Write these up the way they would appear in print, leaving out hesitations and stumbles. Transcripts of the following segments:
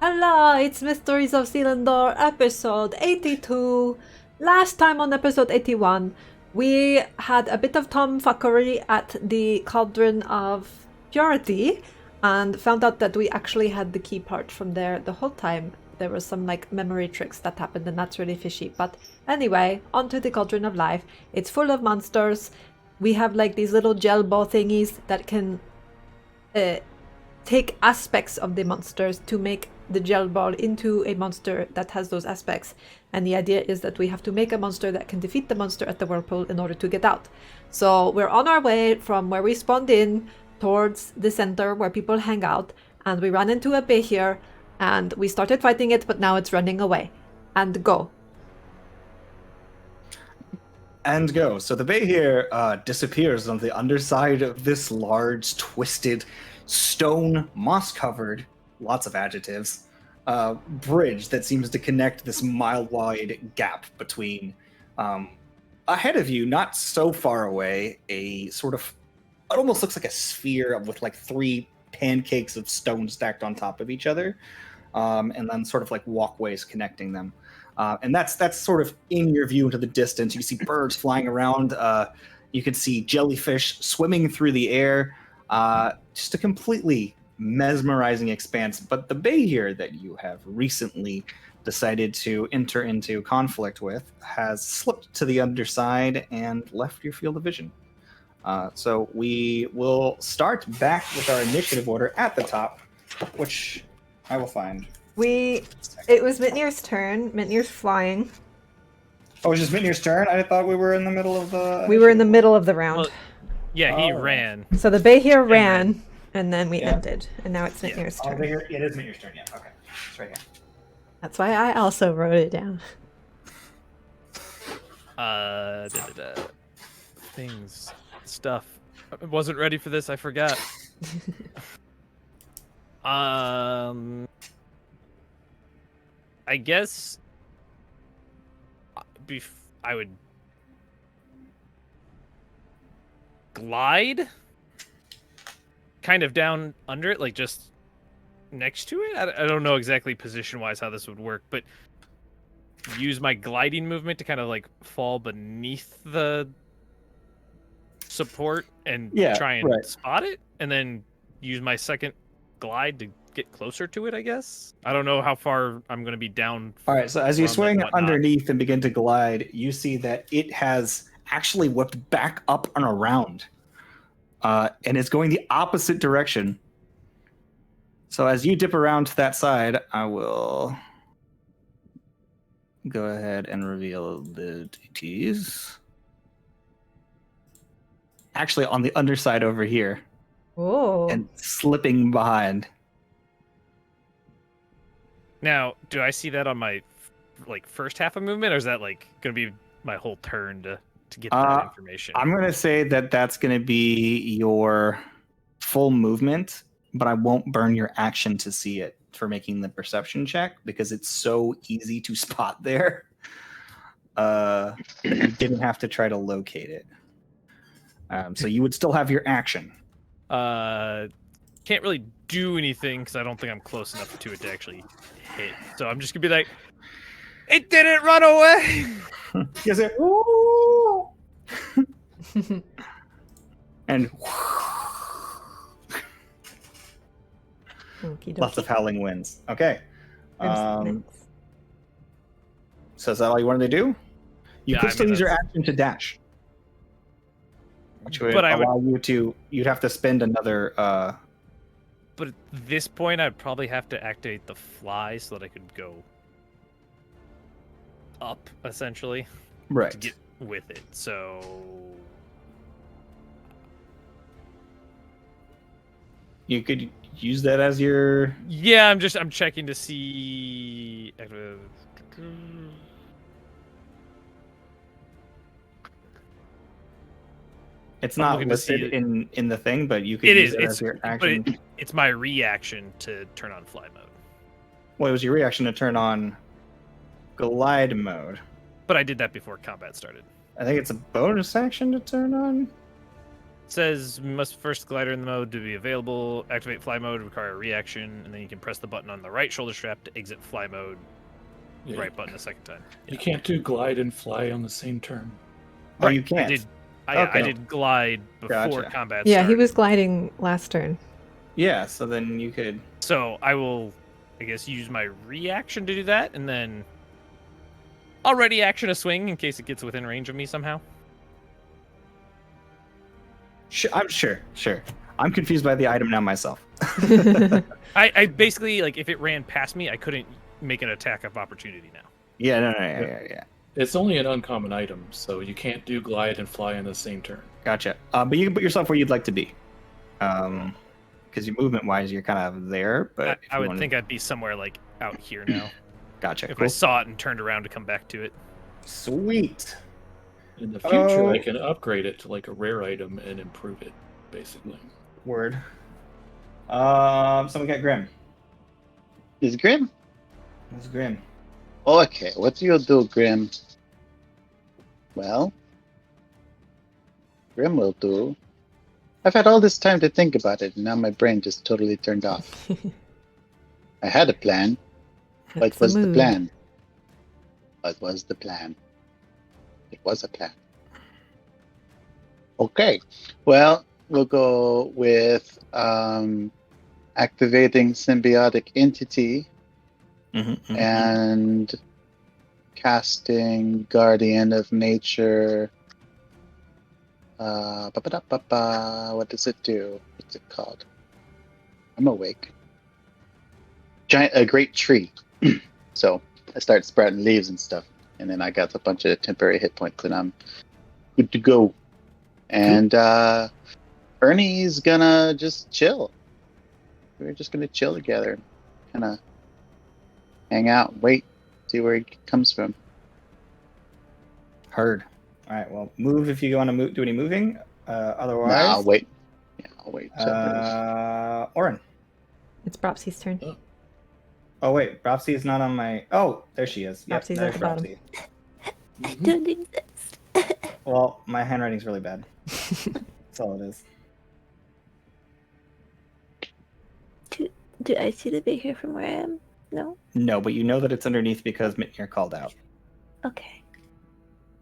Hello, it's Mysteries of Selindor, episode 82. Last time on episode 81, we had a bit of tomfuckery at the Cauldron of Purity and found out that we actually had the key part from there the whole time. There were some memory tricks that happened, and that's really fishy. But anyway, onto the Cauldron of Life. It's full of monsters. We have these little gel ball thingies that can take aspects of the monsters to make the gel ball into a monster that has those aspects. And the idea is that we have to make a monster that can defeat the monster at the whirlpool in order to get out. So we're on our way from where we spawned in towards the center where people hang out, and we ran into a Behir, and we started fighting it, but now it's running away. And go. And go. So the Behir disappears on the underside of this large, twisted, stone, moss-covered, lots of adjectives, bridge that seems to connect this mile-wide gap between, ahead of you, not so far away, a sort of, it almost looks like a sphere with like three pancakes of stone stacked on top of each other, and then sort of like walkways connecting them. And that's sort of in your view into the distance. You see birds flying around. You can see jellyfish swimming through the air. Just a completely mesmerizing expanse. But the Behir that you have recently decided to enter into conflict with has slipped to the underside and left your field of vision. So we will start back with our initiative order at the top, which I will find. It was Mitnir's turn. Mitnir's flying. Oh, it was just Mitnir's turn? I thought we were in the middle of the... We were in the middle of the round. Well, yeah, he ran. So the Behir ran, and then we ended. And now it's Mitnir's turn. It is Mitnir's turn, yeah. Okay. It's right here. That's why I also wrote it down. Things. Stuff. I wasn't ready for this, I forgot. I guess I would glide kind of down under it, like just next to it. I don't know exactly position-wise how this would work, but use my gliding movement to kind of like fall beneath the support and try and spot it, and then use my second glide to get closer to it, I guess. I don't know how far I'm going to be down. All right, so as you swing underneath and begin to glide, you see that it has actually whipped back up and around, and it's going the opposite direction. So as you dip around to that side, I will go ahead and reveal the deities. Actually, on the underside over here. Oh. And slipping behind. Now, do I see that on my first half of movement, or is that going to be my whole turn to get that information? I'm going to say that that's going to be your full movement, but I won't burn your action to see it for making the perception check because it's so easy to spot there. You didn't have to try to locate it. So you would still have your action. Can't really do anything because I don't think I'm close enough to it to actually hit. So I'm just gonna be like, it didn't run away. You say, ooh. And lots of howling winds. Okay. So is that all you wanted to do? You could still use your action to dash. Which would allow you to... You'd have to spend another... But at this point, I'd probably have to activate the fly so that I could go up, essentially. Right. To get with it, so... You could use that as your... Yeah, I'm checking to see... It's not listed in the thing, but you could use it as your action. But it's my reaction to turn on fly mode. Well, it was your reaction to turn on glide mode. But I did that before combat started. I think it's a bonus action to turn on. says must first glider in the mode to be available. Activate fly mode, require a reaction, and then you can press the button on the right shoulder strap to exit fly mode. Yeah, Right button the second time. You can't do glide and fly on the same turn. Oh, you can't. I did glide before Gotcha. combat Yeah, started. he was gliding last turn. Yeah, so then you could. So I will, I guess, use my reaction to do that, and then I'll ready action a swing in case it gets within range of me somehow. I'm sure. I'm confused by the item now myself. I basically, like, if it ran past me, I couldn't make an attack of opportunity now. Yeah, no, yeah. It's only an uncommon item, so you can't do glide and fly in the same turn. Gotcha. But you can put yourself where you'd like to be. Because your movement-wise, you're kind of there. But I would think I'd be somewhere, like, out here now. Gotcha. If Cool. I saw it and turned around to come back to it. Sweet. In the future, Oh. I can upgrade it to like a rare item and improve it, basically. Word. Someone got Grim. Is Grim? It's Grim. Okay, what do you do, Grim? Well, Grim will do. I've had all this time to think about it, and now my brain just totally turned off. I had a plan. What That's was the mood. plan? What was the plan? It was a plan. Okay, well, we'll go with activating symbiotic entity and casting Guardian of Nature. What does it do? What's it called? I'm awake. A great tree. So I start sprouting leaves and stuff, and then I got a bunch of temporary hit points, and I'm good to go. And Ernie's gonna just chill. We're just gonna chill together, kind of hang out, and wait, see where he comes from. Heard. All right. Well, move if you want to do any moving. Otherwise, Nah, I'll wait. Yeah, I'll wait. Oren. It's Bropsy's turn. Oh wait, Bropsy is not on my. Oh, there she is. Yep, Bropsy's there's at the bottom. Bropsy. I don't exist. Well, my handwriting's really bad. That's all it is. Do I see the Behir from where I am? No? No, but you know that it's underneath because Mitnir called out. Okay.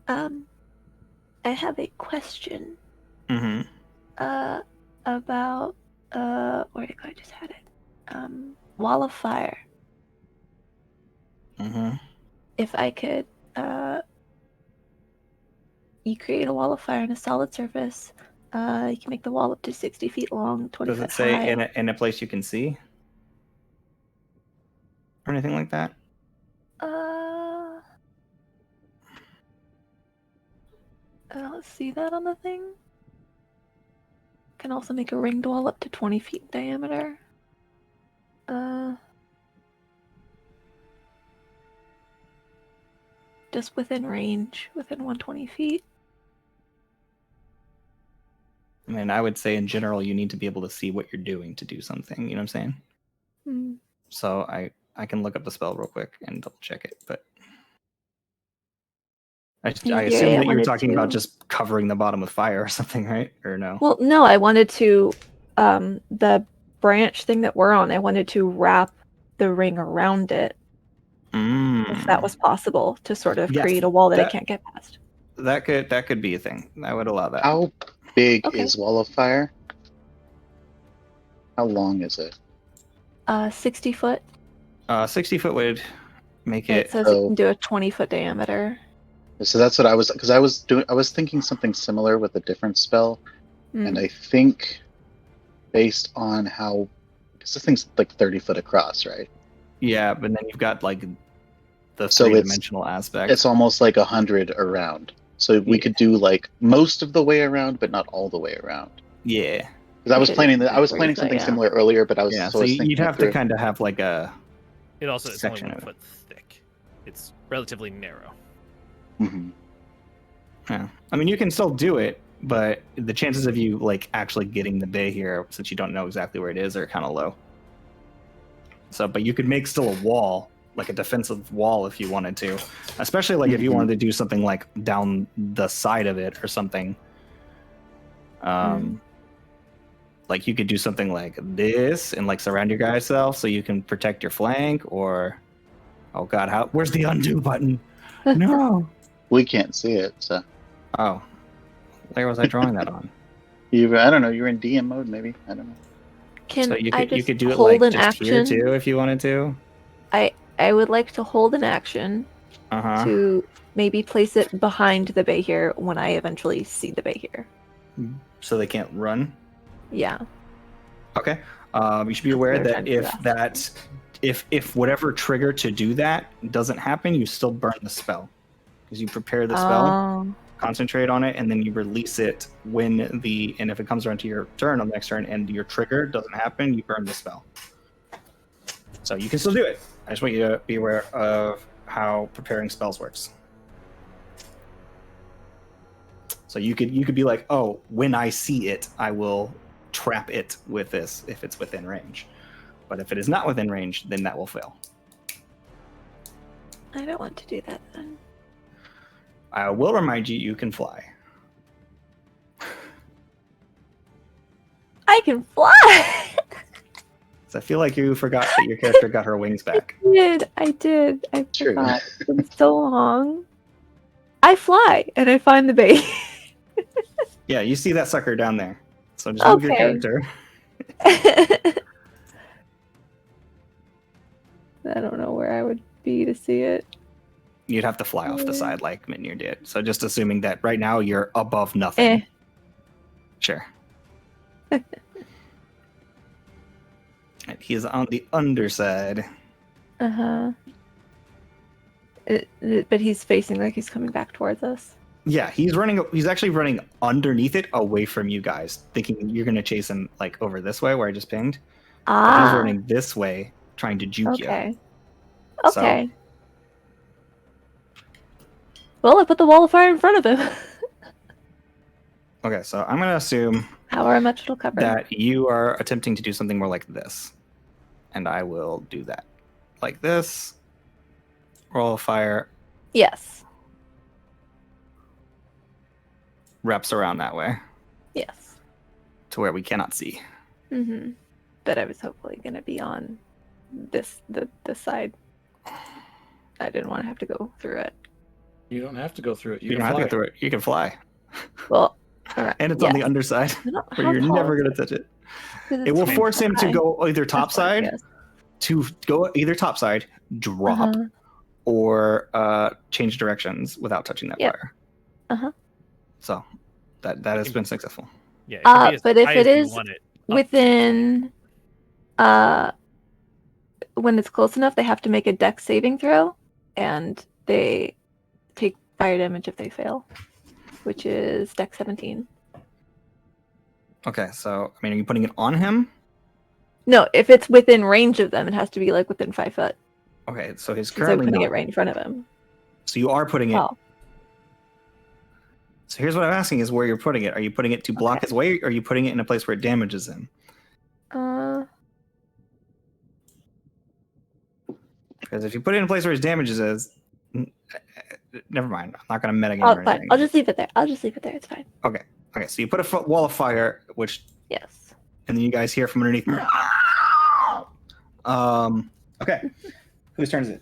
I have a question. Mm-hmm. About, where did I just had it? Wall of Fire. Mm-hmm. If I could, you create a wall of fire on a solid surface. You can make the wall up to 60 feet long, 20 Does foot it say high. in a place you can see? Or anything like that? I don't see that on the thing. Can also make a ringed wall up to 20 feet in diameter. Just within range, within 120 feet. I mean, I would say in general you need to be able to see what you're doing to do something. You know what I'm saying? Hmm. So I can look up the spell real quick and double check it, but I Yeah, assume I that you were wanted talking about to- just covering the bottom with fire or something, right? Or no? Well, no, I wanted to, the branch thing that we're on, I wanted to wrap the ring around it, if that was possible, to sort of Yes, create a wall that I that- can't get past. that could be a thing. I would allow that. How big Okay. is Wall of Fire? How long is it? 60 foot. 60 foot would make It it. says it Oh. can do a 20-foot diameter. So that's what I was, because I was thinking something similar with a different spell, and Hmm. I think based on how, because this thing's like 30 foot across, right? Yeah, but then you've got like the So it's- three-dimensional aspect. It's almost like 100 around. So we Yeah. could do like most of the way around, but not all the way around. Yeah. Because I was Okay, planning that's I was where planning you go, something yeah. similar earlier, but I was Yeah. so So I was you'd thinking have it to through. kind of have like a. It also is only Section 1 of it. foot thick. It's relatively narrow. Mhm. Yeah. I mean, you can still do it, but the chances of you like actually getting the bay here, since you don't know exactly where it is, are kind of low. So, but you could make still a wall, like a defensive wall, if you wanted to. Especially like if you Mhm. wanted to do something like down the side of it or something. Like you could do something like this and like surround your guy self so you can protect your flank, or oh god, where's the undo button? No. We can't see it, so Oh, where was I drawing that on? I don't know. You're in DM mode, maybe. I don't know. Can So you I could just do it hold like an just here action? too if you wanted to. I would like to hold an action Uh-huh. to maybe place it behind the Behir when I eventually see the Behir. So they can't run. Yeah. Okay. You should be aware that if whatever trigger to do that doesn't happen, you still burn the spell. Because you prepare the spell, concentrate on it, and then you release it and if it comes around to your turn on the next turn and your trigger doesn't happen, you burn the spell. So you can still do it. I just want you to be aware of how preparing spells works. So you could be like, oh, when I see it, I will trap it with this if it's within range. But if it is not within range, then that will fail. I don't want to do that then. I will remind you, you can fly. I can fly! So I feel like you forgot that your character got her wings back. I did. I True. forgot. It's been so long. I fly and I find the base. Yeah, you see that sucker down there. So just move your Okay. character. I don't know where I would be to see it. You'd have to fly off the side like Mitnir did. So just assuming that right now you're above nothing. Sure. And he is on the underside. Uh-huh. But he's facing like he's coming back towards us. Yeah, he's actually running underneath it away from you guys, thinking you're gonna chase him like over this way where I just pinged. But he's running this way, trying to juke you. Okay. So- Okay. Well, I put the wall of fire in front of him. Okay, so I'm gonna assume How are much it'll cover? that you are attempting to do something more like this. And I will do that. Like this. Roll of fire Yes. wraps around that way Yes. to where we cannot see. Mm-hmm. But I was hopefully gonna be on this side. I didn't want to have to go through it. You don't have to go through it. You You don't can have to fly. go through it. You can fly. Well, alright. And it's on the underside where you're never going to touch it. It will force him to go either topside, drop, or change directions without touching that Yep. fire. Uh-huh. So that has been successful. Yeah, it can be as but if high it as you is want it. within when it's close enough, they have to make a dex saving throw, and they take fire damage if they fail, which is dex 17. Okay, so I mean, are you putting it on him? No, if it's within range of them, it has to be like within 5 foot. Okay, so he's Because I'm currently putting not. it right in front of him. So you are putting it. Oh, So here's what I'm asking: is where you're putting it? Are you putting it to block his way, or are you putting it in a place where it damages him? Because if you put it in a place where his damages is, never mind. I'm not going to metagame or fine. anything. I'll just leave it there. It's fine. Okay, so you put a wall of fire, which, Yes. and then you guys hear from underneath. Okay, whose turn is it?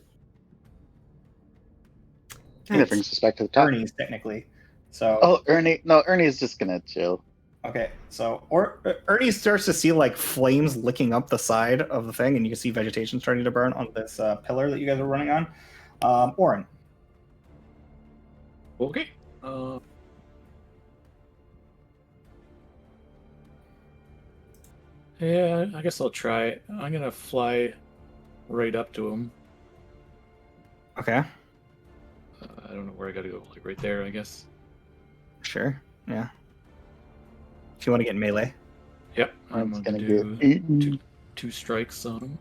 And it brings us back to the top. Ernie's technically. So Oh, Ernie. No, Ernie's just gonna chill. okay, so Ernie starts to see like flames licking up the side of the thing, and you can see vegetation starting to burn on this pillar that you guys are running on. Oren. Okay. Yeah, I guess I'll try it. I'm gonna fly right up to him. Okay, I don't know where I gotta go. Like right there, I guess. sure, yeah. If you want to get melee, Yep. I'm It's gonna gonna do get eaten. two strikes on him.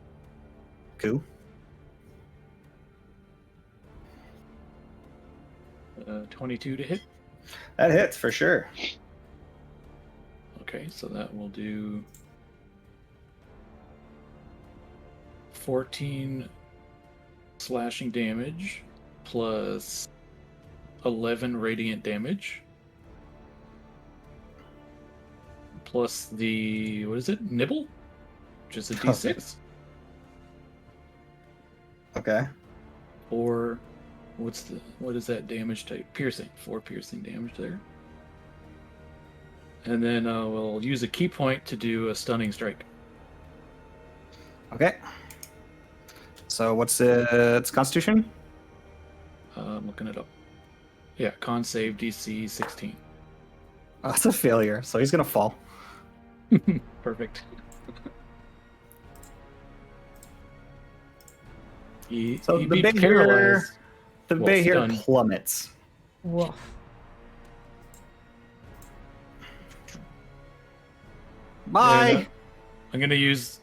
cool. 22 to hit. That hits for sure. Okay, so that will do 14 slashing damage plus 11 radiant damage. plus the what is it? Nibble, which is a D6. Okay. Or what is that damage type? Piercing. 4 piercing damage there. And then we'll use a key point to do a stunning strike. Okay. So what's its Constitution? I'm looking it up. Yeah, con save DC 16. Oh, that's a failure. So he's gonna fall. Perfect. He So he the beat Behir, paralyzed. the Well, Behir stunned. plummets. Woof. Bye. And, I'm gonna use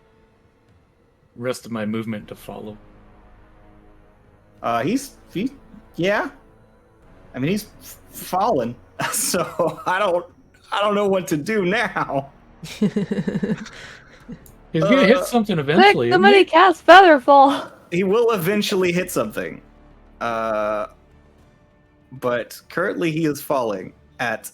the rest of my movement to follow. Yeah. I mean, he's fallen. So I don't know what to do now. He's gonna hit something eventually. Quick, isn't somebody he? cast Featherfall. He will eventually hit something. But currently he is falling at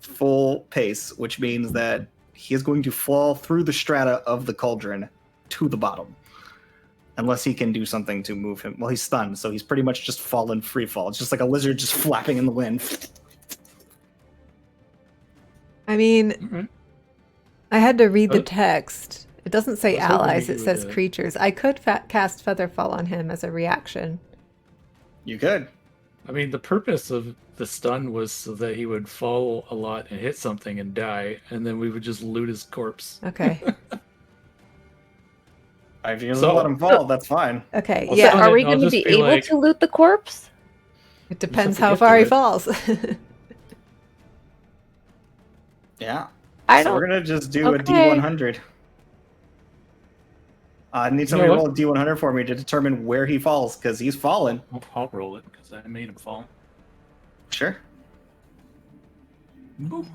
full pace, which means that he is going to fall through the strata of the cauldron to the bottom. Unless he can do something to move him. Well, he's stunned, so he's pretty much just fallen free fall. It's just like a lizard just flapping in the wind. I mean, Alright. I had to read the Uh, text. It doesn't say I was hoping allies, that it you says would, creatures. I could cast Featherfall on him as a reaction. You could. I mean, the purpose of the stun was so that he would fall a lot and hit something and die, and then we would just loot his corpse. Okay. If you So- let him fall, that's fine. Okay. I'll Yeah. stun Are it, we I'll going to just be be able like- to loot the corpse? It depends have to how get far to he it. falls. Yeah. I So we're don't. gonna just do a Okay. D100. I need somebody know to what? roll a D100 for me to determine where he falls, because he's fallen. I'll roll it because I made him fall. Sure. Boop.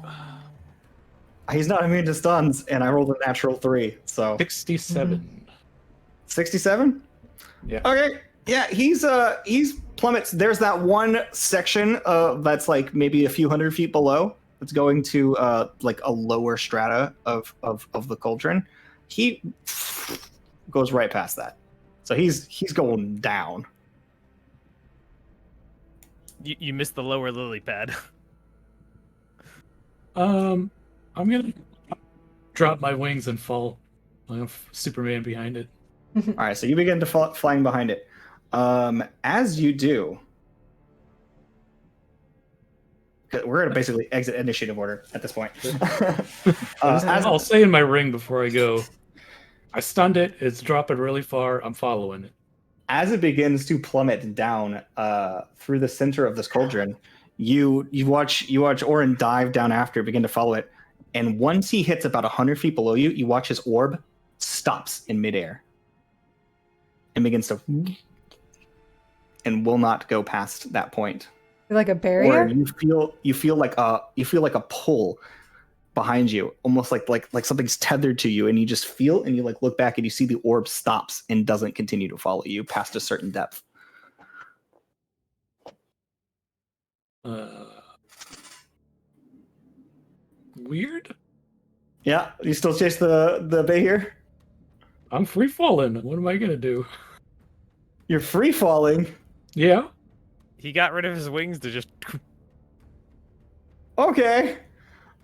He's not immune to stuns, and I rolled a natural 3, so 67. 67. Yeah. Okay. Yeah, he's plummets. There's that one section that's like maybe a few hundred feet below. That's going to like a lower strata of the cauldron. He goes right past that, so he's going down. You missed the lower lily pad. I'm gonna drop my wings and fall. I have Superman behind it. All right, so you begin to flying behind it. As you do, 'cause we're gonna basically exit initiative order at this point. I'll say in my ring before I go. I stunned it. It's dropping really far. I'm following it. As it begins to plummet down through the center of this cauldron, you watch Orin dive down after, begin to follow it, and once he hits about 100 feet below you, you watch his orb stops in midair and begins to and will not go past that point. Like a Or barrier? you feel like a pull behind you, almost like something's tethered to you, and you just feel, and you like look back and you see the orb stops and doesn't continue to follow you past a certain depth. Weird. Yeah, you still chase the Behir? I'm free falling. What am I gonna do? You're free falling. Yeah. He got rid of his wings to just. Okay.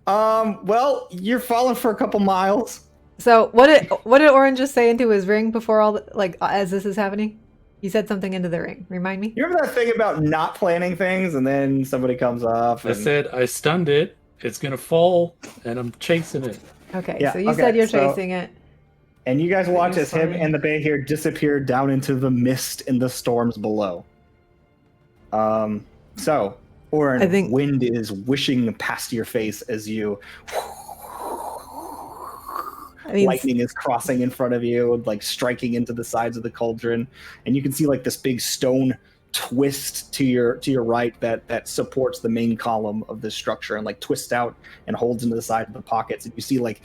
Well, you're falling for a couple miles. So what did Oren just say into his ring before all as this is happening? He said something into the ring. Remind me. You remember that thing about not planning things and then somebody comes up I and said I stunned it. It's gonna fall, and I'm chasing it. Okay, Yeah, so you okay, said you're so- chasing it. and you guys watch You're as him fine. and the Behir disappear down into the mist in the storms below. So Orin, I think- wind is wishing past your face as you I mean, lightning is crossing in front of you, like striking into the sides of the cauldron, and you can see like this big stone twist to your right that supports the main column of this structure and like twists out and holds into the side of the pockets, and you see like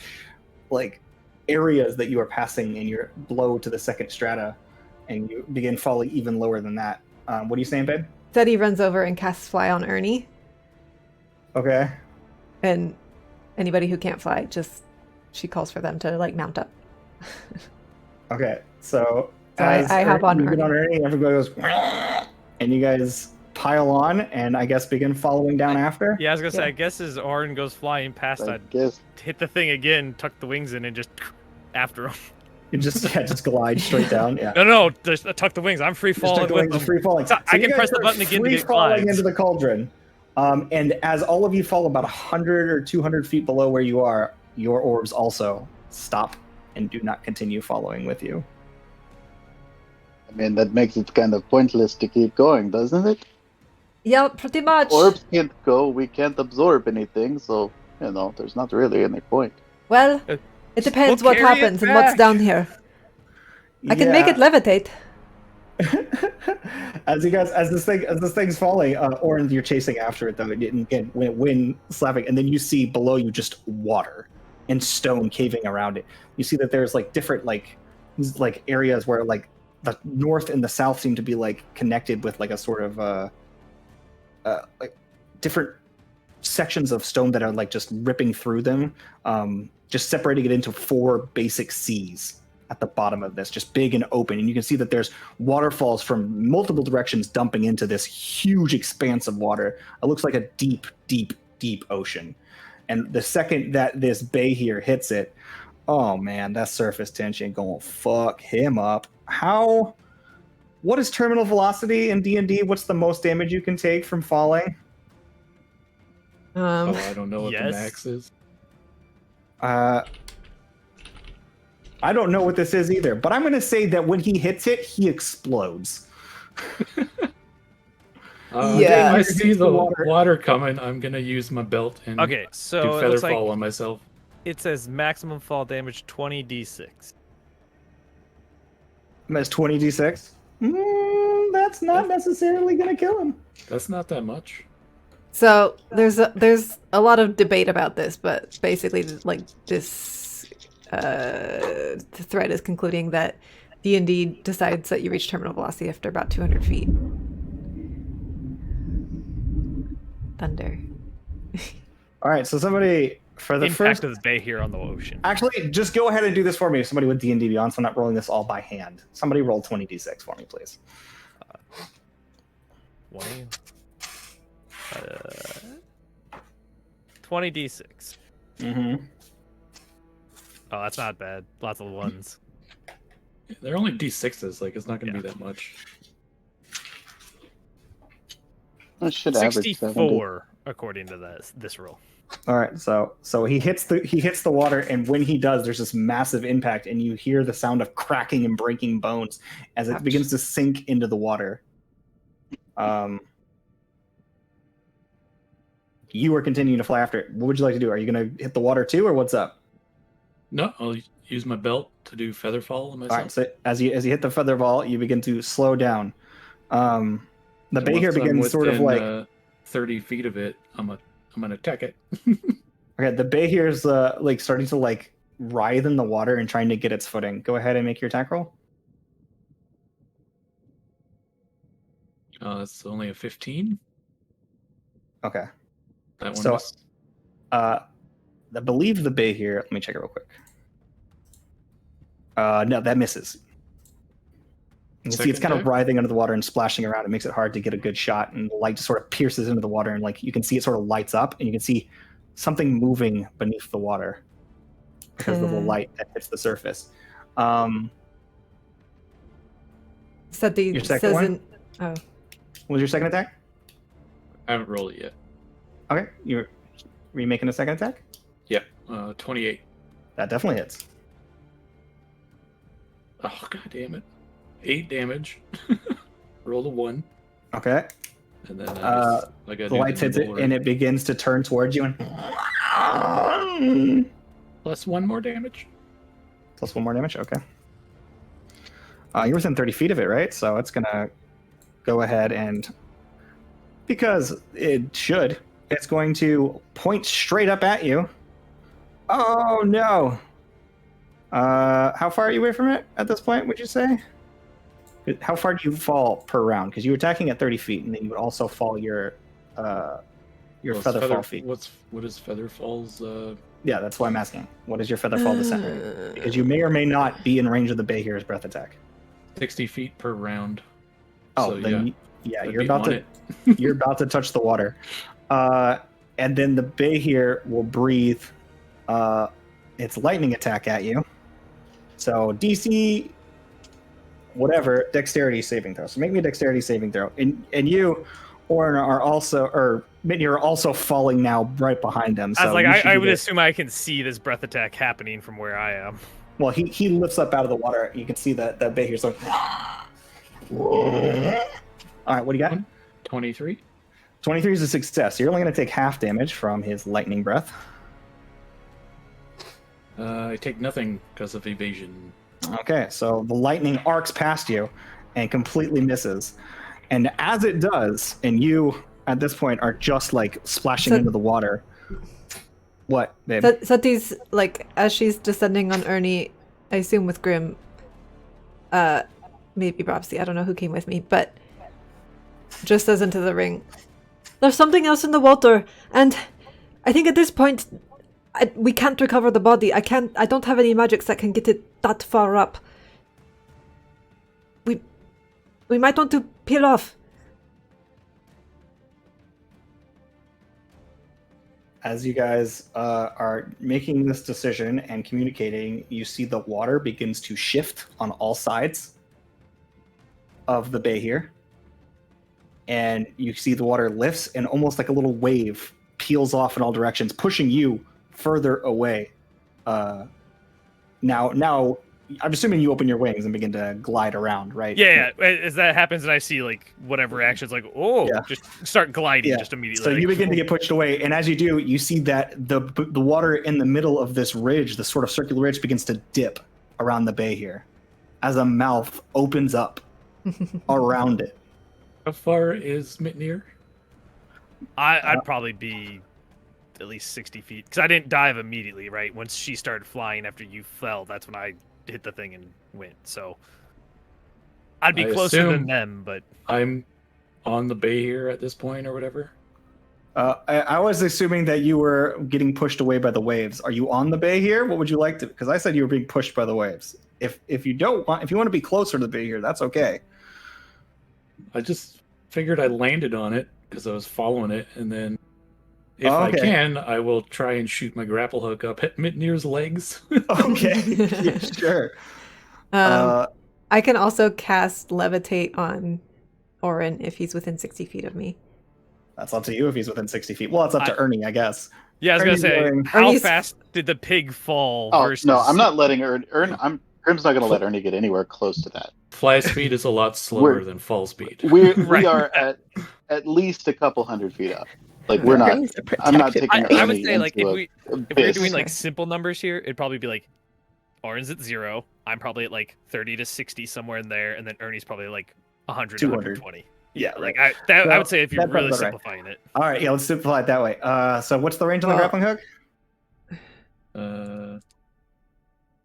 areas that you are passing and you're below to the second strata, and you begin falling even lower than that. What are you saying, babe? said he runs over and casts Fly on Ernie. Okay. And anybody who can't fly, she calls for them to like mount up. Okay, so I have on you get on Ernie. Ernie, everybody goes, and you guys pile on, and I guess begin following down after. Yeah, I was gonna say. Yeah. I guess as Orin goes flying past, I I'd guess. hit the thing again, tuck the wings in, and just after him. You just glide straight down. Yeah. No, just tuck the wings. I'm free falling with them. Free falling. So I you can guys press the are button again to free get falling glides. into the cauldron. And as all of you fall about 100 or 200 feet below where you are, your orbs also stop and do not continue following with you. I mean, that makes it kind of pointless to keep going, doesn't it? Yeah, pretty much. Orbs can't go, we can't absorb anything, so, there's not really any point. Well, it depends We'll what carry it happens and what's back. down here. I can make it levitate. as this thing's falling, Orin, you're chasing after it though. It didn't get wind slapping, and then you see below you just water and stone caving around it. You see that there's like different these areas where like the north and the south seem to be like connected with like a sort of like different sections of stone that are like just ripping through them, just separating it into 4 basic seas at the bottom of this, just big and open. And you can see that there's waterfalls from multiple directions dumping into this huge expanse of water. It looks like a deep, deep, deep ocean. And the second that this Behir hits it, oh man, that surface tension gonna fuck him up. What is terminal velocity in D&D? What's the most damage you can take from falling? I don't know what Yes. the max is. I don't know what this is either, but I'm going to say that when he hits it, he explodes. Yeah. If I see the Water. water coming, I'm gonna use my belt and Okay, do so it feather looks like fall on myself. it says maximum fall damage 20d6. That's 20d6. That's not necessarily going to kill him. That's not that much. So there's a lot of debate about this, but basically, like this thread is concluding that D&D decides that you reach terminal velocity after about 200 feet. Thunder. All right, so somebody for the Impact first. of the bay here on the ocean. Actually, just go ahead and do this for me. Somebody with D&D Beyond, so I'm not rolling this all by hand. Somebody roll 20d6 for me, please. 20. 20d6. Mm-hmm. Oh, that's not bad. Lots of ones. They're only D6s, like it's not gonna Yeah. be that much. I should average 70. 64 according to this roll. All right, so he hits the water, and when he does, there's this massive impact, and you hear the sound of cracking and breaking bones as it Ouch. begins to sink into the water. You are continuing to fly after it. What would you like to do? Are you going to hit the water too, or what's up? No, I'll use my belt to do feather fall on myself. All right, so as you hit the feather ball, you begin to slow down. The So Behir once I'm begins sort of within, like 30 feet of it. I'm gonna attack it. okay. The Behir's like starting to like writhe in the water and trying to get its footing. Go ahead and make your attack roll. It's only a 15. Okay. That one. So, missed. I believe the Behir. Let me check it real quick. No, that misses. You can see it's Second kind of attack? writhing under the water and splashing around. It makes it hard to get a good shot, and the light just sort of pierces into the water, and like you can see it sort of lights up, and you can see something moving beneath the water because of the light that hits the surface. Said the Your second says one? in, oh. What was your second attack? I haven't rolled it yet. Okay, were you making a second attack? Yeah, 28. That definitely hits. Oh god damn it! 8 damage. Rolled a 1, Okay, and then Uh, I got the lights hits it, and it begins to turn towards you, and plus 1 more damage. plus 1 more damage. Okay. You're within 30 feet of it, right? So it's gonna go ahead and, because it should, it's going to point straight up at you. Oh no! How far are you away from it at this point? Would you say? How far do you fall per round? Because you were attacking at 30 feet, and then you would also fall your your Well, it's featherfall feat. What is Featherfall's? Yeah, that's why I'm asking. What is your featherfall descent rate? Because you may or may not be in range of the Behir's breath attack. 60 feet per round. Oh, So, then yeah, I'd you're be about on to it. you're about to touch the water, and then the Behir will breathe its lightning attack at you. So DC, whatever, dexterity saving throw. So make me a dexterity saving throw, and you, Orin, are also, or Mitney, are also falling now right behind them. So I was like, you should I be would good. assume I can see this breath attack happening from where I am. Well, he lifts up out of the water. You can see that Behir's like. All right, what do you got? 23. 23 is a success. You're only going to take half damage from his lightning breath. I take nothing because of evasion. Okay, so the lightning arcs past you and completely misses. And as it does, and you at this point are just like splashing into the water. What, babe? Sati's, like, as she's descending on Ernie, I assume with Grim, maybe Brobsy, I don't know who came with me, but just says into the ring, there's something else in the water, and I think at this point, we can't recover the body. I don't have any magics that can get it that far up. We might want to peel off. As you guys are making this decision and communicating, you see the water begins to shift on all sides of the Behir. And you see the water lifts and almost like a little wave peels off in all directions, pushing you further away. Now, I'm assuming you open your wings and begin to glide around, right? Yeah. As that happens, and I see like whatever actions, like just start gliding just immediately. So like, you begin to get pushed away, and as you do, you see that the water in the middle of this ridge, the sort of circular ridge, begins to dip around the Behir as a mouth opens up around it. How far is Mitnir? I'd probably be at least 60 feet because I didn't dive immediately. Right, once she started flying after you fell, that's when I hit the thing and went. So I'd be closer than them, but I'm on the Behir at this point or whatever. I was assuming that you were getting pushed away by the waves. Are you on the Behir? What would you like to? Because I said you were being pushed by the waves. If you want to be closer to the Behir, that's okay. I just figured I landed on it because I was following it, and then if I can, I will try and shoot my grapple hook up at Mitnir's legs. Okay, yeah, sure. I can also cast Levitate on Orin if he's within 60 feet of me. That's up to you if he's within 60 feet. Well, it's up to Ernie, I guess. Yeah, I was Ernie's gonna say, going- how Ernie's- fast did the pig fall? Oh versus... no, I'm not letting Grim's not going to let Ernie get anywhere close to that. Fly speed is a lot slower than fall speed. We Right. are at least a couple hundred feet up. Like we're not. Grim's a I'm not protected taking person. I would Ernie say like into if we're abyss. doing like simple numbers here, it'd probably be like Orin's at 0. I'm probably at like 30 to 60 somewhere in there, and then Ernie's probably like 100 to 200. 120. Yeah, Like right. I would say if you're that sounds really about right. simplifying it. All right, yeah, let's simplify it that way. So what's the range on the Well- grappling hook?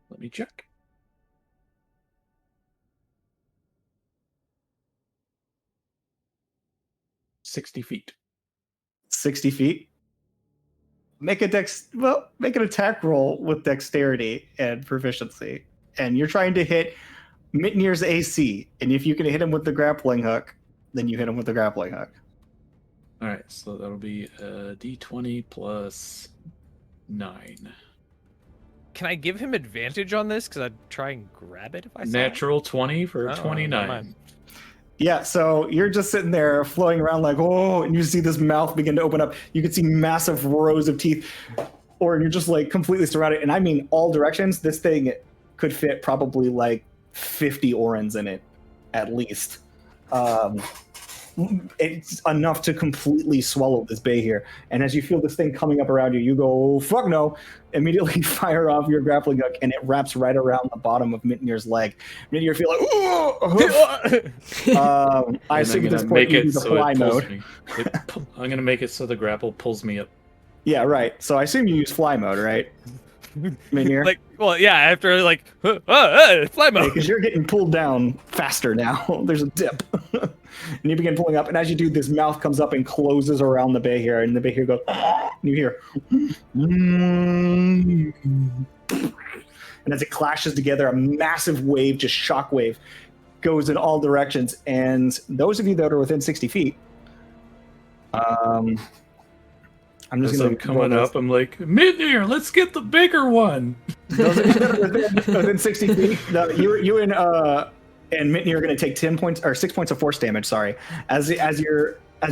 Let me check. $60 feet. 60 feet. Make an attack roll with dexterity and proficiency. And you're trying to hit Mitnir's AC. And if you can hit him with the grappling hook, then you hit him with the grappling hook. All right, so that'll be D20 plus 9. Can I give him advantage on this? Because I'd try and grab it if I saw Natural 20 for it. Oh, 29. never mind. Yeah, so you're just sitting there floating around like, oh, and you see this mouth begin to open up. You can see massive rows of teeth, or you're just like completely surrounded. And I mean, all directions. This thing could fit probably like 50 Orins in it, at least. It's enough to completely swallow this Behir. And as you feel this thing coming up around you, you go, oh, fuck no. Immediately fire off your grappling hook, and it wraps right around the bottom of Mitnir's leg. Mitnir feel like, ooh! I assume at this point you do the fly mode. I'm going to make it so the grapple pulls me up. Yeah, right. So I assume you use fly mode, right? Mitnir? Like, well, yeah. After like, fly mode. Because you're getting pulled down faster now. There's a dip. And you begin pulling up, and as you do, this mouth comes up and closes around the Behir, and the Behir goes, and you hear, and as it clashes together, a massive wave, just shockwave, goes in all directions. And those of you that are within 60 feet, I'm just As going I'm to coming up, I'm like, Midnier, let's get the bigger one. Those of you that are within 60 feet, you and Mitney are going to take 10 points or 6 points of force damage. Sorry, as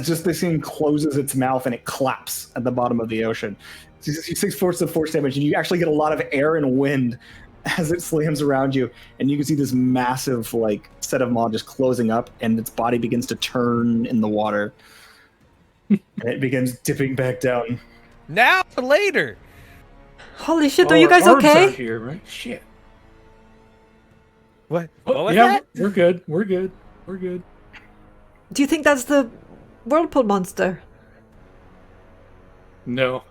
just this thing closes its mouth and it claps at the bottom of the ocean. So 6 points of force damage, and you actually get a lot of air and wind as it slams around you, and you can see this massive set of maw just closing up, and its body begins to turn in the water, and it begins dipping back down. Now or later. Holy shit, are you guys okay? Here, right? Shit. What? Oh, What was yeah, that? we're good. We're good. We're good. Do you think that's the whirlpool monster? No.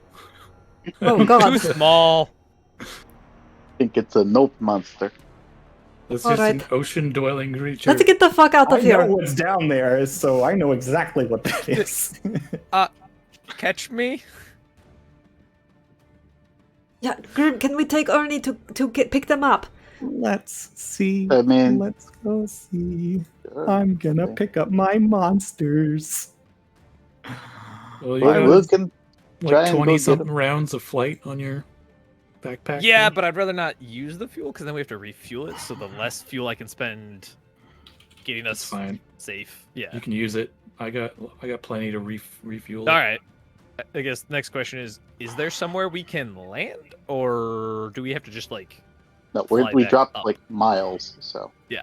Oh god. Too small. I think it's a nope monster. That's All just an right. ocean-dwelling creature. Let's get the fuck out of I here. know what's down there, so I know exactly what that is. Catch me. Yeah, Grim, can we take Ernie to pick them up? Let's see. I mean- Let's go see. I'm gonna pick up my monsters. Well, you Well, got we can try like and go 20 get something 'em. rounds of flight on your backpack. Yeah, there. but I'd rather not use the fuel because then we have to refuel it. So the less fuel I can spend getting That's us fine. safe. Yeah. You can use it. I got plenty to refuel. All right. I guess the next question is there somewhere we can land, or do we have to just No, fly we back dropped up? miles, so Yeah.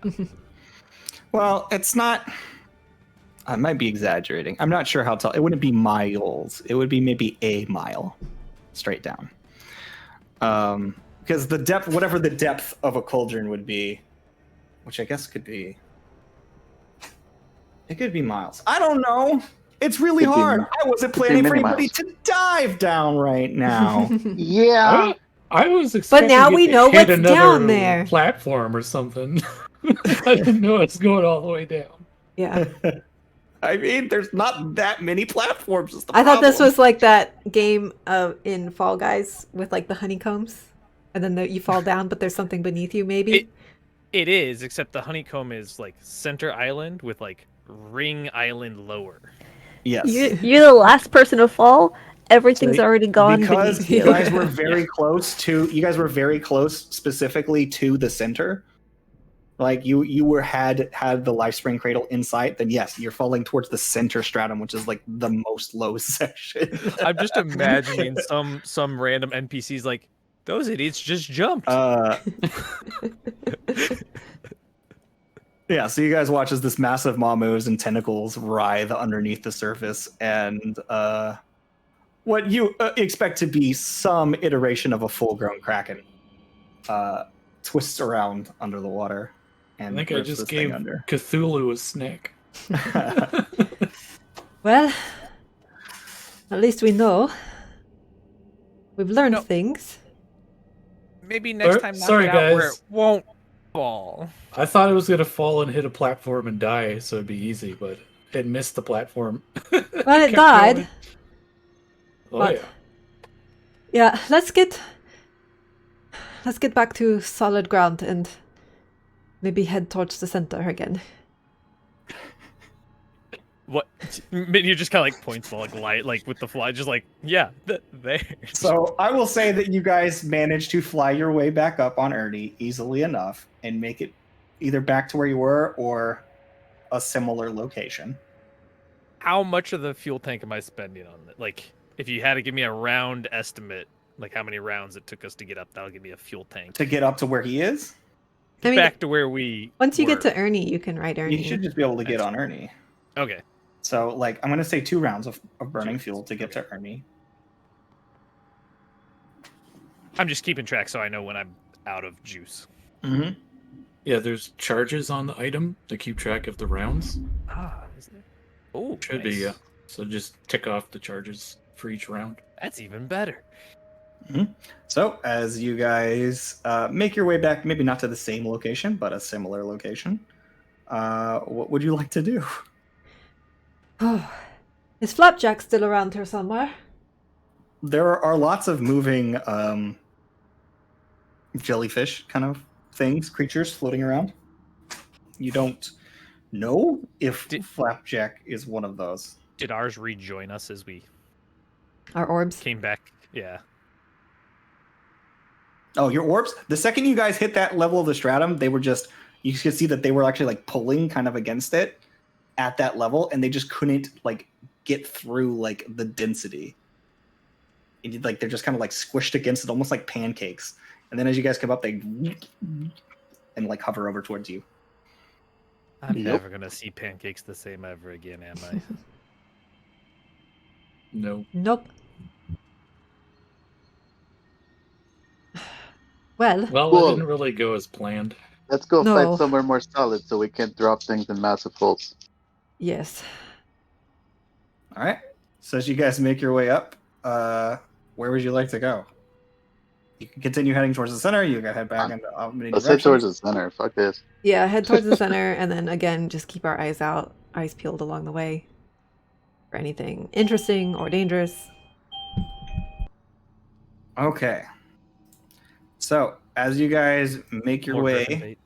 Well, it's not. I might be exaggerating. I'm not sure how tall. It wouldn't be miles. It would be maybe a mile, straight down. Because the depth, whatever the depth of a cauldron would be, which I guess could be. It could be miles. I don't know. It's really Could be- hard. I wasn't could be planning for many anybody miles. to dive down right now. yeah. I was expecting now it we to know hit what's another down there. platform or something. I didn't know it's going all the way down. Yeah. I mean, there's not that many platforms. Is the I thought this problem. was like that game in Fall Guys with the honeycombs. And then you fall down, but there's something beneath you, maybe? It is, except the honeycomb is center island with ring island lower. Yes. You're the last person to fall. Everything's So, already gone because beneath you you. guys were very close to. You guys were very close, specifically to the center. You had the life spring cradle in sight. Then yes, you're falling towards the center stratum, which is the most low section. I'm just imagining some random NPCs those idiots just jumped. Yeah, so you guys watch as this massive maw moves and tentacles writhe underneath the surface, and what you expect to be some iteration of a full-grown kraken twists around under the water. And I think I rips just this thing gave under. Cthulhu a snack. Well, at least we know. We've learned things. Maybe next time, knock sorry, it out where guys. it won't fall. I thought it was gonna fall and hit a platform and die, so it'd be easy, but it missed the platform. Well, it Kept died. going. Oh But- yeah. Yeah, let's get back to solid ground and maybe head towards the center again. What? You just kind of points the light, with the fly, just yeah, there. So I will say that you guys managed to fly your way back up on Ernie easily enough and make it either back to where you were or a similar location. How much of the fuel tank am I spending on it? If you had to give me a round estimate, how many rounds it took us to get up, that'll give me a fuel tank. To get up to where he is, I mean, Back to where we once you get were. to Ernie, you can ride Ernie. you should just be able to get on Ernie. Okay. So, I'm going to say 2 rounds of burning fuel to get to Ernie. I'm just keeping track so I know when I'm out of juice. Mm-hmm. Yeah, there's charges on the item to keep track of the rounds. Ah, is there? Oh, Should be, yeah. So just tick off the charges for each round. That's even better. So, as you guys make your way back, maybe not to the same location, but a similar location, what would you like to do? Oh, is Flapjack still around here somewhere? There are lots of moving jellyfish kind of things, creatures floating around. You don't know if Did- Flapjack is one of those. Did ours rejoin us as we Our orbs? came back? Yeah. Oh, your orbs? The second you guys hit that level of the stratum, they were just, you could see that they were actually like pulling kind of against it at that level, and they just couldn't like get through like the density. Like they're just kind of like squished against it, almost like pancakes. And then as you guys come up, they and like hover over towards you. I'm Nope. never gonna see pancakes the same ever again, am I? No. Nope. Well, Well, Cool. it didn't really go as planned. Let's go No. fight somewhere more solid so we can drop things in massive holes. yes. All right. So as you guys make your way up, where would you like to go? You can continue heading towards the center. You can head back into many Let's head directions. towards the center. Fuck this. Yeah, head towards the center, and then again, just keep our eyes peeled along the way for anything interesting or dangerous. Okay. So as you guys make your More way, griffin bait.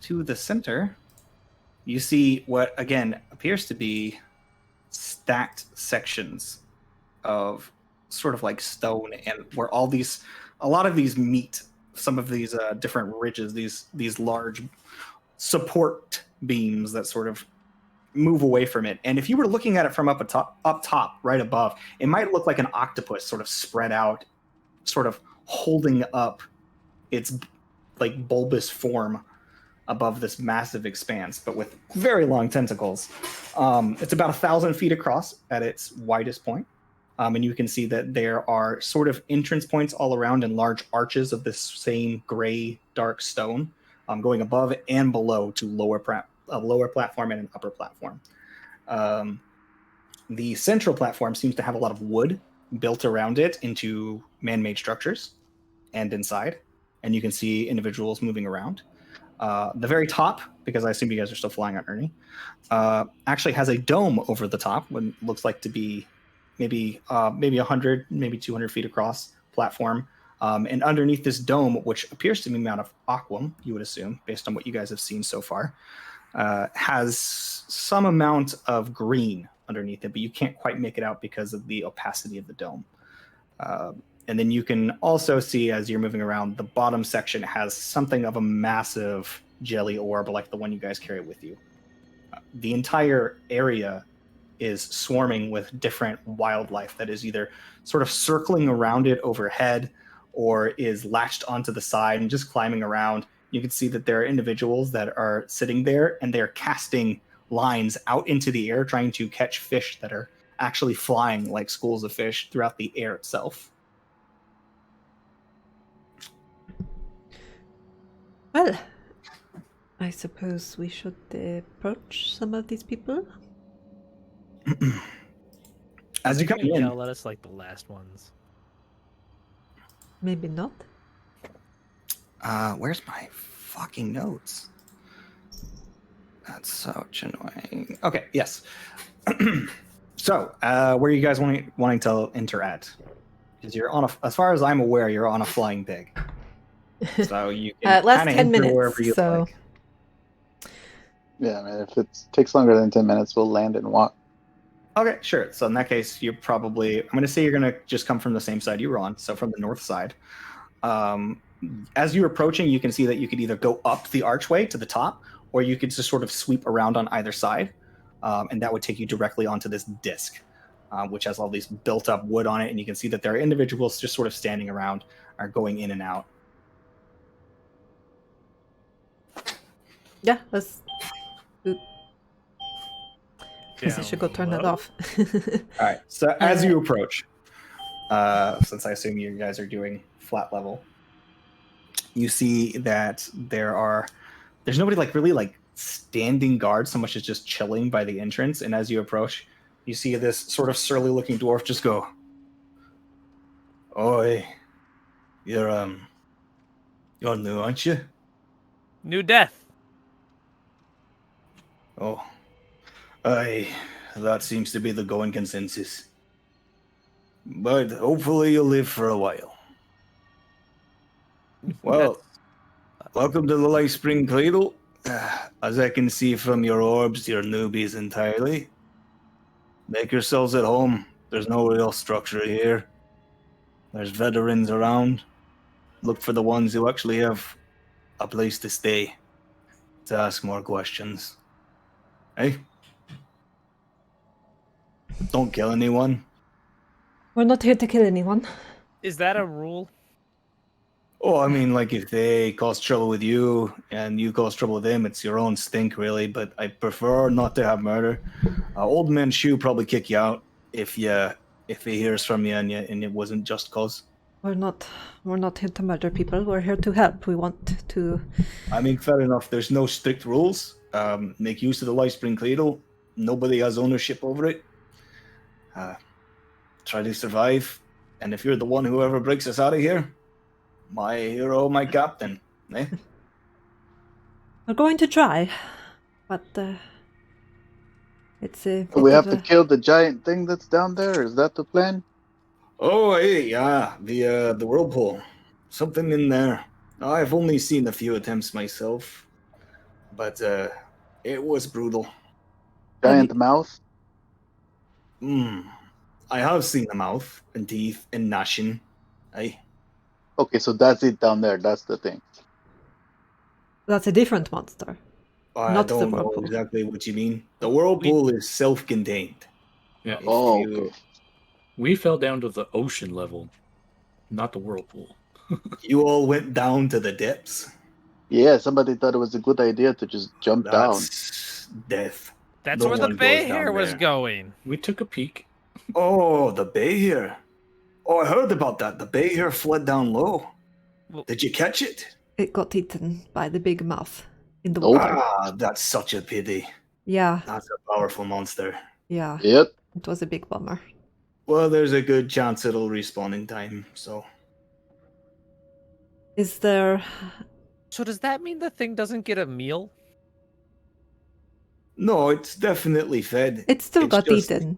to the center, you see what again appears to be stacked sections of sort of like stone, and where a lot of these meet some of these different ridges, these large support beams that sort of move away from it. And if you were looking at it from up top, right above, it might look like an octopus sort of spread out, sort of holding up its like bulbous form above this massive expanse, but with very long tentacles. It's about 1,000 feet across at its widest point. And you can see that there are sort of entrance points all around in large arches of this same gray, dark stone, going above and below to a lower platform and an upper platform. The central platform seems to have a lot of wood built around it into man-made structures and inside, and you can see individuals moving around. The very top, because I assume you guys are still flying on Ernie, actually has a dome over the top, what looks like to be maybe 100, maybe 200 feet across platform. And underneath this dome, which appears to be made of aquam, you would assume, based on what you guys have seen so far, has some amount of green underneath it, but you can't quite make it out because of the opacity of the dome. And then you can also see, as you're moving around, the bottom section has something of a massive jelly orb like the one you guys carry with you. The entire area is swarming with different wildlife that is either sort of circling around it overhead or is latched onto the side and just climbing around. You can see that there are individuals that are sitting there and they're casting lines out into the air trying to catch fish that are actually flying like schools of fish throughout the air itself. Well, I suppose we should approach some of these people. As you come Maybe in, yell at us like the last ones. Maybe not. where's my fucking notes? That's so annoying. Okay, yes. So, where are you guys wanting to enter at? Because you're on as far as I'm aware, you're on a flying pig. So you can Last kinda 10 enter minutes, wherever you so like. Yeah, man. If it takes longer than 10 minutes, we'll land and walk. Okay, sure. So in that case, you're probably, I'm going to say you're going to just come from the same side you were on, so from the north side. As you're approaching, you can see that you could either go up the archway to the top, or you could just sort of sweep around on either side, and that would take you directly onto this disc, which has all these built-up wood on it, and you can see that there are individuals just sort of standing around, are going in and out. yeah, let's. Guess I should go turn that Down off. All right. So as you approach, since I assume you guys are doing flat level, you see that there's nobody like really like standing guard so much as just chilling by the entrance. And as you approach, you see this sort of surly looking dwarf just go, "Oi, you're new, aren't you?" New death. Oh. Aye, that seems to be the going consensus. But hopefully you'll live for a while. Well, welcome to the Life Spring Cradle. As I can see from your orbs, you're newbies entirely. Make yourselves at home. There's no real structure here. There's veterans around. Look for the ones who actually have a place to stay to ask more questions. Hey? Don't kill anyone. We're not here to kill anyone. Is that a rule? Oh, I mean, like if they cause trouble with you and you cause trouble with them, it's your own stink, really. But I prefer not to have murder. Old Man Shu probably kick you out if he hears from you and it wasn't just cause. We're not here to murder people. We're here to help. We want to. I mean, fair enough. There's no strict rules. Make use of the Life Spring Cradle. Nobody has ownership over it. Try to survive. And if you're the one who ever breaks us out of here, my hero, my captain. Eh? We're going to try, but it's a. We have to kill the giant thing that's down there. Is that the plan? Oh, hey, yeah, the whirlpool. Something in there. I've only seen a few attempts myself, but it was brutal. Giant mouth? I have seen the mouth and teeth and gnashing. Aye. Okay, so that's it down there. That's the thing. That's a different monster. I Not the don't know whirlpool. exactly what you mean. The whirlpool is self-contained. Yeah. Okay. We fell down to the ocean level, not the whirlpool. You all went down to the depths. Yeah, somebody thought it was a good idea to just jump down. That's death. That's No where the one goes down Behir was there. going. We took a peek. Oh, the Behir. Oh, I heard about that. The Behir fled down low. Well- Did you catch it? It got eaten by the big mouth in the Nope. water. Ah, that's such a pity. Yeah, That's a powerful monster. yeah. Yep. It was a big bummer. Well, there's a good chance it'll respawn in time, so... Is there? So does that mean the thing doesn't get a meal? No, it's definitely fed. It still It's got just- eaten.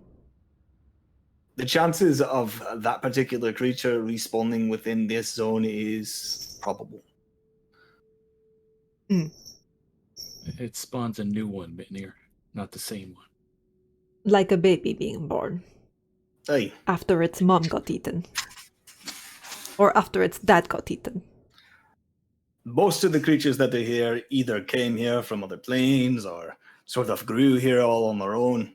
The chances of that particular creature respawning within this zone is probable. It spawns a new one, Behir, not the same one. Like a baby being born Aye. after its mom got eaten, or after its dad got eaten. Most of the creatures that are here either came here from other planes or sort of grew here all on their own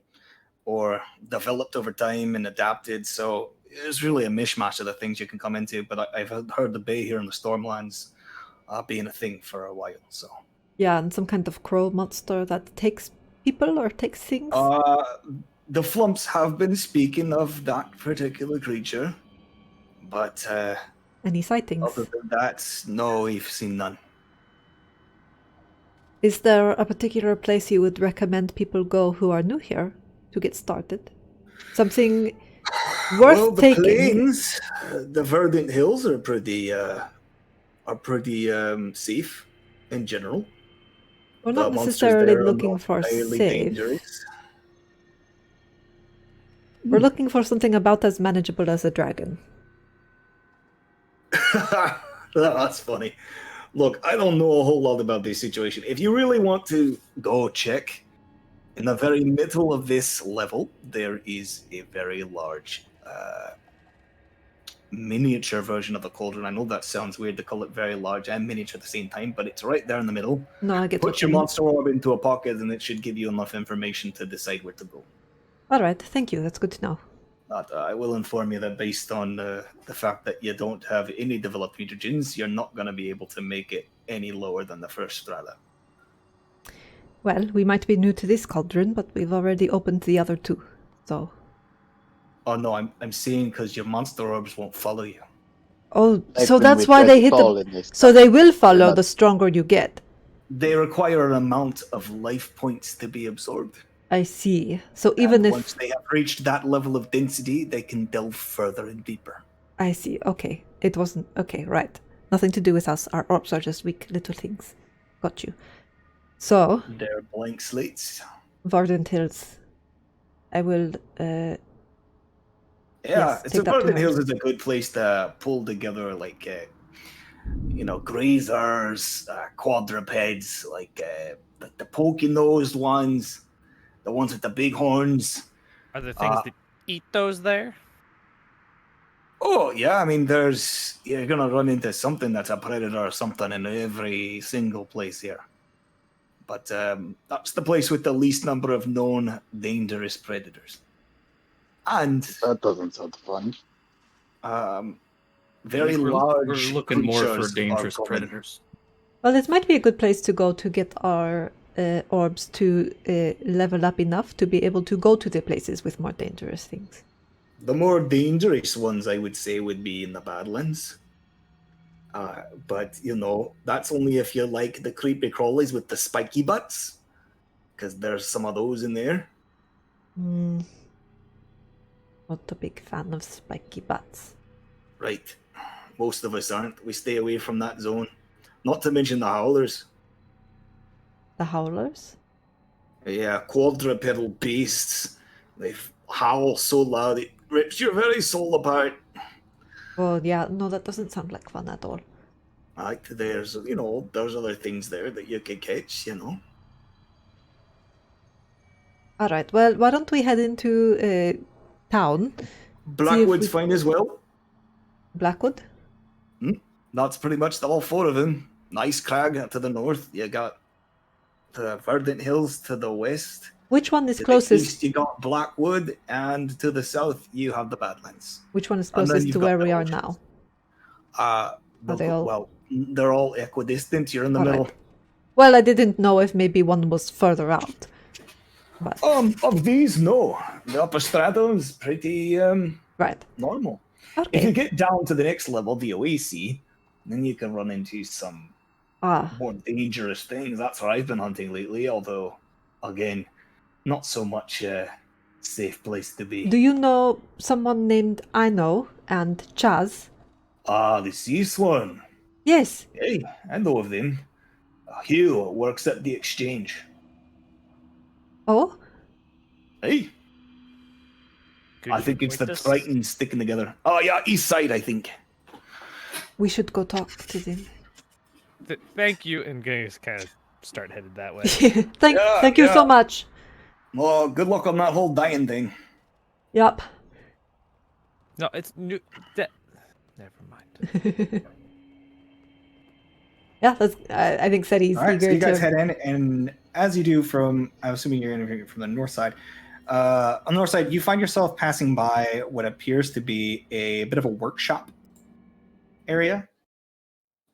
or developed over time and adapted. So it's really a mishmash of the things you can come into. But I've heard the Bay here in the Stormlands being a thing for a while. So Yeah, and some kind of crow monster that takes people or takes things. the Flumps have been speaking of that particular creature. But Any sightings? other than that, no, we've seen none. Is there a particular place you would recommend people go who are new here to get started? Something worth Well, the taking. plains, the verdant hills are pretty safe in general. We're The not monsters necessarily there are looking not for entirely safe. dangerous. We're looking for something about as manageable as a dragon. That's funny. Look, I don't know a whole lot about this situation. If you really want to go check, in the very middle of this level, there is a very large miniature version of the cauldron. I know that sounds weird to call it very large and miniature at the same time, but it's right there in the middle. No, I get Put what you your mean. monster orb into a pocket and it should give you enough information to decide where to go. All right, thank you. That's good to know. But I will inform you that based on the fact that you don't have any developed mutagens, you're not going to be able to make it any lower than the first strata. Well, we might be new to this cauldron, but we've already opened the other two. So, Oh no, I'm saying because your monster orbs won't follow you. oh, Like so when that's we why tried they to hit fall the. in this So stuff. they will follow not- the stronger you get. They require an amount of life points to be absorbed. I see. So even And if once they have reached that level of density, they can delve further and deeper. I see, okay, it wasn't okay, right? Nothing to do with us. Our orbs are just weak little things. Got you. So They're blank slates. Verdant Hills. I will. Yeah, Yes, it's take that to Verdant her. Hills is a good place to pull together, like, grazers, quadrupeds, like the poky-nosed ones, the ones with the big horns. Are there things that eat those there? Oh, yeah, I mean, you're gonna run into something that's a predator or something in every single place here. But that's the place with the least number of known dangerous predators. And That doesn't sound fun. very We're large looking more for creatures are dangerous coming. predators. Well, it might be a good place to go to get our orbs to level up enough to be able to go to the places with more dangerous things. The more dangerous ones, I would say, would be in the Badlands. But, that's only if you like the creepy crawlies with the spiky butts. Because there's some of those in there. Not a big fan of spiky butts. Right. Most of us aren't. We stay away from that zone. Not to mention the howlers. The howlers? Yeah, quadrupedal beasts. They howl so loud it rips your very soul apart. Well, yeah, no, that doesn't sound like fun at all. There's other things there that you could catch, All right, well, why don't we head into town? Blackwood's fine as well. Blackwood? That's pretty much all four of them. Nice crag to the north. You got the Verdant Hills to the west. Which one is To the closest? east, you got Blackwood, and to the south, you have the Badlands. Which one is And then closest you've to got where the we are oceans. now? They all- Well, they're all equidistant. You're in the All middle. right. Well, I didn't know if maybe one was further out. But Of these, no. The upper stratum's pretty right. normal. If you Okay. get down to the next level, the OAC, then you can run into some more dangerous things. That's what I've been hunting lately, although, again, not so much a safe place to be. Do you know someone named Ino and Chaz? The sea swan. Yes. Hey, I know of them. Hugh works at the exchange. Oh? Hey, Could I you think it's point the us- Tritons sticking together. Oh, yeah, east side, I think. We should go talk to them. Thank you, and going to kind of start headed that way. Thank you so yeah. much. Well, good luck on that whole dying thing. Yep. No, it's new. Never mind. Yeah, that's. I think Seti's All right, eager so you guys to. head in, and as you do I'm assuming you're interviewing from the north side. On the north side, you find yourself passing by what appears to be a bit of a workshop area.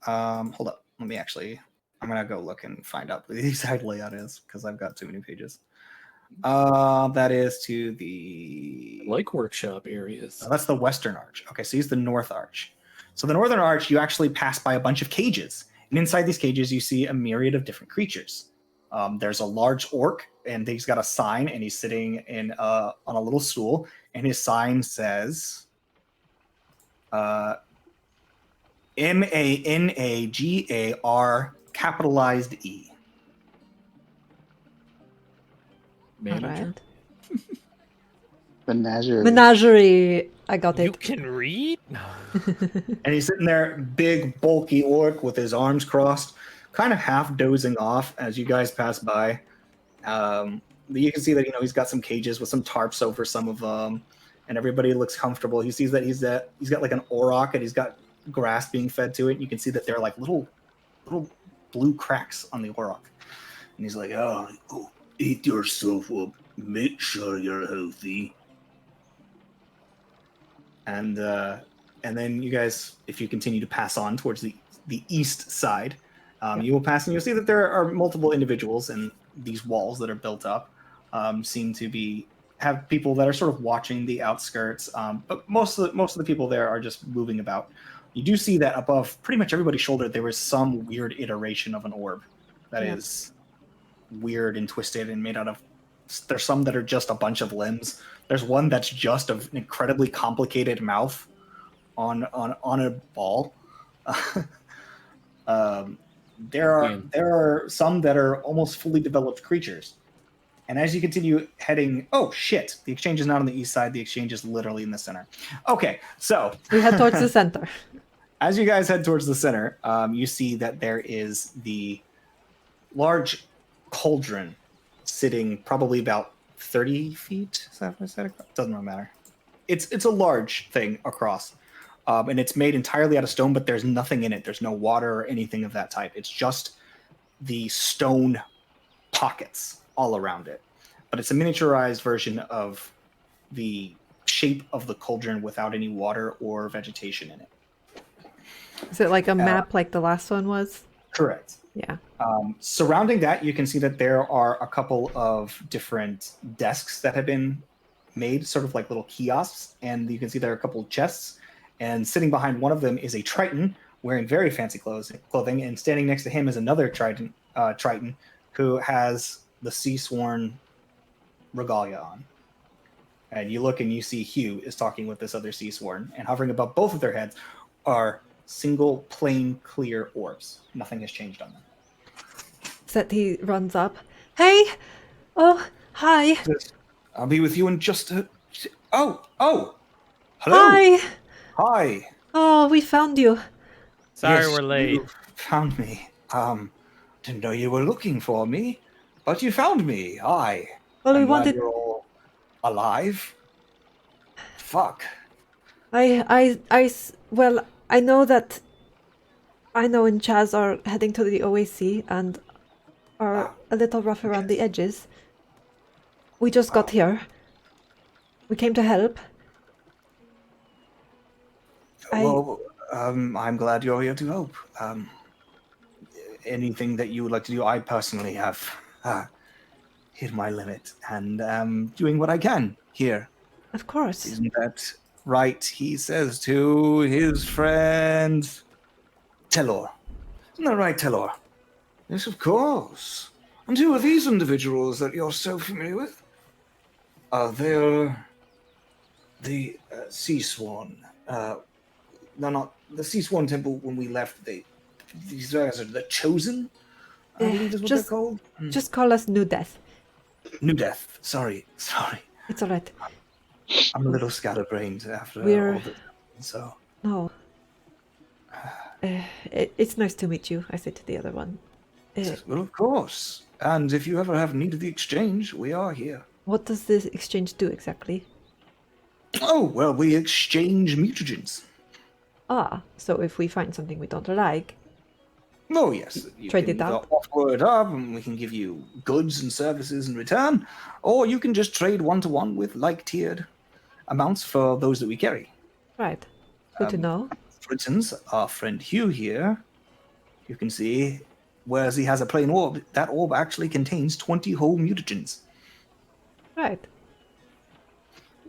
Hold up. I'm going to go look and find out what the exact layout is, because I've got too many pages. That is to the... Like workshop areas. Oh, that's the western arch. Okay, so he's the north arch. So the northern arch, you actually pass by a bunch of cages. And inside these cages, you see a myriad of different creatures. There's a large orc, and he's got a sign, and he's sitting on a little stool, and his sign says Managar capitalized E. Manager. Alright. Menagerie. Menagerie. I got You it. can read? And he's sitting there, big, bulky orc with his arms crossed, kind of half dozing off as you guys pass by. You can see that he's got some cages with some tarps over some of them, and everybody looks comfortable. He sees that he's got like an auroch, and he's got grass being fed to it. You can see that there are like little blue cracks on the auroch, and he's like, "Oh, eat yourself up. Make sure you're healthy." And then you guys, if you continue to pass on towards the east side, you will pass, and you'll see that there are multiple individuals in these walls that are built up. Seem to have people that are sort of watching the outskirts, but most of the people there are just moving about. You do see that above pretty much everybody's shoulder there is some weird iteration of an orb that is weird and twisted and made out of. There's some that are just a bunch of limbs. There's one that's just an incredibly complicated mouth on a ball. There are some that are almost fully developed creatures. And as you continue heading, oh shit, the exchange is not on the east side. The exchange is literally in the center. Okay, so We head towards the center. as you guys head towards the center, you see that there is the large cauldron sitting probably about 30 feet. Is that doesn't really matter. It's a large thing across. And it's made entirely out of stone, but there's nothing in it. There's no water or anything of that type. It's just the stone pockets all around it. But it's a miniaturized version of the shape of the cauldron without any water or vegetation in it. Is it like a map like the last one was? Correct. Yeah. Surrounding that, you can see that there are a couple of different desks that have been made, sort of like little kiosks, and you can see there are a couple of chests. And sitting behind one of them is a Triton wearing very fancy clothing, and standing next to him is another Triton who has the Sea-Sworn regalia on. And you look and you see Hugh is talking with this other Sea-Sworn, and hovering above both of their heads are single, plain, clear orbs. Nothing has changed on them. That he runs up. Hey! Oh, hi. I'll be with you in just a... Oh! Hello! Hi! Hi! Oh, we found you. Sorry Yes, we're late. You found me. Didn't know you were looking for me, but you found me. Hi. Well, we I'm glad wanted... you're all alive. Fuck. Well, I know that Aino and Chaz are heading to the OAC and are a little rough around the edges. We just got here. We came to help. Well, I'm glad you're here to help. Anything that you would like to do, I personally have hit my limit, and doing what I can here. Of course. Isn't that right? He says to his friend Telor. Isn't that right, Telor? Yes, of course. And who are these individuals that you're so familiar with? They're the Sea-Sworn. No, not the Sea-Sworn Temple. When we left, these guys are the Chosen. I believe is what they're called. Just call us New Death. New Death. Sorry. It's all right. I'm a little scatterbrained after all this. So. No. It's nice to meet you, I said to the other one. Well, of course. And if you ever have need of the exchange, we are here. What does this exchange do exactly? Oh, well, we exchange mutagens. Ah, so if we find something we don't like... Oh, yes. You trade can it up. offer it up, and we can give you goods and services in return, or you can just trade one-to-one with like-tiered amounts for those that we carry. Right. Good to know. For instance, our friend Hugh here, you can see, whereas he has a plain orb, that orb actually contains 20 whole mutagens. Right.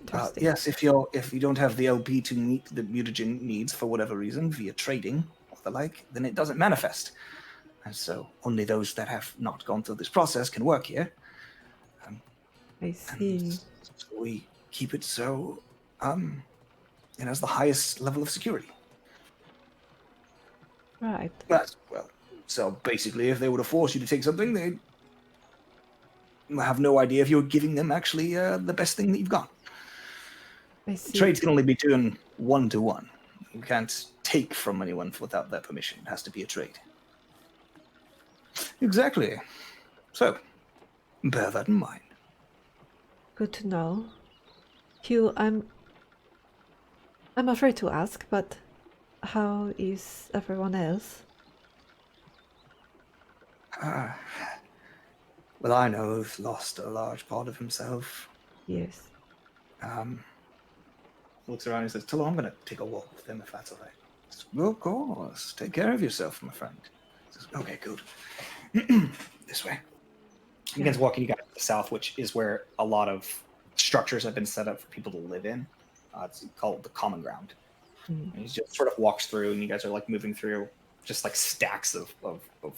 Interesting. Yes, if you don't have the LP to meet the mutagen needs for whatever reason via trading or the like, then it doesn't manifest. And so only those that have not gone through this process can work here. I see. So we keep it so it has the highest level of security. Right. So basically, if they were to force you to take something, they'd have no idea if you're giving them actually the best thing that you've got. I see. Trades can only be done one-to-one. You can't take from anyone without their permission. It has to be a trade. Exactly. So, bear that in mind. Good to know. Hugh, I'm afraid to ask, but how is everyone else? Well, I know he's lost a large part of himself. Yes. Looks around and says, Tilo, I'm going to take a walk with them if that's all right. Says, well, of course. Take care of yourself, my friend. Says, okay, good. This way. He begins walking you guys to the south, which is where a lot of structures have been set up for people to live in. It's called the common ground. And he just sort of walks through, and you guys are like moving through just like stacks of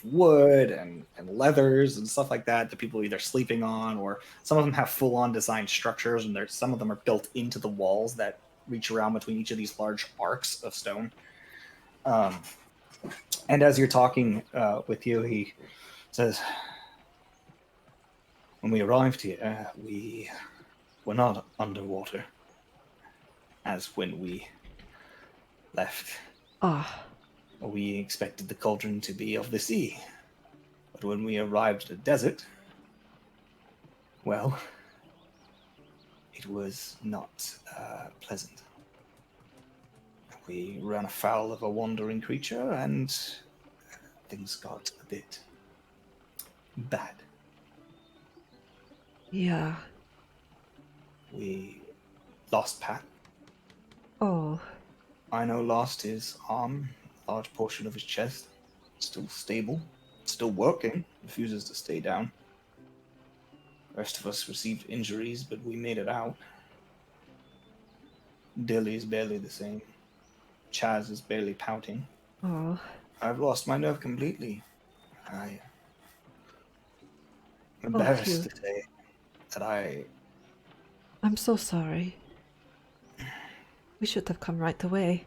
wood and leathers and stuff like that people are either sleeping on, or some of them have full-on designed structures, and some of them are built into the walls that reach around between each of these large arcs of stone. And as you're talking with you, he says, When we arrived here, we were not underwater, as when we left. Ah, We expected the cauldron to be of the sea, but when we arrived at the desert, well, it was not pleasant. We ran afoul of a wandering creature, and things got a bit bad. yeah. We lost Pat. Oh, Ino lost his arm, a large portion of his chest. Still stable, still working, refuses to stay down. The rest of us received injuries, but we made it out. Dilly is barely the same. Chaz is barely pouting. oh, I've lost my nerve completely. I'm oh, embarrassed Hugh. to say that I'm so sorry. We should have come right away.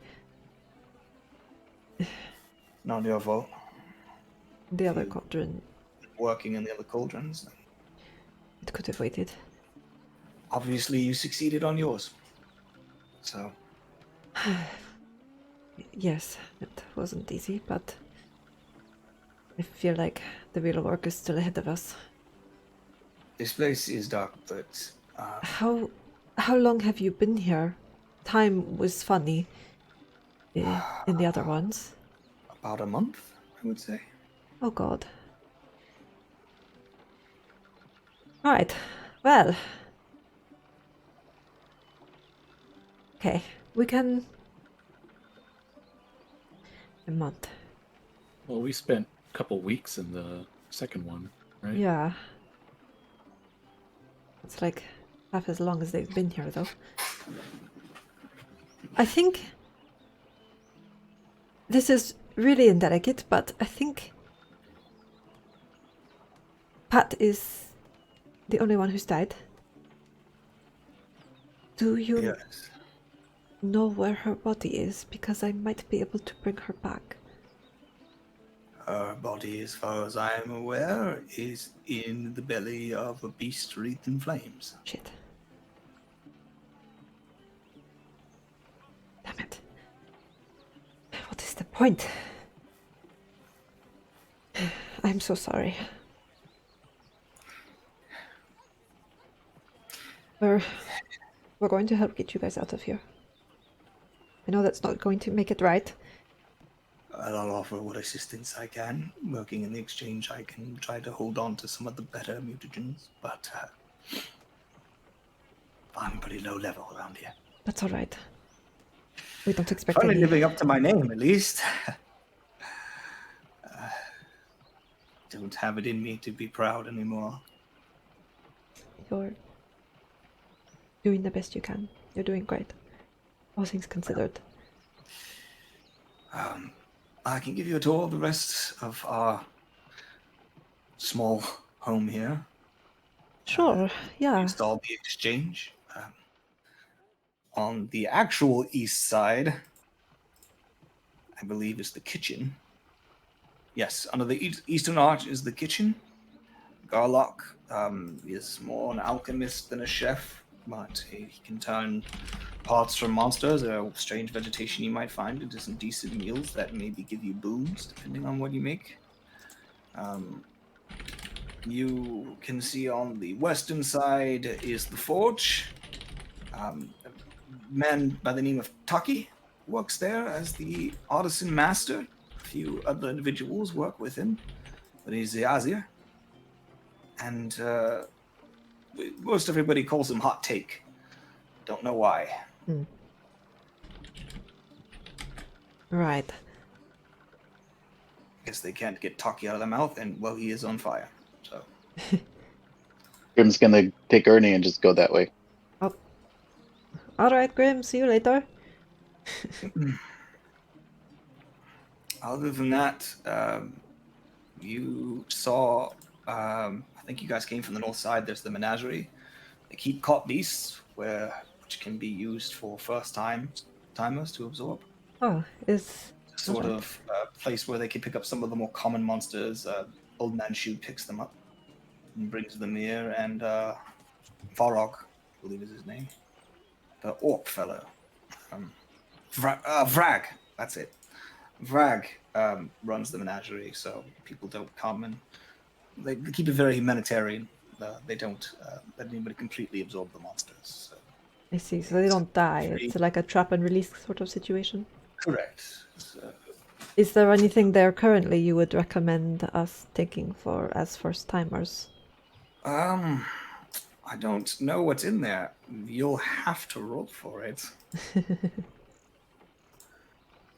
not your fault. The other You- cauldron, Working in the other cauldrons. it could have waited. Obviously, you succeeded on yours. So, Yes, it wasn't easy, but I feel like the real work is still ahead of us. this place is dark, but How long have you been here? Time was funny in the other ones. about a month, I would say. Oh god. Right. Well. Okay, we can. A month. Well, we spent a couple weeks in the second one, right? Yeah. It's like half as long as they've been here, though. I think this is really indelicate, but I think Pat is the only one who's died. Do you Yes. know where her body is? Because I might be able to bring her back. Her body, as far as I am aware, is in the belly of a beast wreathed in flames. Shit. Damn it. What is the point? I'm so sorry. We're going to help get you guys out of here. I know that's not going to make it right. I'll offer what assistance I can. Working in the exchange, I can try to hold on to some of the better mutagens, but I'm pretty low level around here. That's all right. We don't expect Finally any. living up to my name, at least. Don't have it in me to be proud anymore. You're doing the best you can. You're doing great. All things considered. I can give you a tour of the rest of our small home here. Sure, yeah. Install the exchange. On the actual east side, I believe is the kitchen. Yes, under the eastern arch is the kitchen. Garlock is more an alchemist than a chef, but he can turn parts from monsters or strange vegetation you might find into some decent meals that maybe give you boons, depending on what you make. You can see on the western side is the forge. A man by the name of Taki works there as the artisan master. A few other individuals work with him, but he's the Azir. And most everybody calls him Hot Take. Don't know why. Right. Guess they can't get Taki out of their mouth, and well, he is on fire. So Grim's gonna take Ernie and just go that way. Oh. Alright, Grim, see you later. other than that, you saw. I think you guys came from the north side. There's the menagerie. They keep caught beasts, which can be used for timers to absorb. Oh, is Sort Alright. of place where they can pick up some of the more common monsters. Old Man Shoe picks them up. and brings them here, and Varog, I believe is his name, the orc fellow. Vrag, that's it. Vrag runs the menagerie, so people don't come, and they keep it very humanitarian. They don't let anybody completely absorb the monsters. So. I see. So they don't die. Free. It's like a trap and release sort of situation. Correct. So, Is there anything there currently you would recommend us taking for as first timers? I don't know what's in there. You'll have to roll for it.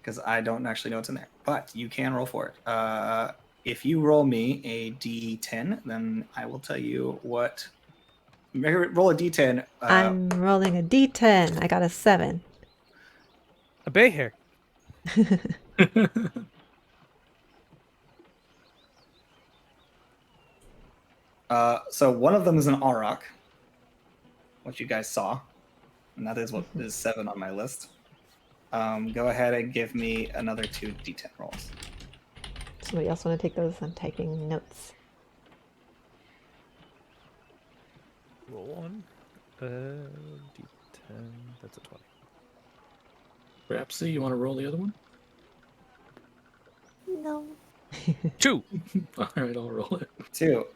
Because I don't actually know what's in there. But you can roll for it. If you roll me a d10, then I will tell you what. Roll a d10. I'm rolling a d10. I got a 7. A Behir. So one of them is an Auroch, what you guys saw. And that is what is 7 on my list. Go ahead and give me another 2 d10 rolls. Somebody else want to take those? I'm taking notes. Roll one. D10. That's a 20. Rapsy, you want to roll the other one? No. 2. All right, I'll roll it. 2.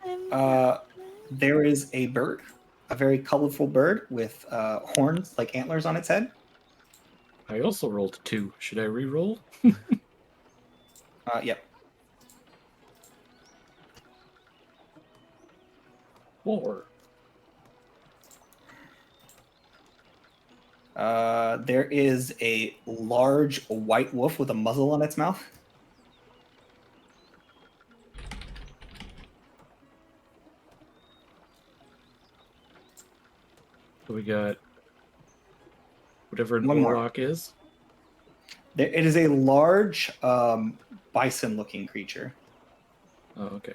There is a bird, a very colorful bird with horns like antlers on its head. I also rolled 2. Should I re-roll? Yep. 4. There is a large white wolf with a muzzle on its mouth. So we got whatever an One more. Auroch is. It is a large bison-looking creature. Oh, okay.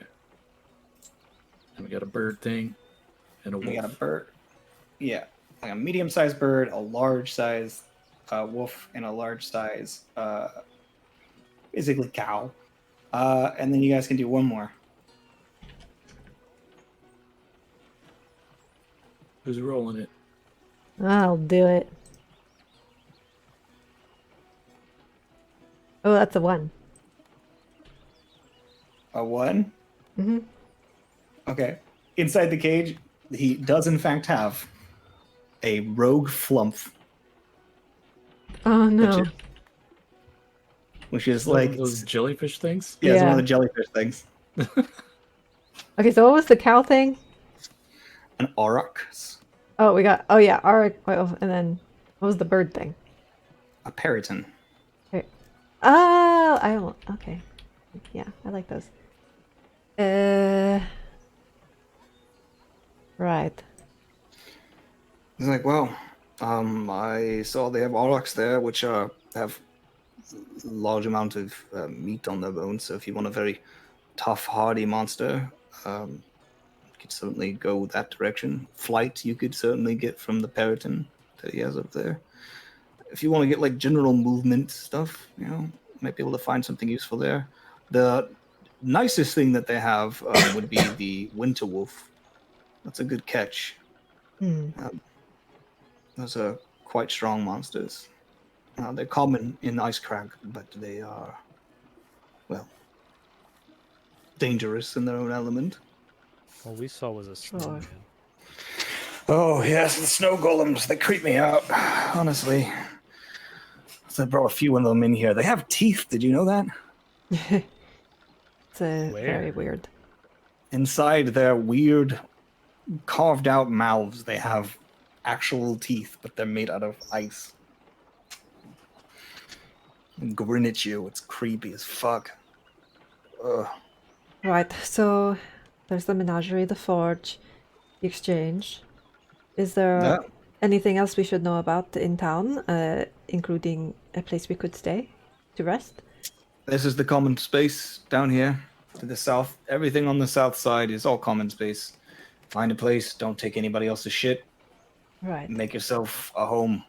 And we got a bird thing and a wolf. We got a bird. Yeah, like a medium-sized bird, a large-sized wolf, and a large-sized, basically cow. And then you guys can do one more. Who's rolling it? I'll do it. Oh, that's a 1. A 1? Mm-hmm. Okay. Inside the cage, he does in fact have a rogue flump, Oh no. which is One like of those jellyfish things? yeah, it's one Yeah. of the jellyfish things. Okay, so what was the cow thing? An aurochs, Oh, we got. Oh yeah, our. Oh, and then what was the bird thing? a periton. Oh, I don't. Okay. Yeah, I like those. Right. He's like, well, I saw they have aurochs there, which have large amount of meat on their bones. So if you want a very tough, hardy monster, you could certainly go that direction. Flight, you could certainly get from the periton that he has up there. If you want to get like general movement stuff, you know, might be able to find something useful there. The nicest thing that they have would be the winter wolf. That's a good catch. Those are quite strong monsters. They're common in Icecrag, but they are, well, dangerous in their own element. All we saw was a snowman. Oh, yes, the snow golems. They creep me out, honestly. So I brought a few of them in here. They have teeth. Did you know that? It's very Where? weird. Inside their weird, carved out mouths, they have actual teeth, but they're made out of ice. And grin at you. It's creepy as fuck. Ugh. Right. So there's the menagerie, the forge, the exchange. Is there Yeah. anything else we should know about in town, including a place we could stay to rest? This is the common space down here to the south. Everything on the south side is all common space. Find a place. Don't take anybody else's shit. Right. Make yourself a home.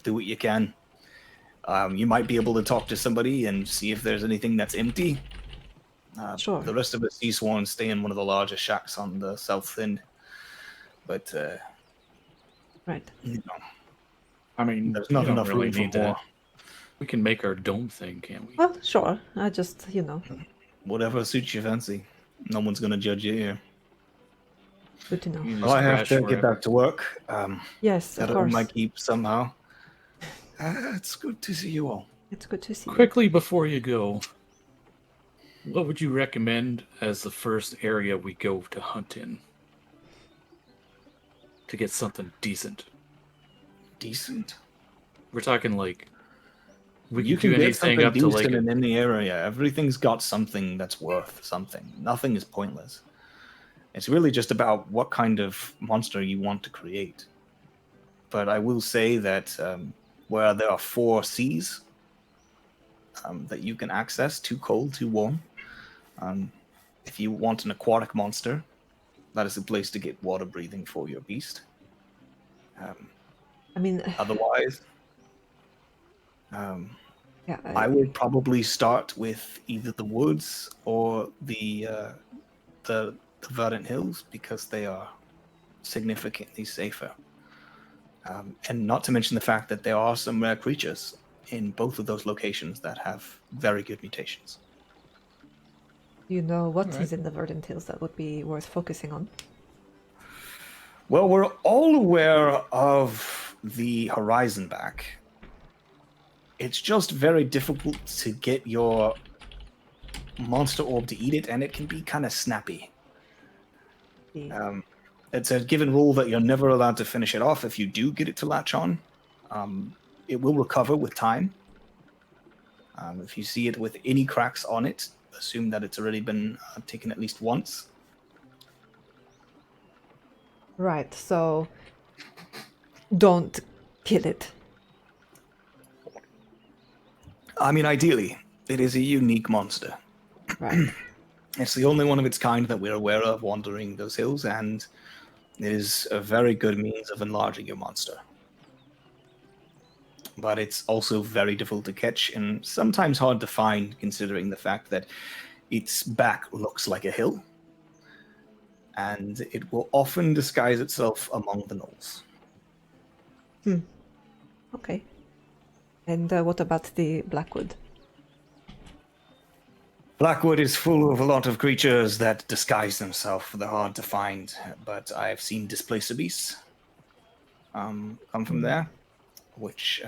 Do what you can. You might be able to talk to somebody and see if there's anything that's empty. Sure. The rest of the Sea Sworn stay in one of the larger shacks on the south end. But, Right. you know, I mean, there's you not don't enough really room for need more. that. We can make our dome thing, can't we? Well, sure. I just, Whatever suits your fancy. No one's going to judge you here. good to know. You can Well, just I have crash to get wherever. back to work. Yes, of Gotta earn my course. keep somehow. It's good to see you all. It's good to see you. Quickly before you go, what would you recommend as the first area we go to hunt in? To get something decent. Decent? We're talking like we You could can do get anything something up to like decent in any area. Everything's got something that's worth something. Nothing is pointless. It's really just about what kind of monster you want to create. But I will say that where there are 4 seas that you can access, too cold, too warm, if you want an aquatic monster, that is the place to get water breathing for your beast. I mean, Otherwise, yeah. I would probably start with either the woods or the verdant hills because they are significantly safer. And not to mention the fact that there are some rare creatures in both of those locations that have very good mutations. You know what Alright. is in the Verdant Hills that would be worth focusing on? Well, we're all aware of the horizon back. It's just very difficult to get your monster orb to eat it, and it can be kind of snappy. The- It's a given rule that you're never allowed to finish it off. If you do get it to latch on, it will recover with time. If you see it with any cracks on it, assume that it's already been taken at least once. Right, so don't kill it. I mean, ideally, it is a unique monster. Right. It's the only one of its kind that we're aware of wandering those hills, and it is a very good means of enlarging your monster. But it's also very difficult to catch and sometimes hard to find, considering the fact that its back looks like a hill, and it will often disguise itself among the knolls. Okay. And what about the Blackwood? Blackwood is full of a lot of creatures that disguise themselves. They're hard to find, but I've seen displacer beasts come from there, which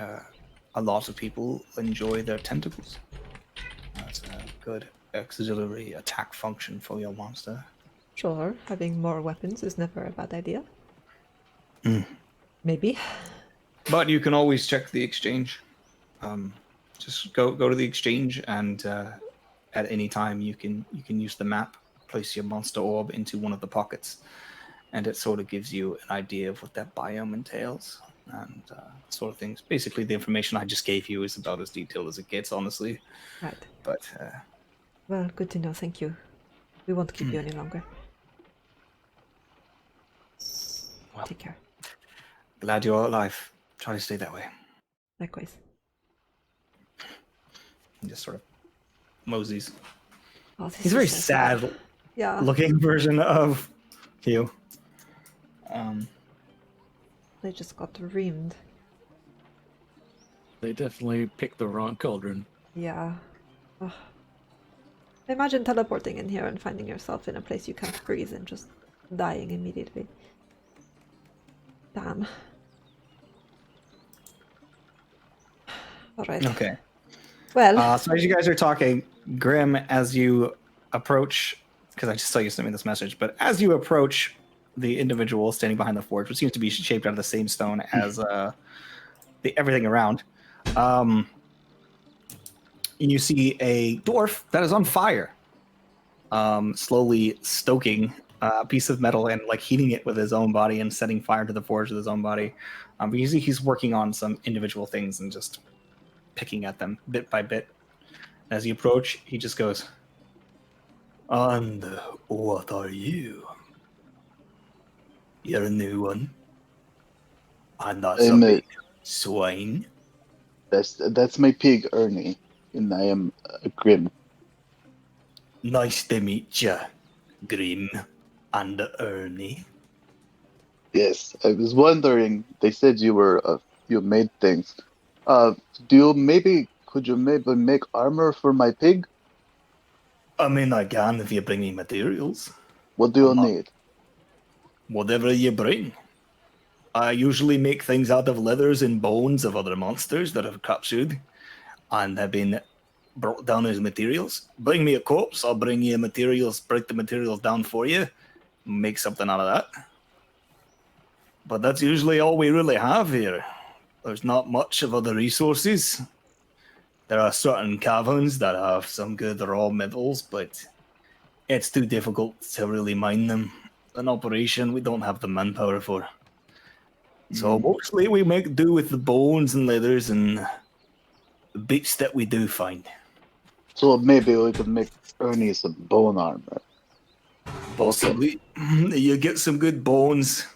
a lot of people enjoy their tentacles. That's a good auxiliary attack function for your monster. Sure, having more weapons is never a bad idea. Maybe. But you can always check the exchange. Just go to the exchange, and at any time you can use the map, place your monster orb into one of the pockets, and it sort of gives you an idea of what that biome entails and sort of things. Basically, the information I just gave you is about as detailed as it gets, honestly. Right. But Well, good to know. Thank you. We won't keep you any longer. Well. Take care. glad you're alive. Try to stay that way. Likewise. And just sort of moseys. Oh, this He's a very is so sad Yeah. looking version of you. They just got reamed. they definitely picked the wrong cauldron. Yeah. Ugh. Imagine teleporting in here and finding yourself in a place you can't breathe and just dying immediately. Damn. Alright. Okay. Well, So as you guys are talking, Grim, as you approach, because I just saw you send me this message, but as you approach the individual standing behind the forge, which seems to be shaped out of the same stone as everything around, you see a dwarf that is on fire, slowly stoking a piece of metal and like heating it with his own body and setting fire to the forge with his own body. But you see he's working on some individual things and just picking at them bit by bit. As you approach, he just goes, "And what are you? You're a new one. I'm not I'm some swine." That's my pig Ernie, and I am a Grim. Nice to meet you, Grim and Ernie. Yes, I was wondering. They said you were you made things. Uh, could you maybe make armor for my pig? I mean, I can if you bring me materials. What do you need? Whatever you bring. I usually make things out of leathers and bones of other monsters that I've captured and have been brought down as materials. Bring me a corpse, I'll bring you materials, break the materials down for you, make something out of that. But that's usually all we really have here. There's not much of other resources. There are certain caverns that have some good raw metals, but it's too difficult to really mine them. An operation we don't have the manpower for. So mostly we make do with the bones and leathers and the bits that we do find. So maybe we could make Ernie some bone armor. Possibly. You get some good bones.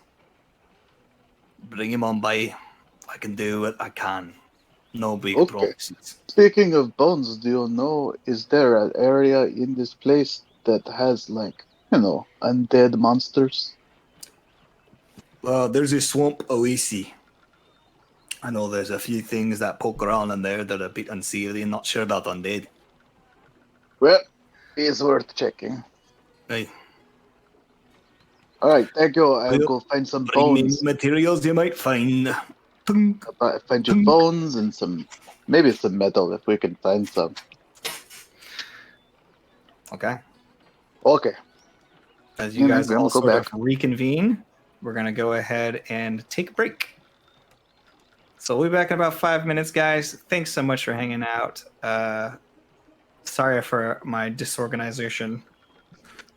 Bring him on by. I can do what I can. No big promises. Speaking of bones, do you know, is there an area in this place that has, like, undead monsters? There's a swamp oasis. I know there's a few things that poke around in there that are a bit unseelie. Not sure about undead. Well, it's worth checking. Right. Alright, thank you. I'll go find some bones. Materials you might find. I'll find you bones and maybe some metal if we can find some. Okay. Okay. As you guys all sort of reconvene, we're going to go ahead and take a break. So we'll be back in about 5 minutes, guys. Thanks so much for hanging out. Sorry for my disorganization.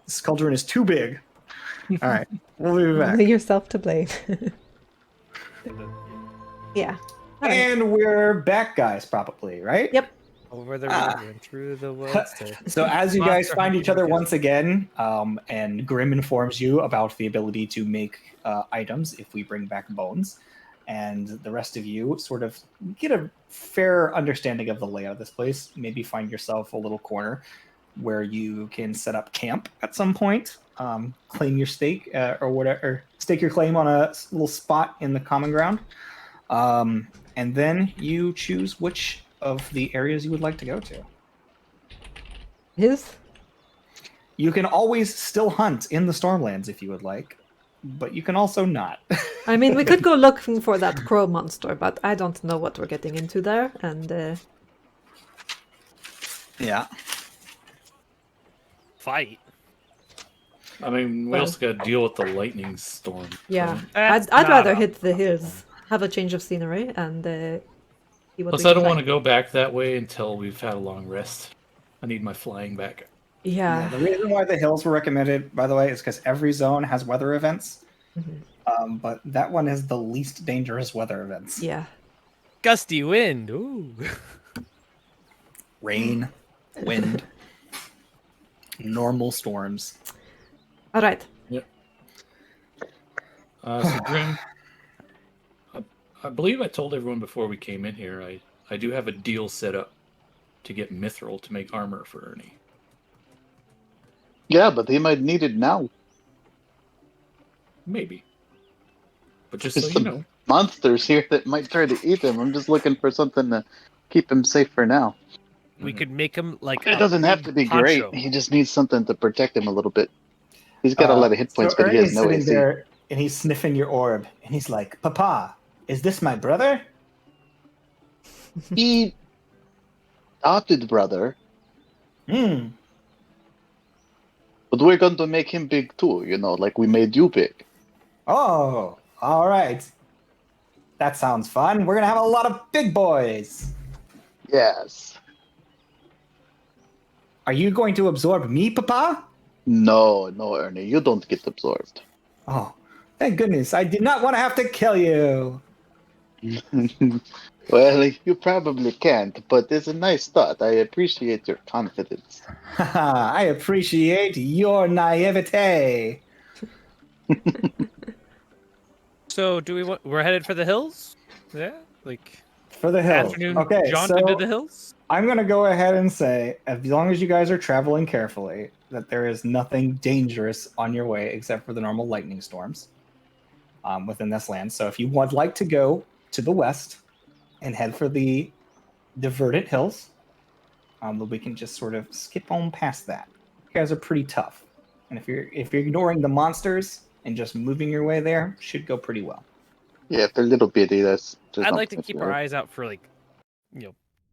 This cauldron is too big. All right, we'll be back. Only yourself to blame. Yeah. And we're back, guys, probably, right? Yep. Over the river and through the woods. So as you guys find each other once again, and Grim informs you about the ability to make items if we bring back bones, and the rest of you sort of get a fair understanding of the layout of this place. Maybe find yourself a little corner where you can set up camp at some point, claim your stake or whatever, or stake your claim on a little spot in the common ground, and then you choose which of the areas you would like to go to. You can always still hunt in the Stormlands if you would like, but you can also not. I mean, we could go looking for that crow monster, but I don't know what we're getting into there, and yeah. Fight. I mean, we also got to deal with the lightning storm. yeah, So. I'd rather hit the hills, have a change of scenery, and see what. Plus, I don't want to go back that way until we've had a long rest. I need my flying back. Yeah. The reason why the hills were recommended, by the way, is because every zone has weather events. Mm-hmm. But that one has the least dangerous weather events. Yeah. Gusty wind. Ooh. Rain, wind, normal storms. All right. Yep. So Grim, I believe I told everyone before we came in here, I do have a deal set up to get Mithril to make armor for Ernie. Yeah, but he might need it now. Maybe. But just There's so you know. Monsters here that might try to eat him. I'm just looking for something to keep him safe for now. We could make him like. It doesn't have to be great. He just needs something to protect him a little bit. He's got a lot of hit points, but he has no AC. There, and he's sniffing your orb, and he's like, "Papa, is this my brother?" He adopted brother. Hmm. But we're going to make him big too, like we made you big. Oh, all right. That sounds fun. We're going to have a lot of big boys. Yes. Are you going to absorb me, Papa? No, Ernie. You don't get absorbed. Oh, thank goodness. I did not want to have to kill you. Well, you probably can't, but it's a nice thought. I appreciate your confidence. I appreciate your naivete. So, we're headed for the hills? Yeah, like. For the hills. Afternoon Okay, jaunt so into the hills. I'm going to go ahead and say, as long as you guys are traveling carefully, that there is nothing dangerous on your way except for the normal lightning storms within this land. So if you would like to go to the west and head for the verdant hills, we can just sort of skip on past that. You guys are pretty tough, and if you're ignoring the monsters and just moving your way there, should go pretty well. Yeah, if they're little bitty, there's I'd like to nothing keep do. our eyes out for like,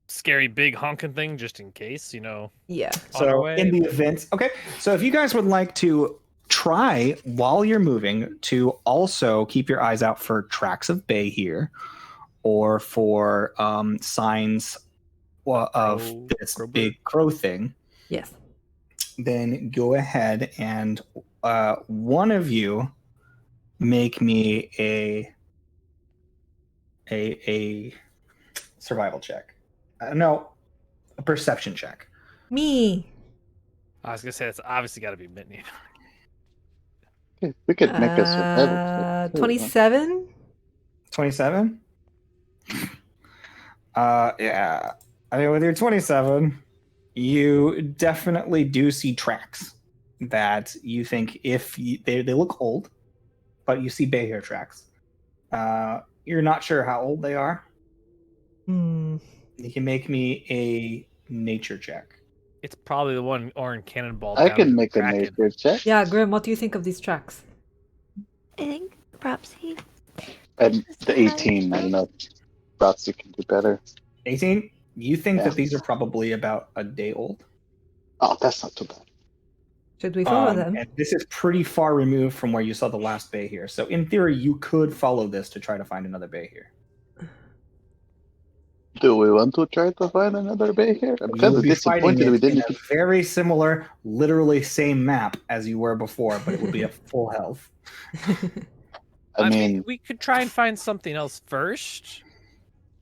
scary big honking thing just in case, Yeah. on our So way. in the event, okay. So if you guys would like to try while you're moving to also keep your eyes out for tracks of Behir or for signs of this Crowbird. big crow thing, Yes. then go ahead and one of you make me a survival check. No, a perception check. Me. I was gonna say it's obviously got to be Mitney. Okay, we could make a survival check, too, huh? 27. 27. Yeah. I mean, with your 27, you definitely do see tracks that you think they look old, but you see Behir tracks. You're not sure how old they are. Hmm. You can make me a nature check. It's probably the one Orin cannonball. I down can into make the a Kraken. nature check. Yeah, Grim, what do you think of these tracks? I think perhaps he. And the 18, I don't know. Perhaps you can do better. 18. You think Yeah. that these are probably about a day old? Oh, that's not too bad. Should we follow them? And this is pretty far removed from where you saw the last Behir. So in theory, you could follow this to try to find another Behir. Do we want to try to find another bay here? I'm You kind will of be fighting disappointed we it in didn't. a very similar, literally same map as you were before, but it would be at full health. I mean, we could try and find something else first.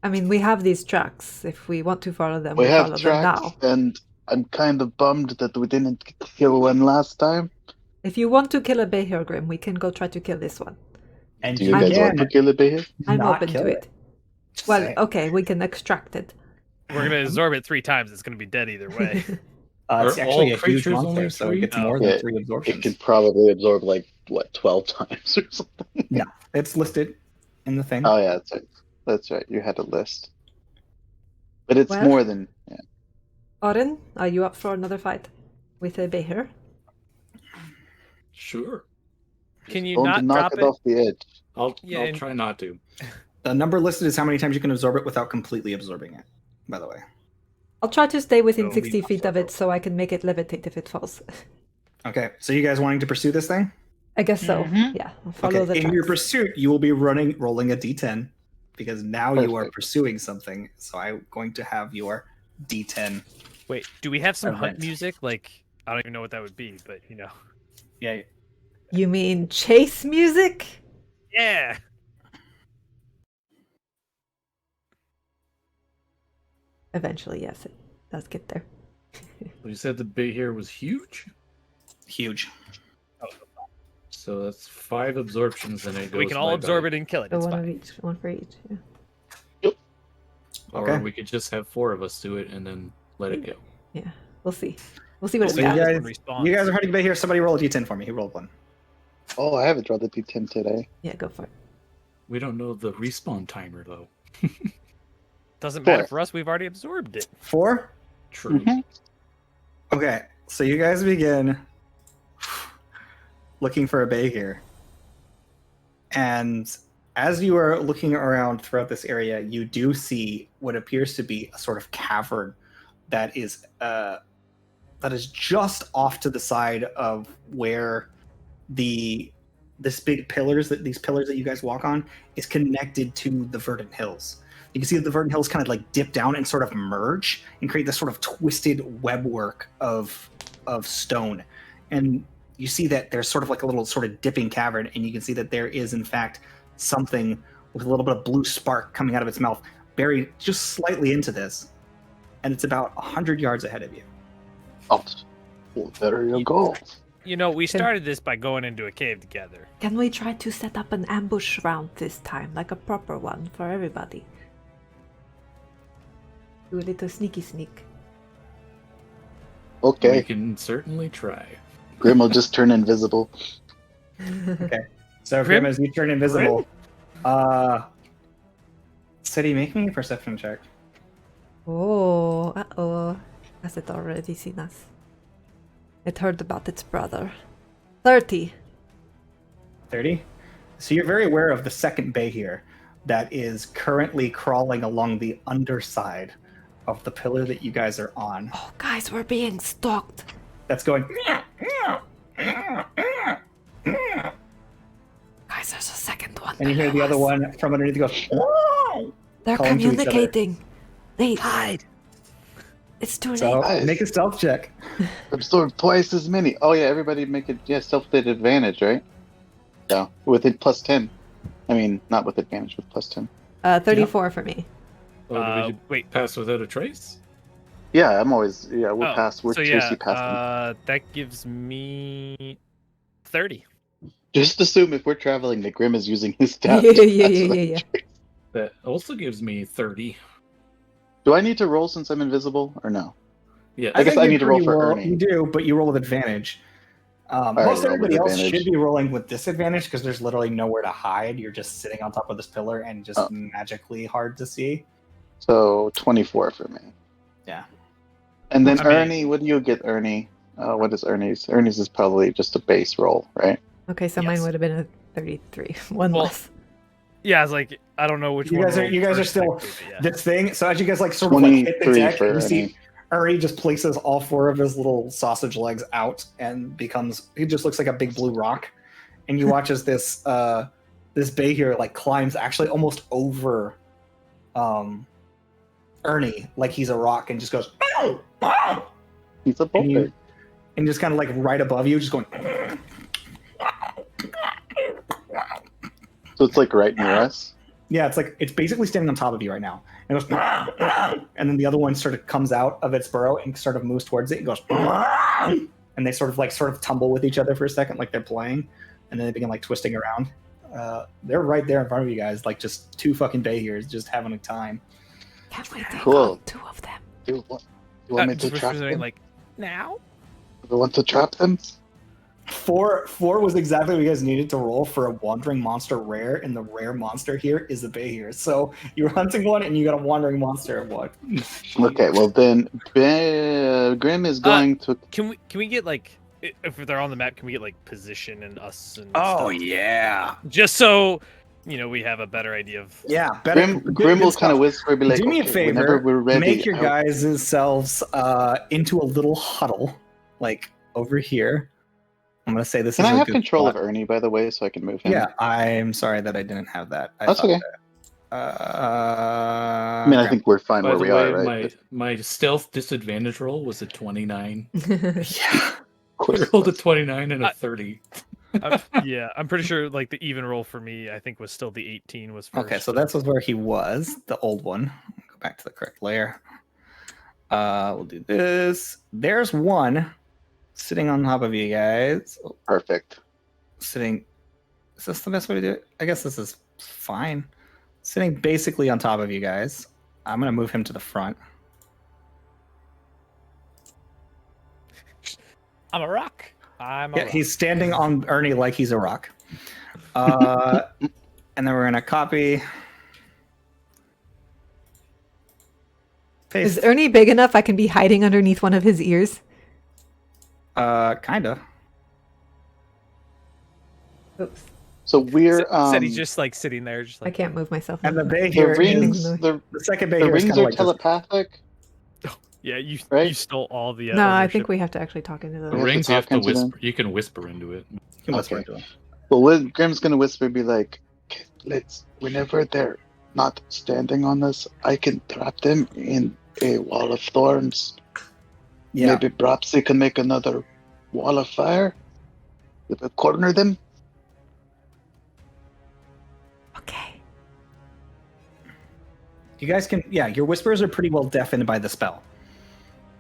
I mean, we have these tracks. If we want to follow them, we we'll have follow them tracks, now. and I'm kind of bummed that we didn't kill one last time. If you want to kill a Behir, Grim, we can go try to kill this one. And Do you guys want to kill a bay here? I'm not open kill to it. Just Well, saying. okay, we can extract it. We're gonna absorb it 3 times. It's gonna be dead either way. It's Are actually all a huge creatures monster, only so it three? gets Oh. more Yeah, than 3 absorptions. It can probably absorb like what 12 times or something. No, it's listed in the thing. Oh yeah, that's right. That's right. You had a list, but it's Well- more than. Yeah. Oren, are you up for another fight with a Behir? Sure. Can you Don't not knock drop it it? off the edge. I'll Yeah, and- try not to. The number listed is how many times you can absorb it without completely absorbing it, by the way. I'll try to stay within So 60 we- feet of it so I can make it levitate if it falls. Okay, so you guys wanting to pursue this thing? I guess so. Mhm. Yeah, I'll follow the Okay, in your tracks. pursuit, you will be rolling a d10 because now you are Perfect. pursuing something. So I'm going to have your d10. Wait, do we have some hunt Event. music? Like, I don't even know what that would be, but Yeah, You mean chase music? Yeah. Eventually, yes, it does get there. You said the bay here was huge, huge. so that's 5 absorptions, and it goes. We can all absorb it and kill it. So It's one fine. of each, one for each. Yeah. Or Okay. we could just have 4 of us do it and then let it go. Yeah, we'll see. We'll see what We'll it So see how does. this guys- one responds. You guys are hunting here. Somebody roll a d10 for me. He rolled one. Oh, I haven't drawn the D10 today. Yeah, go for it. We don't know the respawn timer though. Doesn't matter 4. for us. We've already absorbed it. 4? True. Mhm. Okay, so you guys begin looking for a bay here. And as you are looking around throughout this area, you do see what appears to be a sort of cavern that is just off to the side of where these pillars that you guys walk on is connected to the verdant hills. You can see that the verdant hills kind of like dip down and sort of merge and create this sort of twisted webwork of stone. And you see that there's sort of like a little sort of dipping cavern, and you can see that there is in fact something with a little bit of blue spark coming out of its mouth, buried just slightly into this. And it's about 100 yards ahead of you. Oh, well, there you go. We started this by going into a cave together. Can we try to set up an ambush round this time, like a proper one for everybody? Do a little sneaky sneak. We Okay. can certainly try. Grim will just turn invisible. Okay. So Grim? Grim, as you turn invisible, City, make me a perception check. Oh, uh-oh. Has it already seen us? It heard about its brother. 30. 30. So you're very aware of the second Behir that is currently crawling along the underside of the pillar that you guys are on. Oh, guys, we're being stalked. That's going. Guys, there's a second one. And you hear the below other us. one from underneath go. They're calling to each other. communicating. They Hide. It's too late. So Nice. make a stealth check. Absorb twice as many. Oh yeah, everybody make it. Yeah, self-lit advantage, right? Yeah, with it plus 10. I mean, not with advantage, with plus 10. 34 for me. Oh, did we Wait. pass without a trace? Yeah, I'm always. Yeah, we're Oh, past. We're so Tracy past them. that gives me 30. Just assume if we're traveling, that Grim is using his Yeah, staff. to yeah, pass yeah, without yeah, yeah. trace. That also gives me 30. Do I need to roll since I'm invisible, or no? Yeah. I guess think I you need to roll pretty for well- Ernie. You do, but you roll with advantage. already Most rolled with everybody else advantage. should be rolling with disadvantage because there's literally nowhere to hide. You're just sitting on top of this pillar and just Oh. magically hard to see. So 24 for me. Yeah. And then I mean- Ernie, what do you get, Ernie? What is Ernie's? Ernie's is probably just a base roll, right? Okay, so mine Yes. would have been a 33. One Well, less. Yeah, I was like, I don't know which You one. guys are- rolled you guys are first still- technically, but yeah. This thing. So as you guys like sort of like hit the 23 deck, for and you see Ernie. Ernie just places all four of his little sausage legs out and becomes. He just looks like a big blue rock. And you watch as this this Behir like climbs actually almost over Ernie like he's a rock and just goes He's a and, bullet. and just kind of like right above you, just going. So it's like right near us. Yeah, it's like it's basically standing on top of you right now. And it goes, and then the other one sort of comes out of its burrow and sort of moves towards it and goes, and they sort of tumble with each other for a second, like they're playing, and then they begin like twisting around. They're right there in front of you guys, like just two fucking Behirs just having a time. Can't wait to Cool. count 2 of them. Do you want me to Just trap whispering, them? like, now? Do you want to trap them? Four was exactly what you guys needed to roll for a wandering monster rare, and the rare monster here is the Behir. So you're hunting one, and you got a wandering monster. What? Okay, well then, Grim is going to. Can we get like, if they're on the map, can we get like position and us and Oh stuff? yeah, Just so we have a better idea of. yeah. Better, Grim will kind of whisper, be like, Do me a "Okay, whenever favor. we're ready, Make your I'll-" guys' selves into a little huddle, like over here. I'm gonna say this Can is I a have good control spot. of Ernie, by the way, so I can move him? Yeah, I'm sorry that I didn't have that. That's thought okay. that, I mean, I think we're fine By where the we way, are, right? my stealth disadvantage roll was a 29. yeah. I rolled a 29 and a 30. Yeah, I'm pretty sure like the even roll for me, I think was still the 18 was first. Okay, so that's where he was, the old one. Go back to the correct layer. We'll do this. There's one sitting on top of you guys. Perfect. Sitting. Is this the best way to do it? I guess this is fine. Sitting basically on top of you guys. I'm gonna move him to the front. I'm a rock. I'm a Yeah, rock. he's standing on Ernie like he's a rock. And then we're gonna copy. Is Paste. Ernie big enough I can be hiding underneath one of his ears? Kinda. Oops. So we're said he's just like sitting there, just I like can't move myself. And the now. bay the here rings. is The the second bay the here is rings kind of are like this. telepathic. yeah, you Right? stole all the. No, I ownership. think we have to actually talk into The We the. have to rings, you have talk to into them. whisper. You can whisper into it. You can whisper Okay. into him. Well, Grim's gonna whisper, be like, "Okay, let's. Whenever they're not standing on us, I can trap them in a wall of thorns. Yeah. Maybe Bropsy can make another wall of fire. If we corner them, Okay. You guys can. Yeah, your whispers are pretty well deafened by the spell.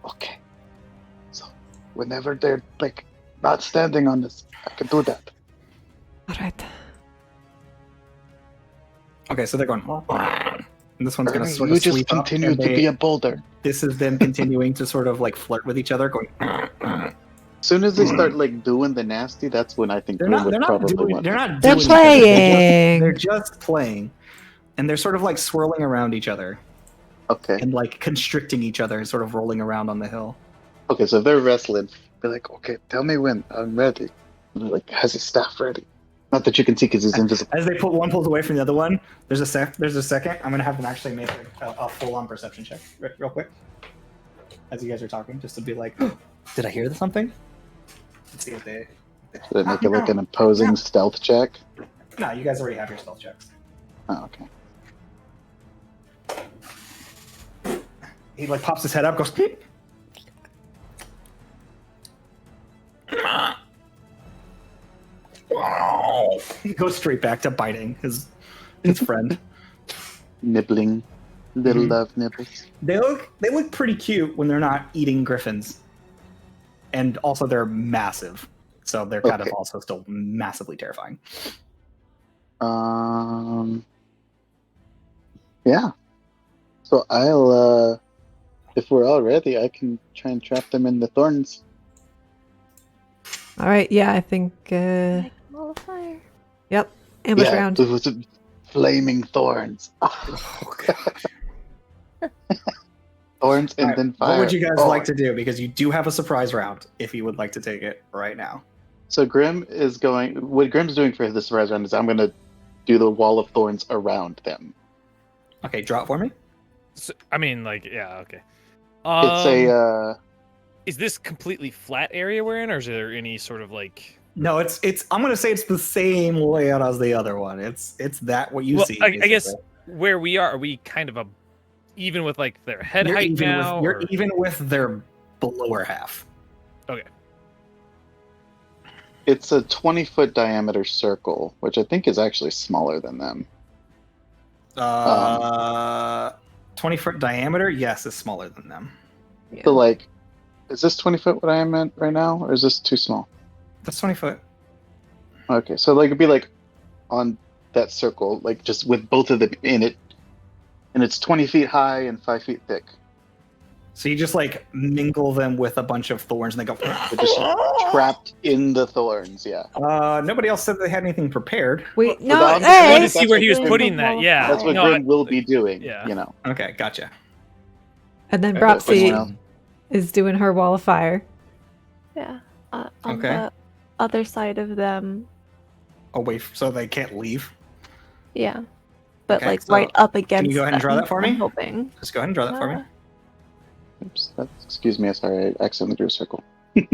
okay. So, whenever they're like not standing on us, I can do that. All right. Okay, so they're going. And this one's going to Ernie, sort you of just sweep up. continue And to be a boulder. this is them continuing to sort of like flirt with each other, going. As soon as they start like doing the nasty, that's when I think They're Grim not. would They're not probably doing. want They're to. not. They're doing anything. playing. They're just playing, and they're sort of like swirling around each other Okay. and like constricting each other and sort of rolling around on the hill. Okay, so if they're wrestling, they're like, okay, tell me when I'm ready. And they're like, has his staff ready? Not that you can see because he's invisible. As they pull one pulls away from the other one, there's a second. I'm gonna have them actually make a full-on perception check real quick, as you guys are talking, just to be like, did I hear something? Let's see if they. Should I make it like an opposing stealth check? No, you guys already have your stealth checks. Oh, okay. He like pops his head up, goes. He goes straight back to biting his friend. Nibbling. Little Mhm. love nibbles. They look pretty cute when they're not eating griffins, and also they're massive, so they're kind of Okay. also still massively terrifying. Yeah. So I'll if we're all ready, I can try and trap them in the thorns. All right, yeah, I think. Like a wall of fire. Yep, ambush Yeah, round. it was flaming thorns. Oh, God. Thorns and Alright, then fire. what would you guys Oh. like to do? Because you do have a surprise round if you would like to take it right now. So Grim is going. What Grim's doing for the surprise round is I'm going to do the wall of thorns around them. Okay, draw it for me. So, I mean, like, yeah, okay. It's a. Is this completely flat area we're in, or is there any sort of like? No, it's. I'm gonna say it's the same layout as the other one. It's that what you Well, see. I guess basically. where we are we kind of even with like their head You're height even now? with, you're or- even with their lower half. It's a 20-foot diameter circle, which I think is actually smaller than them. 20-foot diameter. Yes, is smaller than them. Yeah. So like, is this 20 foot what I am at right now, or is this too small? That's 20 foot. Okay, so like it'd be like on that circle, like just with both of them in it, and it's 20 feet high and 5 feet thick. So you just like mingle them with a bunch of thorns, and they go. They're just trapped in the thorns. Yeah, Nobody else said they had anything prepared. We no, Without- I hey, wanted to see where he was That's putting that. Yeah, that's what no, Grim will be doing. yeah. You know, Okay, gotcha. and then Okay, but Bropsy well- is doing her wall of fire. Yeah. On Okay. the other side of them. So they can't leave. Yeah. But Okay, like so right up against. go ahead and draw them, that for me? I'm hoping. Just go ahead and draw that for me. oops, excuse me, sorry, I accidentally drew a circle. I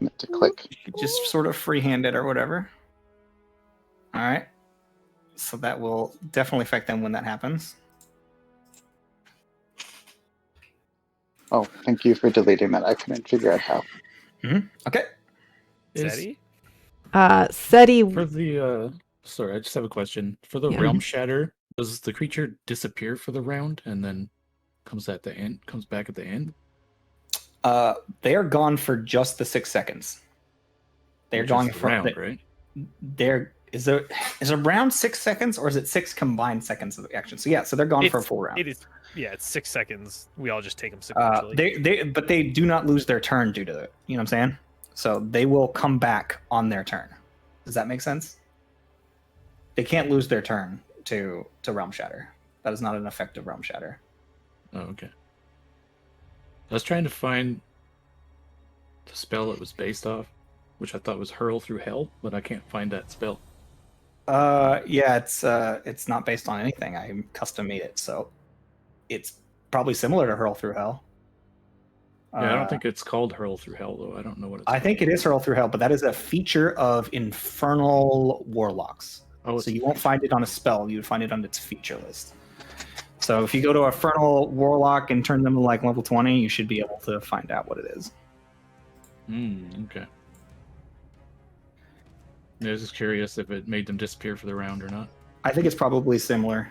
meant to click. You could just sort of freehand it or whatever. All right. So that will definitely affect them when that happens. Oh, thank you for deleting that. I couldn't figure out how. Okay. Is- Steady? Seti, For the sorry, I just have a question. For the Yeah. realm shatter, does the creature disappear for the round and then comes back at the end? They are gone for just the 6 seconds. They're Which is gone the for round, right? There is a round 6 seconds, or is it 6 combined seconds of action? So yeah, so they're gone for a It's- full round. It is. Yeah, it's 6 seconds. We all just take them sequentially. But they do not lose their turn due to it. You know what I'm saying? So they will come back on their turn. Does that make sense? They can't lose their turn to Realm Shatter. That is not an effective Realm Shatter. Oh, okay. I was trying to find the spell it was based off, which I thought was Hurl Through Hell, but I can't find that spell. Yeah, it's not based on anything. I custom made it, so it's probably similar to Hurl Through Hell. Yeah, I don't think it's called Hurl Through Hell, though. I don't know what it's I think it is Hurl Through Hell, but that is a feature of Infernal Warlocks. Oh, So you won't find it on a spell, you would find it on its feature list. So if you go to Infernal Warlock and turn them to like level 20, you should be able to find out what it is. Okay. Yeah, I was just curious if it made them disappear for the round or not. I think it's probably similar.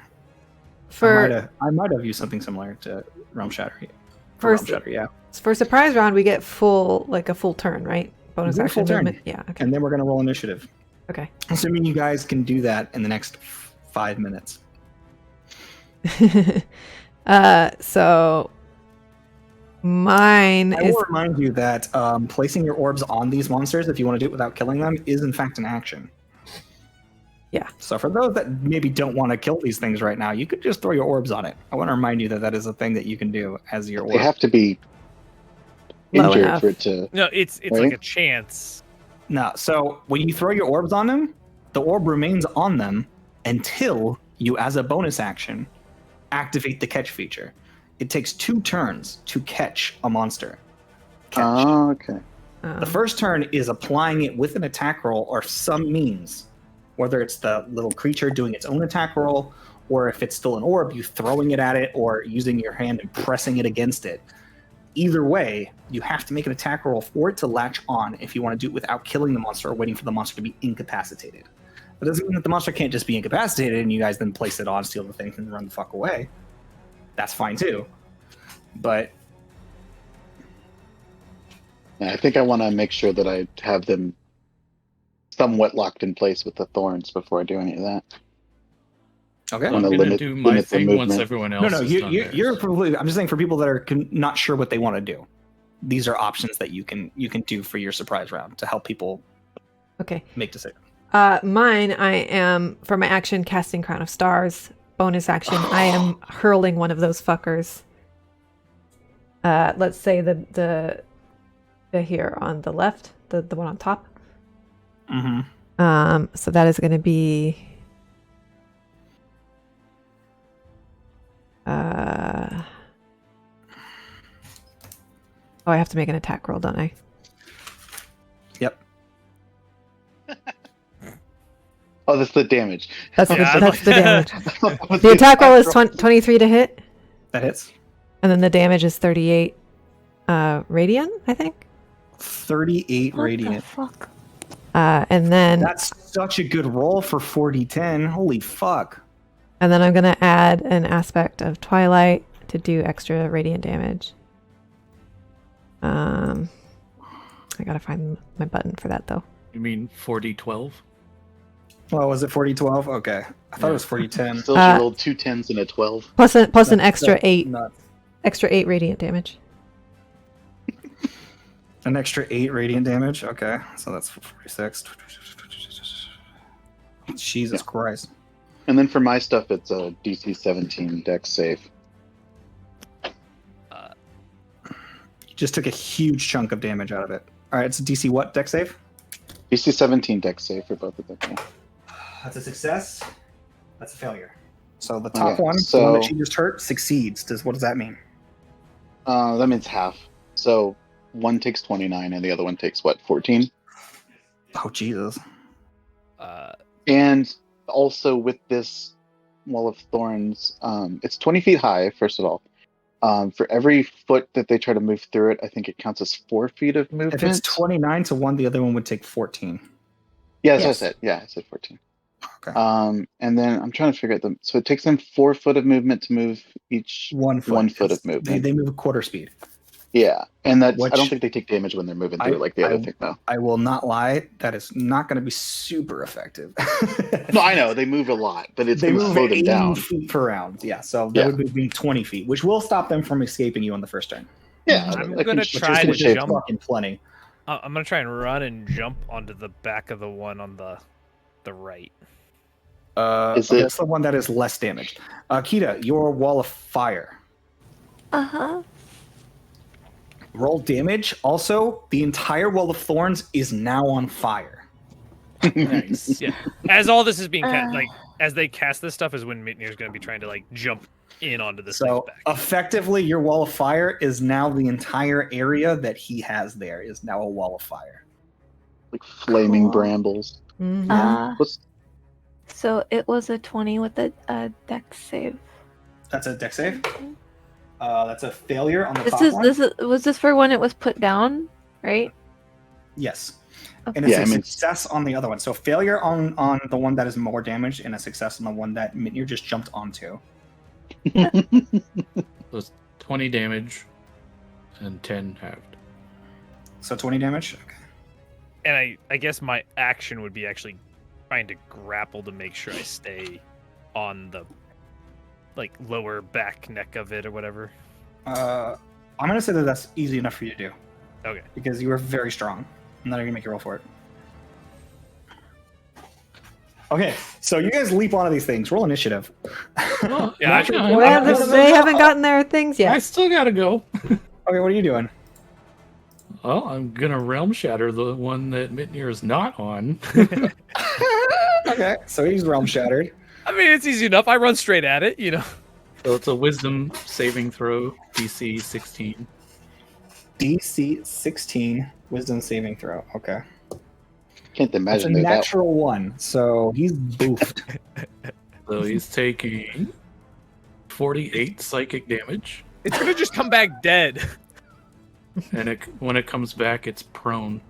for I might have used something similar to Realm Shatter. First- Realm Shatter, yeah. for surprise round, we get a full turn, right? Bonus You get a action full turn. movement. Yeah. Okay. And then we're going to roll initiative. Okay. Assuming you guys can do that in the next 5 minutes. So mine I is will remind you that placing your orbs on these monsters, if you want to do it without killing them, is in fact an action. Yeah. So for those that maybe don't want to kill these things right now, you could just throw your orbs on it. I want to remind you that that is a thing that you can do as your They orb. have to be low injured enough. for it to. No, it's Right? like a chance. No, so when you throw your orbs on them, the orb remains on them until you, as a bonus action, activate the catch feature. It takes 2 turns to catch a monster. Catch. Oh, okay. The first turn is applying it with an attack roll or some means, whether it's the little creature doing its own attack roll, or if it's still an orb, you throwing it at it or using your hand and pressing it against it. Either way, you have to make an attack roll for it to latch on if you want to do it without killing the monster or waiting for the monster to be incapacitated. That doesn't mean that the monster can't just be incapacitated and you guys then place it on, steal the thing, and run the fuck away. That's fine too. But Yeah, I think I want to make sure that I have them somewhat locked in place with the thorns before I do any of that. okay. I'm Wanna gonna limit- do my limit the thing once movement. everyone No, else no, has done theirs. you're probably. I'm just saying for people that are not sure what they want to do. These are options that you can do for your surprise round to help people Okay. make decisions. Mine, I am, for my action, casting Crown of Stars. Bonus action, I am hurling one of those fuckers. Let's say the here on the left, the one on top. Mm-hmm. So that is going to be oh, I have to make an attack roll, don't I? Yep. Oh, that's the damage. That's Yeah, that's the damage. What's The attack roll is 23 to hit, That hits. and then the damage is 38 radiant, I think. 38 What radiant. the fuck? And then That's such a good roll for 40-10. Holy fuck. I'm gonna add an aspect of Twilight to do extra radiant damage. I gotta find my button for that though. You mean 40-12? Well, was it 40-12? Okay. I thought it was 40-10. Still, she rolled 2 10s and a 12. Plus an That's- extra that's 8 nuts. extra 8 radiant damage. An extra 8 radiant damage. Okay. So that's 46. Jesus Christ. And then for my stuff, it's a DC 17 Dex save. You just took a huge chunk of damage out of it. All right, it's a DC what? Dex save? DC 17 Dex save for both of them. Yeah. That's a success. That's a failure. So the top Okay, one, the one that so- she just hurt, succeeds. What does that mean? That means half. So one takes 29 and the other one takes what, 14? Oh, Jesus. And also with this Wall of Thorns, it's 20 feet high, first of all. For every foot that they try to move through it, I think it counts as 4 feet of movement. If it's 29 to 1, the other one would take 14. Yeah, that's what I Yes. said. Yeah, I said 14. Okay. And then I'm trying to figure out them. So it takes them 4 foot of movement to move each 1 foot. 1 foot of It's- movement. They move a quarter speed. Yeah, and that's. I don't Which- think they take damage when they're moving through it like the other thing, though. I will not lie. That is not going to be super effective. No, I know they move a lot, but it's They going to move slow them 80 down. feet per round. Yeah, so that Yeah. would be 20 feet, which will stop them from escaping you on the first turn. Yeah, I'm I gonna can- Which try is to which is jump. fucking plenty. I'm gonna try and run and jump onto the back of the one on the right. Is it- That's the one that is less damaged. Kita, your wall of fire. Uh-huh. Roll damage. Also, the entire wall of thorns is now on fire. Nice. Yeah. As all this is being Uh. like as they cast this stuff is when Mitnir's gonna be trying to like jump in onto this So thing's back. effectively, your wall of fire is now the entire area that he has there is now a wall of fire. like flaming Cool. brambles. Mhm. What's So it was a 20 with a dex save. That's a dex save. That's a failure on the This top is one. this is was this for when it was put down, right? Yes. Okay. And it's Yeah, a I mean- success on the other one. So failure on the one that is more damaged, and a success on the one that Mitnir just jumped onto. So it's 20 damage and 10 halved. So 20 damage. Okay. And I guess my action would be actually trying to grapple to make sure I stay on the like lower back neck of it or whatever. I'm gonna say that that's easy enough for you to do Okay. because you are very strong. I'm not gonna make you roll for it. Okay, so you guys leap onto these things. Roll initiative. Well, Yeah, I should- Well, they haven't gotten their things I yet. still gotta go. Okay, what are you doing? Well, I'm gonna realm shatter the one that Mitnir is not on. Okay, so he's realm shattered. I mean, it's easy enough. I run straight at it, you know. So it's a wisdom saving throw, DC 16. DC 16 wisdom saving throw. Okay. Can't It's a imagine that. natural one, so he's boofed. So he's taking 48 psychic damage, It's gonna just come back dead. and when it comes back, it's prone.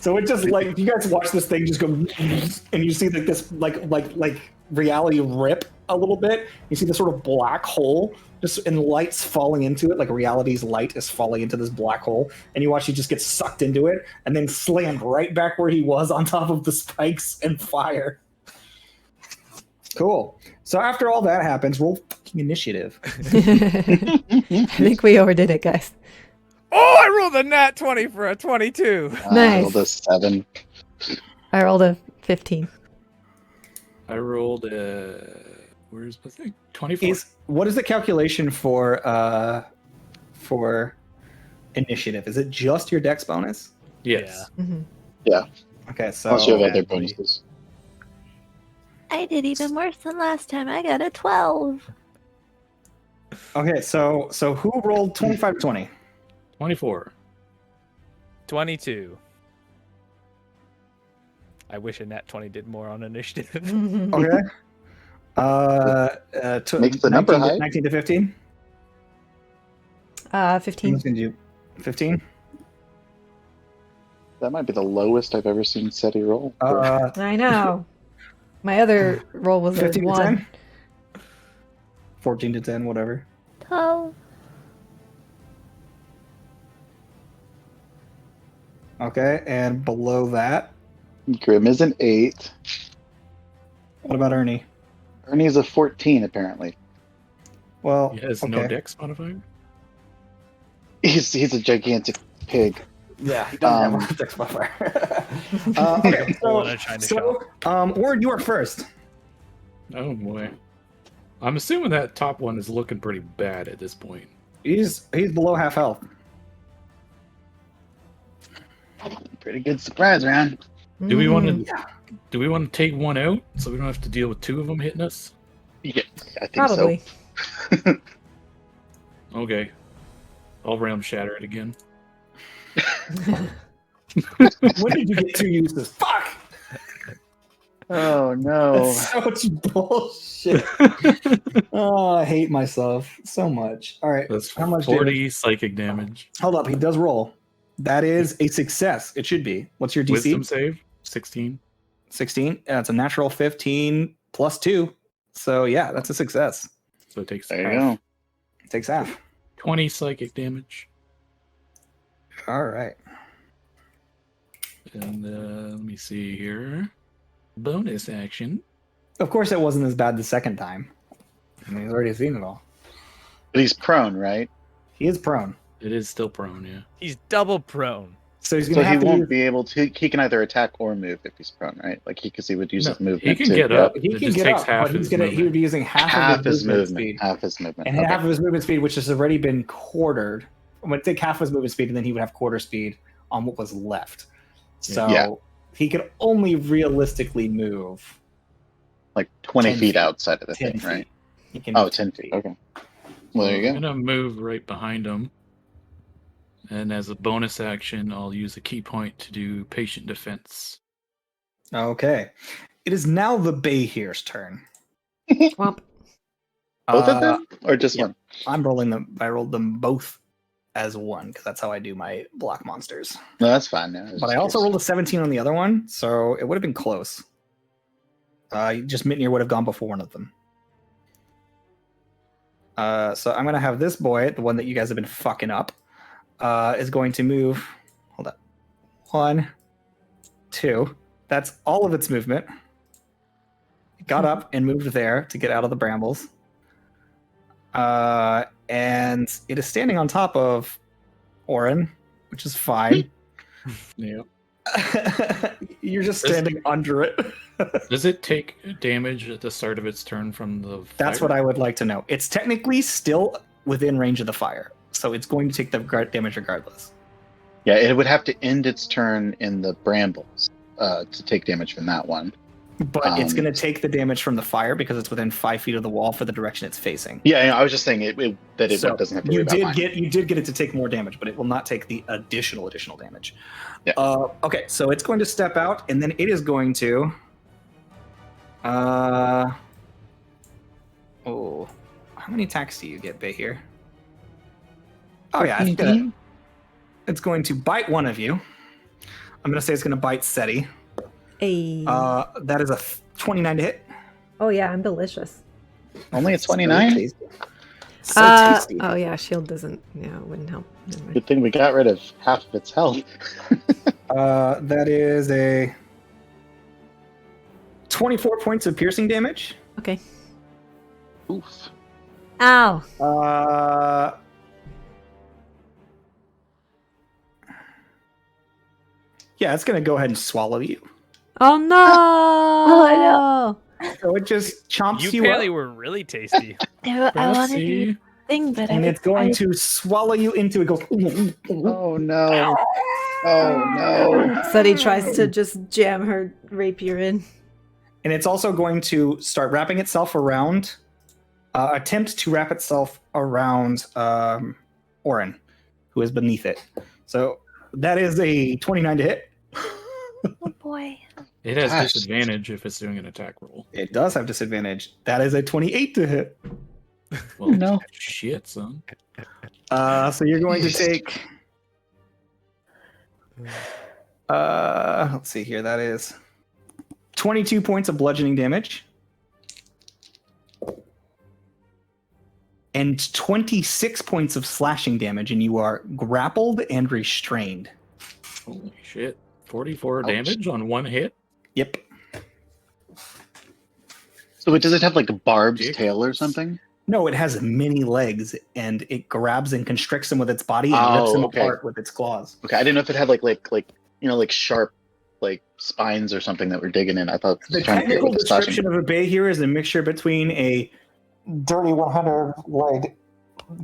So it just like you guys watch this thing just go, and you see like this like reality rip a little bit. You see this sort of black hole, just and lights falling into it, like reality's light is falling into this black hole, and you watch he just get sucked into it, and then slammed right back where he was on top of the spikes and fire. Cool. So after all that happens, roll fucking initiative. I think we overdid it, guys. Oh, I rolled a nat 20 for a 22. Nice. I rolled a 7. I rolled a 15. I rolled where's the thing? 24. What is the calculation for initiative? Is it just your dex bonus? Yes. Mhm. Okay, so Unless you have other bonuses. I did even worse than last time. I got a 12. okay, so who rolled 25 20? 24. 22. I wish a nat 20 did more on initiative. Okay. Makes the number high. 19 to 15. 15. Who's gonna do 15? That might be the lowest I've ever seen SETI roll. I know. My other roll was a 15 to 1. 10? 14 to 10, whatever. 12. Okay, and below that, Grim is an 8. what about Ernie? Ernie's a 14, apparently. Well, He has okay. no dex modifier. He's a gigantic pig. Yeah, he doesn't have a dex buffer. Okay, Wanna try to Ward, you are first. Oh boy. I'm assuming that top one is looking pretty bad at this point. He's below half health. Pretty good surprise round. Do we want to? Yeah. Do we want to take one out so we don't have to deal with two of them hitting us? Yeah, I think Probably. so. Okay. I'll realm shatter it again. When did you get 2 uses? Fuck! Oh no. That's so much bullshit. Oh, I hate myself so much. All right, That's how much 40 psychic damage. Hold up, he does roll. That is a success. It should be. What's your DC? Wisdom save 16. 16. Yeah, it's a natural 15 plus 2. So yeah, that's a success. So it takes There you half. go. It takes half. 20 psychic damage. All right. And let me see here. Bonus action. Of course, it wasn't as bad the second time. I mean, he's already seen it all. But he's prone, right? He is prone, It is still prone, yeah. He's double prone. so he's So gonna he have to. won't be able to. He can either attack or move if he's prone, right? Like because he would use No, his movement. he can to, get Yeah, up. he It can just get takes up, half but his he would movement. be using half half of his movement. speed, Half his movement. and Okay. half of his movement speed, which has already been quartered. I'm gonna take half of his movement speed, and then he would have quarter speed on what was left. So Yeah. he could only realistically move Like 20 10 feet feet. outside of the 10 thing, feet. right? He can Oh, move 10 feet. Okay. Well, there you I'm go. gonna move right behind him. And as a bonus action, I'll use a key point to do patient defense. Okay. It is now the Behir's turn. Swamp. Both of them, or just yeah. one? I'm rolling them. I rolled them both as one because that's how I do my block monsters. No, that's fine. No, But I also rolled a 17 on the other one, so it would have been close. Just Mitnir would have gone before one of them. So I'm gonna have this boy, the one that you guys have been fucking up, is going to move. Hold up. 1, 2. That's all of its movement. got up and moved there to get out of the brambles. And it is standing on top of Orin, which is fine. Yeah. You're just standing under it. Does it take damage at the start of its turn from the fire? That's what I would like to know. It's technically still within range of the fire, so it's going to take the damage regardless. Yeah, it would have to end its turn in the brambles to take damage from that one. But it's going to take the damage from the fire because it's within 5 feet of the wall for the direction it's facing. Yeah, I was just saying that it So doesn't have to worry about mine. you did get it to take more damage, but it will not take the additional damage. Yeah. Okay, so it's going to step out, and then it is going to. How many attacks do you get, Behir? Oh yeah, it's going to bite one of you. I'm going to say it's going to bite Seti. Hey. That is a 29 to hit. Oh yeah, I'm delicious. Only a 29? So tasty. Oh yeah, shield doesn't. Yeah, it wouldn't help. Never mind. Good thing we got rid of half of its health. That is a 24 points of piercing damage. Okay. Oof. Ow. Yeah, it's going to go ahead and swallow you. Oh no! Oh, So it just chomps You you apparently up, were really tasty. I wanted to See? do the thing, but and I it's going to swallow you into it. Goes. Oh no. Oh no. Seti tries to just jam her rapier in. And it's also going to start wrapping itself around, attempt to wrap itself around Orin, who is beneath it. So that is a 29 to hit. Oh boy. It has Gosh. disadvantage if it's doing an attack roll. It does have disadvantage. That is a 28 to hit. Well, No. shit, son. So you're going to take. Let's see here. That is 22 points of bludgeoning damage. And 26 points of slashing damage, and you are grappled and restrained. Holy shit. 44 Ouch. damage on one hit? Yep. So does it have like a barbed Dick. tail or something? No, it has many legs, and it grabs and constricts them with its body and Oh, rips them okay. apart with its claws. Okay, I didn't know if it had like sharp like spines or something that were digging in. I thought it The was trying to get technical with the slashing. description of a Behir is a mixture between a dirty 100-leg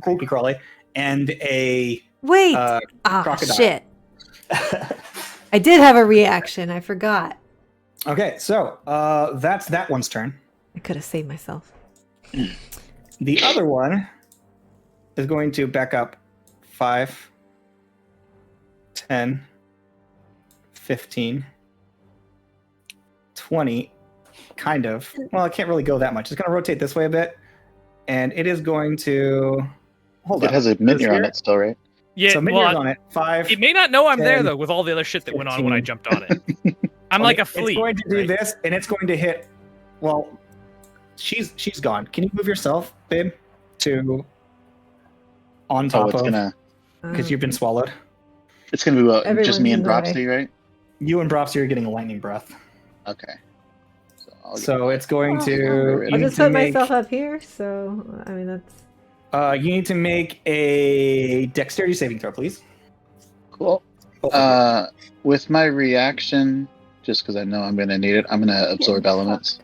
creepy crawly and a Wait. crocodile. Shit. I did have a reaction. I forgot. Okay, so that's that one's turn. I could have saved myself. The other one is going to back up 5, 10, 15, 20, kind of. Well, it can't really go that much. It's going to rotate this way a bit, and it is going to... Hold It on. has a minion on Here- it still, right? Yeah, so well, Minier's on it. 5. it may not know I'm there 10, though, with all the other shit that went on when I 15. jumped on it. I'm like a It's flea. going to do right? this, and it's going to hit... Well, she's gone. Can you move yourself, babe, to on Oh, top it's of... gonna Because you've been swallowed. be just Everyone's me and in the way. Dropsy, right? You and Bropsy are getting a lightning breath. Okay. So it's going Oh, to. I'll You I'll need just to put make, myself up here. So I mean that's. you need to make a dexterity saving throw, please. Cool. Both of you. With my reaction, just because I know I'm gonna need it, I'm gonna absorb elements.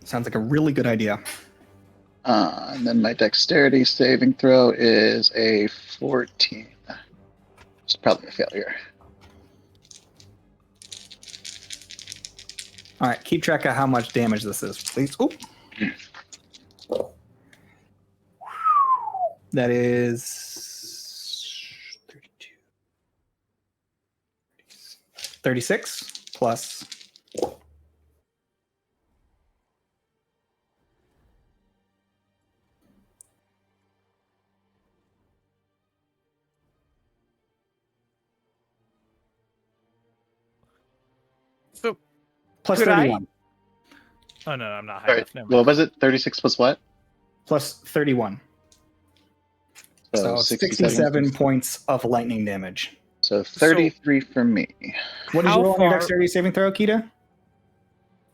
Sounds like a really good idea. And then my dexterity saving throw is a 14. It's probably a failure. All right, keep track of how much damage this is, please. Oop. That is 32. 36 plus. So, Plus Could I? 31. oh no, I'm not high Sorry. enough. Never mind. What was it? 36 plus what? Plus 31. So 67 points of lightning damage. So 33 for me. What did How you roll on your far- dexterity saving throw, Kita?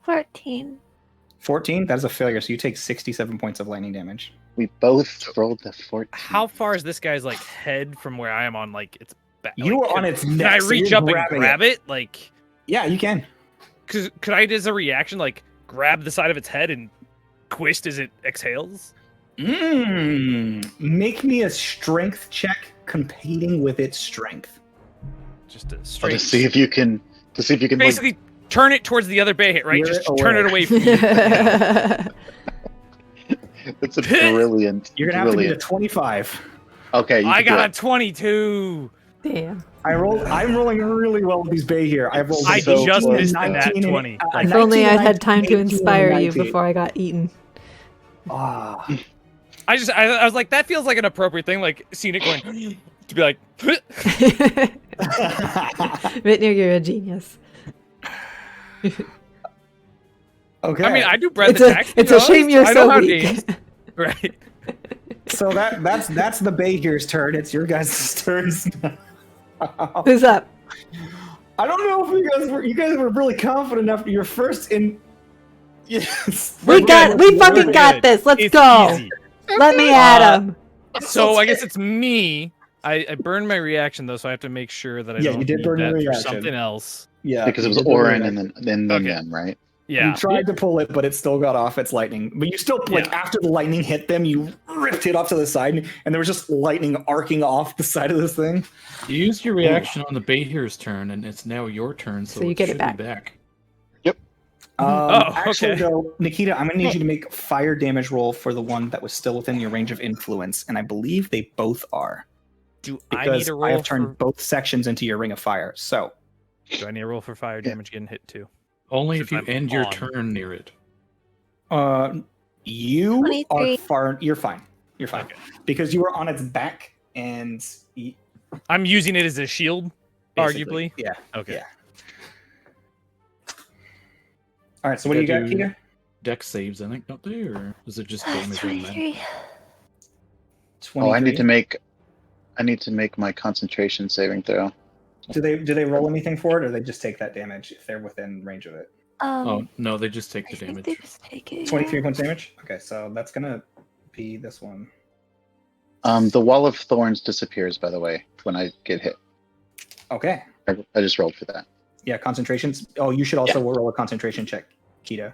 14. 14. That is a failure. So you take 67 points of lightning damage. We both rolled the 14. How far is this guy's like head from where I am on like its back? You like, are on its neck. Can I so reach you're up and grabbing grab it? Like, Yeah, you can. could I, as a reaction, like grab the side of its head and twist as it exhales? Make me a strength check competing with its strength. Just a Oh, straight. to see if you can. Like, basically turn it towards the other Behir, right? Steer Just it turn away. it away from you. it's a brilliant. You're gonna have to beat a brilliant. 25. Okay, you I can do got it. a 22. Damn. I'm rolling really well with these Behir. I've rolled. I a so just 18, missed the 19, nat and- 20. a Like, If only 19, I'd had time to 18, and inspire you 19. before I got eaten. Ah. I was like, that feels like an appropriate thing, like seeing it going to be like. Whitney, you're a genius. Okay. I mean, I do breath It's attacks. it's you a know, shame you're I know so how weak. games- right. So that's the Behir's turn. It's your guys' turns now. Who's up? I don't know if you guys were really confident after your first in. Yes. We good. fucking We're got good. this. Let's It's go. easy. Let me at him. So I guess it's me. I burned my reaction though, so I have to make sure that I Yeah, don't you did need burn your that for reaction. something else. Yeah, Because it was you did the Orin reaction. and then Okay. them, right? Yeah. You tried to pull it, but it still got off its lightning. But you still, like, Yeah. after the lightning hit them, you ripped it off to the side, and there was just lightning arcing off the side of this thing. You used your reaction on the Behir's turn, and it's now your turn, so, So you get it should be back. Actually, okay. though, Nikita, I'm going to need you to make a fire damage roll for the one that was still within your range of influence, and I believe they both are. Do I need Because to I roll have turned for? both sections into your ring of fire. So, Do I need to roll for fire damage getting hit too? Only if you Since I'm end your on. turn near it. you 23. are far. You're fine. You're fine Okay. because you were on its back, and I'm using it as a shield, basically- arguably. yeah. Okay. Yeah. All right. So what do you got, Kita? Dex saves, I think, don't they? Or is it just damage on them? 23. Oh, I need 23? to make my concentration saving throw. Do they roll anything for it, or they just take that damage if they're within range of it? Oh, no, they just take I the think damage. they just take it. 23 points damage. Okay, so that's gonna be this one. The wall of thorns disappears, by the way, when I get hit. Okay. I just rolled for that. Yeah, concentrations. Oh, you should also roll a concentration check, Kita.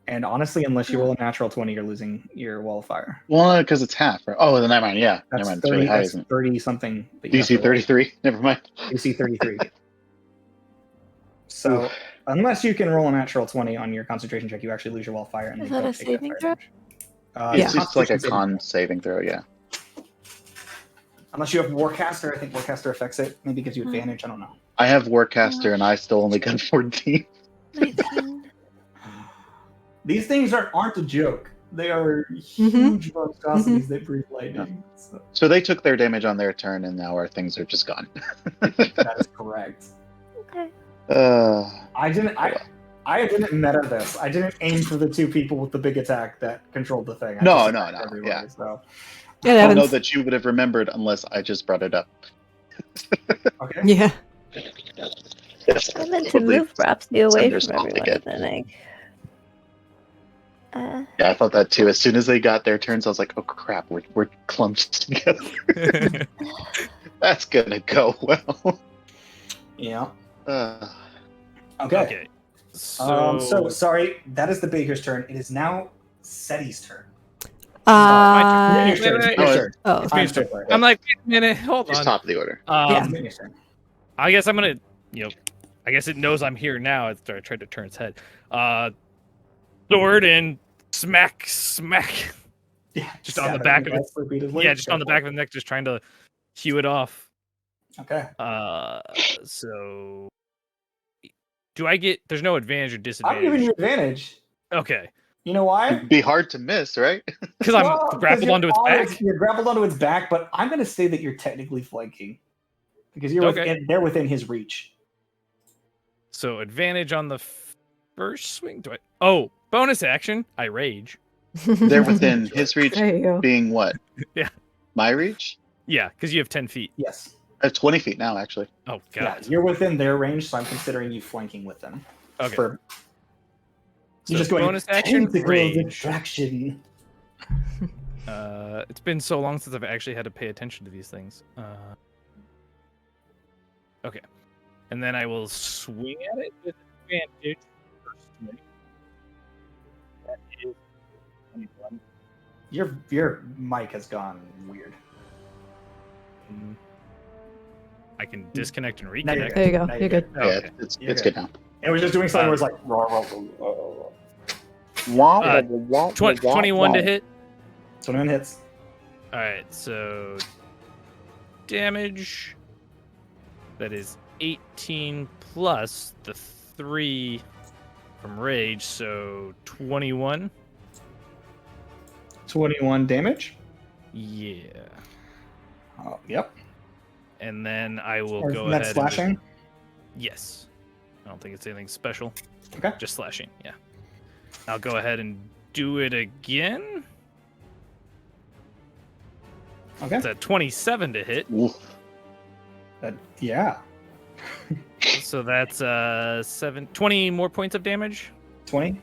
And honestly, unless you roll a natural 20, you're losing your wall of fire. Well, because it's half. Right? Oh, then never mind. Yeah, That's never mind. 30. It's really high, That's isn't it? 30 something. that you have DC to roll. 33. Never mind. DC 33. So unless you can roll a natural 20 on your concentration check, you actually lose your wall of fire. And Is you that don't a take saving fire throw? damage. It's just like a Constitution con saving throw. Yeah. Unless you have Warcaster, I think Warcaster affects it. Maybe gives you advantage. I don't know. I have Warcaster, and I still only got 14. 19. These things aren't a joke. They are huge monstrosities that breathe lightning. So So they took their damage on their turn, and now our things are just gone. that is correct. Okay. I didn't meta this. I didn't aim for the two people with the big attack that controlled the thing. I No, just no, attacked no, everybody, yeah. So. Yeah, I that don't know one's- that you would have remembered unless I just brought it up. Okay. Yeah. I meant to move Rapsy away Sender's from off everyone, again. and then Yeah, I thought that too. As soon as they got their turns, I was like, "Oh crap, we're clumped together." That's gonna go well. Yeah. Okay. Okay. So sorry, that is the Baker's turn. It is now Seti's turn. my Your turn. turn. wait, Your wait. turn. oh, It's I'm me. so sorry. I'm like, wait a minute, hold She's on. top of the order. Yeah. It's your turn. I guess I'm gonna, I guess it knows I'm here now. I tried to turn its head. Sword and smack. Yeah. Just on the Stab back it of it. repeatedly. Yeah, just on the back of the neck, just trying to hew it off. Okay. So do I get? There's no advantage or I'm disadvantage. giving you advantage. Okay, You know why? It'd be hard to miss, right? because I'm Well, 'cause grappled you're onto its on back. You're grappled onto its back, but I'm going to say that you're technically flanking because you're Okay. they're within his reach. So advantage on the first swing. Do I? Oh, bonus action. I rage. They're within his reach, There you go. being what? Yeah. My reach? Yeah, because you have 10 feet. Yes. I have 20 feet now, actually. Oh Yeah, god. you're within their range, so I'm considering you flanking with them. Okay. For You're just going bonus action tentacle rage. attraction. It's been so long since I've actually had to pay attention to these things. Okay. And then I will swing at it with advantage. First swing. That is 21. Your mic has gone weird. I can disconnect and Now you're reconnect. There you go. Now You're good. Yeah, Okay. it's You're good now. It was just doing something where it's like raw. Wow, Uh, wow, 21 to hit. 21 hits. All right, so damage. That is 18 plus the 3 from rage, so 21. 21 damage. Yeah. Oh, yep. And then I will Or go that's ahead. And slashing. yes. I don't think it's anything special. Okay. Just slashing. Yeah. I'll go ahead and do it again. Okay. It's a 27 to hit. Oof. Yeah. So that's 20 more points of damage. 20.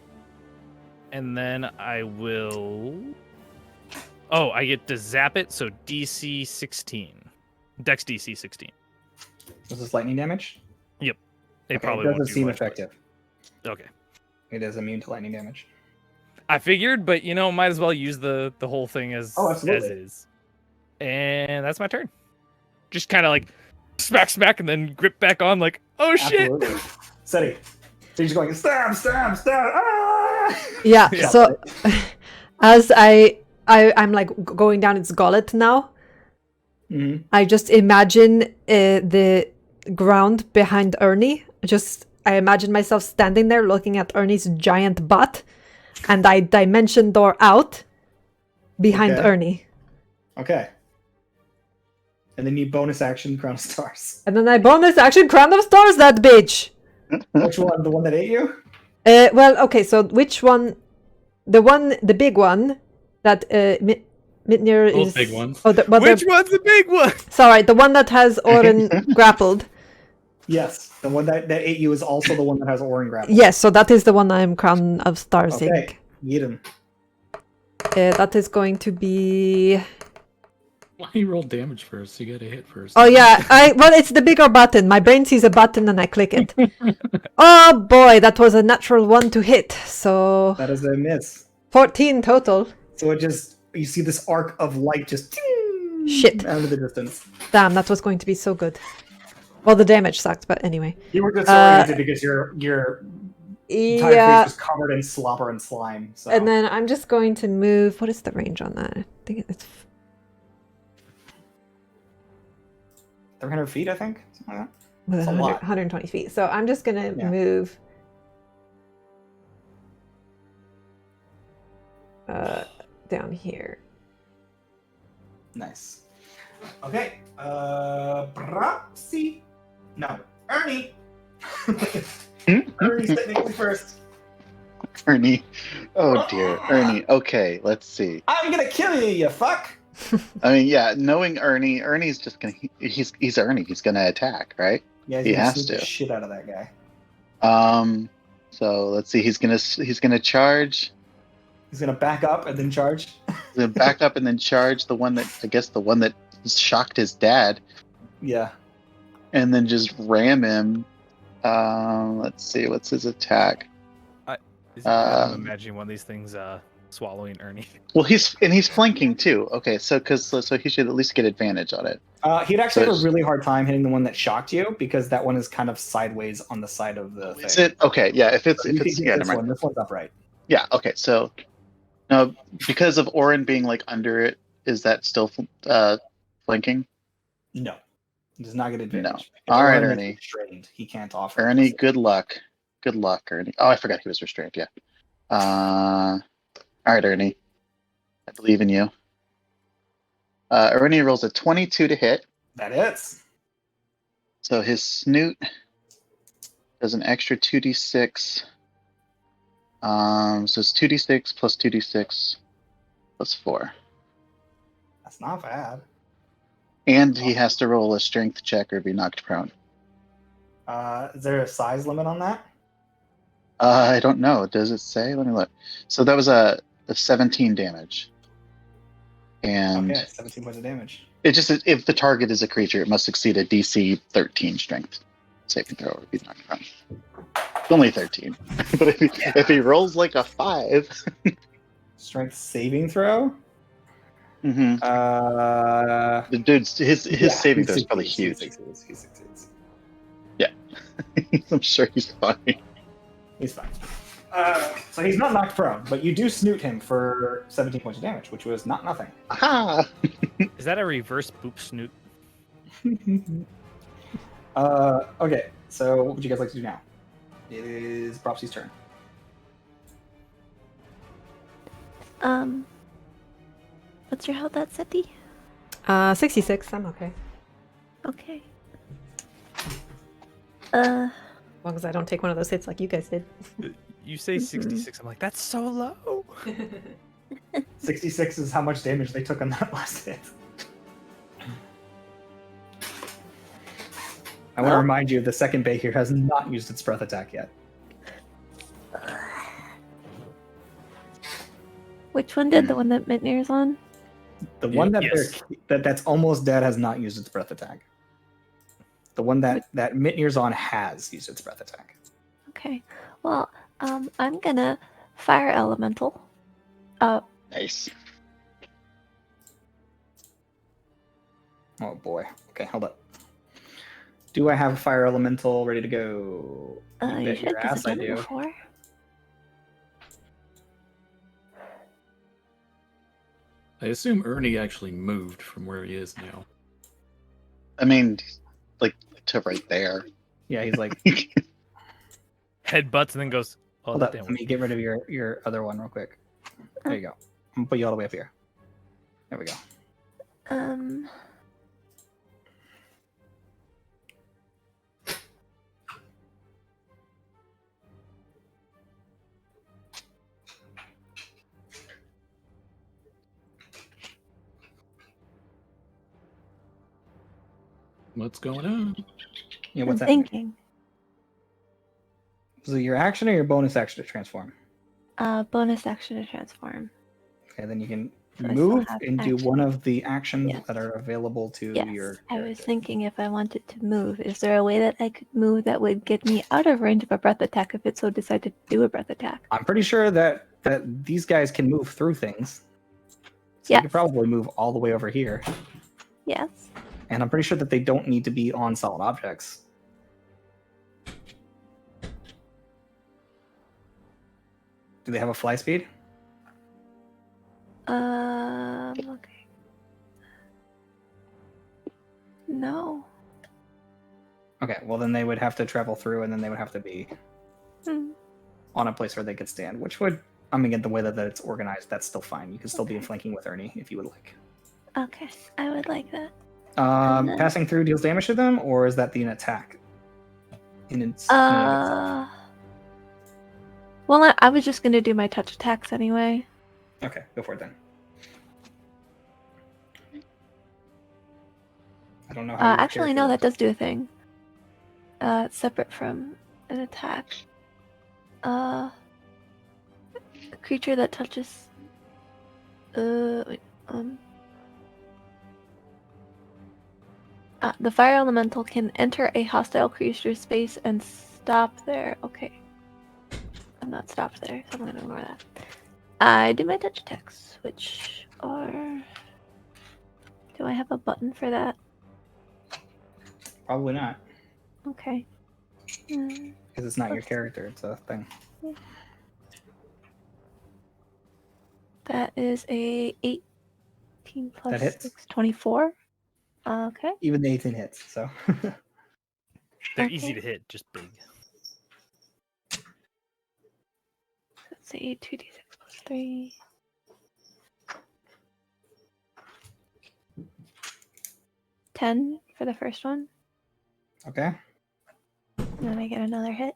And then I will. Oh, I get to zap it. So DC 16. Dex DC 16. Is this lightning damage? It Okay, probably it won't doesn't do seem much, but- effective. Okay. It is immune to lightning damage. I figured, but might as well use the whole thing as absolutely. is. And that's my turn. Just kind of like smack, and then grip back on like, oh shit. Absolutely. Steady. So you're just going stab. Ah! Yeah. Yeah. So as I'm like going down its gullet now, Mhm. I just imagine the ground behind Ernie. I imagine myself standing there looking at Ernie's giant butt, and I dimension door out behind Okay. Ernie. Okay. And then you bonus action Crown of Stars. And then I bonus action Crown of Stars that bitch. Which one? The one that ate you? Well, okay, so which one? The big one that Mitnir Both is. big ones. Oh, Which one's the big one? sorry, the one that has Oren grappled. Yes. The one that ate you is also the one that has Orin grapple. Yes, so that is the one I'm Crown of Stars. Okay. Eat him. That is going to be. Why you roll damage first? You gotta hit first. Oh yeah, well it's the bigger button. My brain sees a button and I click it. Oh boy, that was a natural one to hit. So That is a miss. 14 total. So you see this arc of light just Shit. out of the distance. Damn, that was going to be so good. Well, the damage sucked, but anyway. You were disoriented because your entire Yeah. face was covered in slobber and slime. So. And then I'm just going to move. What is the range on that? I think it's 300 feet, I think. Something like that. with It's a 100, lot. 120 feet. So I'm just going to Yeah. move down here. Nice. Okay. Brapsy. No. Ernie. Ernie's technically first. Ernie. Oh dear, Ernie. Okay, let's see. I'm gonna kill you, you fuck. I mean, yeah, knowing Ernie's just gonna he's Ernie. He's gonna attack, right? Yeah, he's He gonna has sneak the to. shit out of that guy. So let's see. He's gonna charge. He's gonna back up and then charge. He's gonna back up and then charge the one that shocked his dad, Yeah. and then just ram him. Let's see. What's his attack? I'm imagining one of these things swallowing Ernie. Well, he's flanking too. Okay, so he should at least get advantage on it. He'd actually So have a really hard time hitting the one that shocked you because that one is kind of sideways on the side of the thing. Is it okay? Yeah, if it's So you can hit yeah, this never mind. one. This one's upright. Yeah, okay. So no, because of Orin being like under it, is that still flanking? No, he does not get advantage. No. All right, Orin is Ernie. restrained. He can't offer. Ernie, this. good luck. Good luck, Ernie. Oh, I forgot he was restrained. Yeah. All right, Ernie. I believe in you. Ernie rolls a 22 to hit. That is. So his snoot does an extra 2d6. So it's 2d6 plus 2d6 plus 4. That's not bad. And he has to roll a strength check or be knocked prone. Is there a size limit on that? I don't know. Does it say? Let me look. So that was a 17 damage. And Okay, 17 points of damage. it just if the target is a creature, it must succeed a DC 13 strength saving throw or be knocked prone. It's only 13. But if he rolls like a 5. Strength saving throw? Mm-hmm. The dude's his saving throw is probably huge. He succeeds. Yeah. I'm sure he's fine. He's fine. So he's not knocked prone, but you do snoot him for 17 points of damage, which was not nothing. Aha! Is that a reverse boop snoot? Okay, so what would you guys like to do now? It is Propsy's turn. What's your health at, Seti? 66. I'm okay. Okay. As long as I don't take one of those hits like you guys did. You say 66. I'm like, that's so low. 66 is how much damage they took on that last hit. I want to remind you, the second Behir has not used its breath attack yet. Which one did? The one that Mitnir's on? The one that Yes. that's almost dead has not used its breath attack. The one that Mitnir's on has used its breath attack. Okay. Well, I'm gonna fire elemental. Nice. Oh boy. Okay, hold up. Do I have a fire elemental ready to go? You bet should, your 'cause ass I've I done it do. before. I assume Ernie actually moved from where he is now. I mean, like to right there. Yeah, he's like, Headbutts and then goes, oh, hold that up. didn't Let me get rid of your other one real quick. There you go. I'm gonna put you all the way up here. There we go. What's going on? Yeah, I'm what's that? thinking. So your action or your bonus action to transform? Bonus action to transform. Okay, then you can So I still move have and do action. one of the actions Yes. that are available to Yes, your I was character. thinking if I wanted to move, is there a way that I could move that would get me out of range of a breath attack if it so decided to do a breath attack? I'm pretty sure that these guys can move through things. So you Yes. could probably move all the way over here. Yes. And I'm pretty sure that they don't need to be on solid objects. Do they have a fly speed? Okay. No. Okay, well then they would have to travel through and then they would have to be on a place where they could stand, which would, I mean, the way that it's organized, that's still fine. You can still be Okay. flanking with Ernie if you would like. Okay, I would like that. then- Passing through deals damage to them, or is that the attack? In and of itself? Well, I was just gonna do my touch attacks anyway. Okay, go for it then. I don't know how. your Actually, no, character that does do a thing. It's separate from an attack. A creature that touches. Wait, the fire elemental can enter a hostile creature's space and stop there. Okay. I'm not stopped there, so I'm gonna ignore that. I do my touch attacks, which are. Do I have a button for that? Probably not, Okay. because it's not your character. It's a thing. That is a 18 plus That hits. 6, 24. Okay. Even the 18 hits. So They're Okay. easy to hit, just big. Let's say 2d6 plus 3. $10 for the first one. okay. And then I get another hit.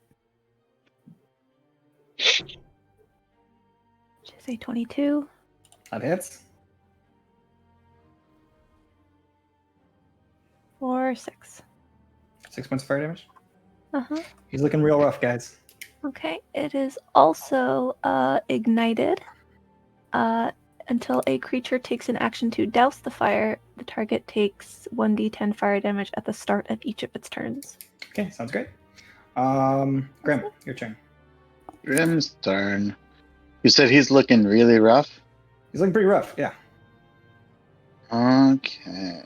Which is a 22. That hits. Or 6. 6 points of fire damage. Uh-huh. He's looking real rough, guys. Okay, it is also ignited. Until a creature takes an action to douse the fire, the target takes 1d10 fire damage at the start of each of its turns. Okay, sounds great. Grim, your turn. Grim's turn. You said he's looking really rough? He's looking pretty rough, yeah. Okay.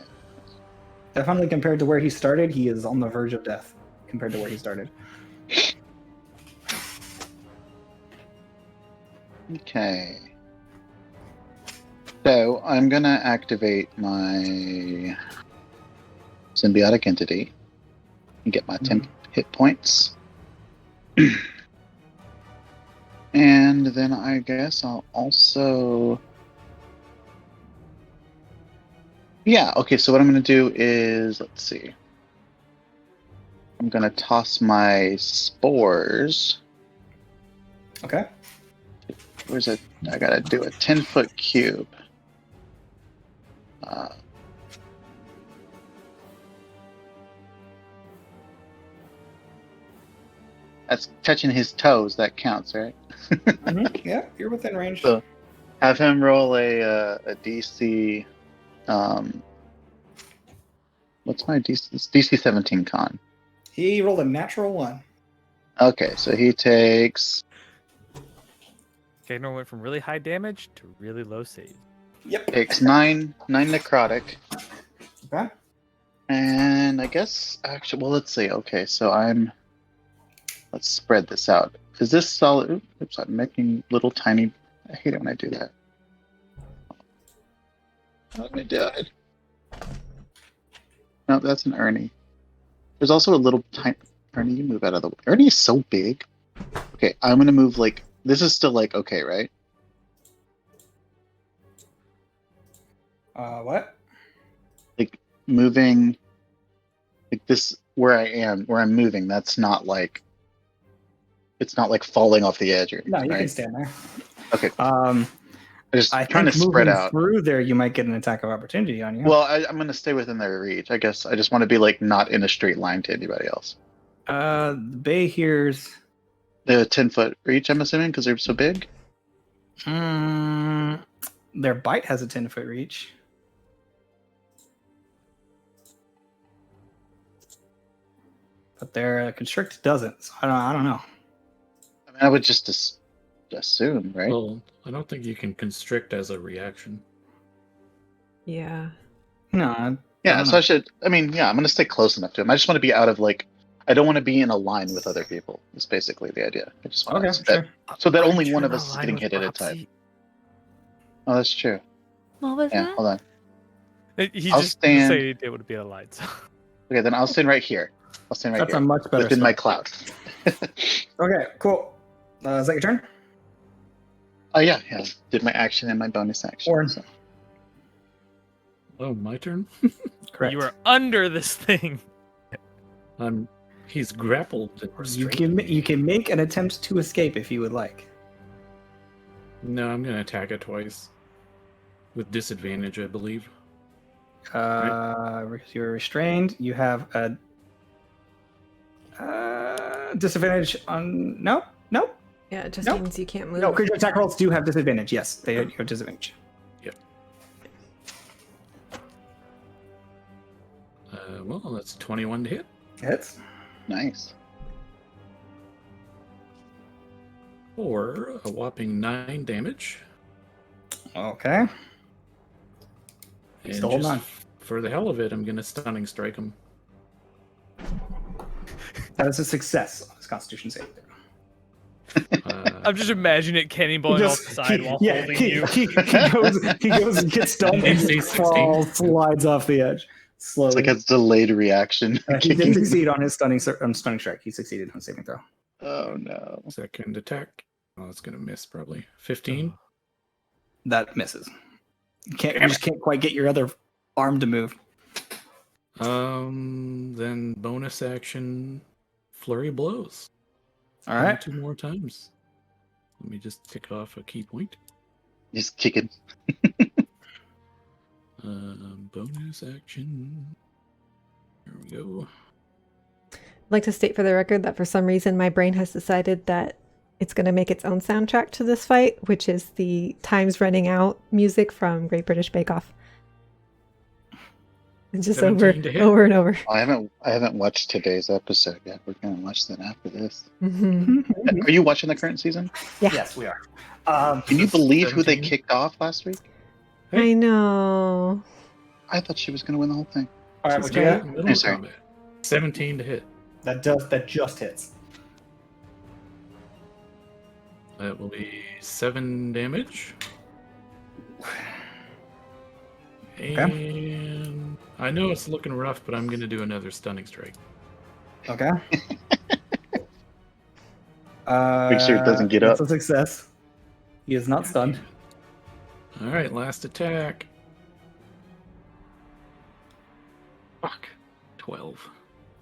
Definitely compared to where he started, he is on the verge of death compared to where he started. Okay. So I'm gonna activate my symbiotic entity and get my 10 hit points. And then I guess I'll also... Yeah, okay, so what I'm gonna do is, let's see. I'm gonna toss my spores. Okay. Where's it? I gotta do a 10-foot cube. That's touching his toes. That counts, right? Yeah, you're within range. So have him roll a DC. What's my DC? It's DC 17 con. He rolled a natural 1. Okay, so he takes. Gagnor went from really high damage to really low save. Yep. Takes 9 necrotic. Okay. And I guess actually, well, let's see. Okay, so let's spread this out. Is this solid? Oops, I'm making little tiny. I hate it when I do that. Let me do it. No, that's an Ernie. There's also a little tiny Ernie. You move out of the way. Ernie is so big. Okay, I'm gonna move like this. Is still like okay, right? What? Like moving, like this where I am, where I'm moving. That's not like. It's not like falling off the edge or anything, No, you right? can stand there. Okay. I Trying to think spread moving out. through there, you might get an attack of opportunity on you. Well, I'm going to stay within their reach. I guess I just want to be like not in a straight line to anybody else. Behir's The 10-foot reach, I'm assuming, because they're so big. Their bite has a 10-foot reach. But their constrict doesn't. So I don't know. I mean, I would just assume, right? Well, I don't think you can constrict as a reaction. Yeah. No. Yeah, so I should. I mean, yeah, I'm going to stay close enough to him. I just want to be out of like. I don't want to be in a line with other people. Is basically the idea. I just want so that only one of us is getting hit at a time. Oh, that's true. What was that? Hold on. He I'll just stand- say it would be a light. So. Okay, then I'll stand right here. I'll stand right That's here. a much better within my start. cloud. Okay, cool. Is that your turn? Oh yeah. Did my action and my bonus action. Orin. So. Oh, my turn? Correct. You are under this thing. He's grappled and restrained. You can make an attempt to escape if you would like. No, I'm going to attack it twice. With disadvantage, I believe. Because you're restrained, you have a disadvantage on. Nope. Yeah, it just Nope. means you can't move. No, creature attack rolls do have disadvantage. Yes, they have disadvantage. Yep. Well, that's 21 to hit. Hits. Nice. Or a whopping 9 damage. Okay. And Still holding just on. for the hell of it, I'm going to stunning strike him. That is a success on his Constitution save. I'm just imagining it cannonballing off the side while holding you. He goes and gets stunned and AC just 16. falls, slides off the edge. Slowly. It's like a delayed reaction. He did succeed on his stunning strike. He succeeded on saving throw. Oh no. Second attack. Oh, it's going to miss probably. 15. That misses. You just can't quite get your other arm to move. Then bonus action, flurry blows. All right. 2 more times. Let me just tick off a key point. He's kicking. Bonus action. There we go. like to state for the record that for some reason my brain has decided that it's going to make its own soundtrack to this fight, which is the Time's Running Out music from Great British Bake Off. It's just over and over. I haven't watched today's episode yet. We're gonna watch that after this. Mm-hmm. Are you watching the current season? Yeah. Yes, we are. Can you believe who they 17? kicked off last week? I know. I thought she was gonna win the whole thing. All right, She's what you got? got middle I'm sorry. combat. 17 to hit. That just hits. That will be 7 damage. And I know it's looking rough, but I'm going to do another stunning strike. Okay. Make sure it doesn't get up. That's a success. He is not stunned. All right, last attack. Fuck. 12.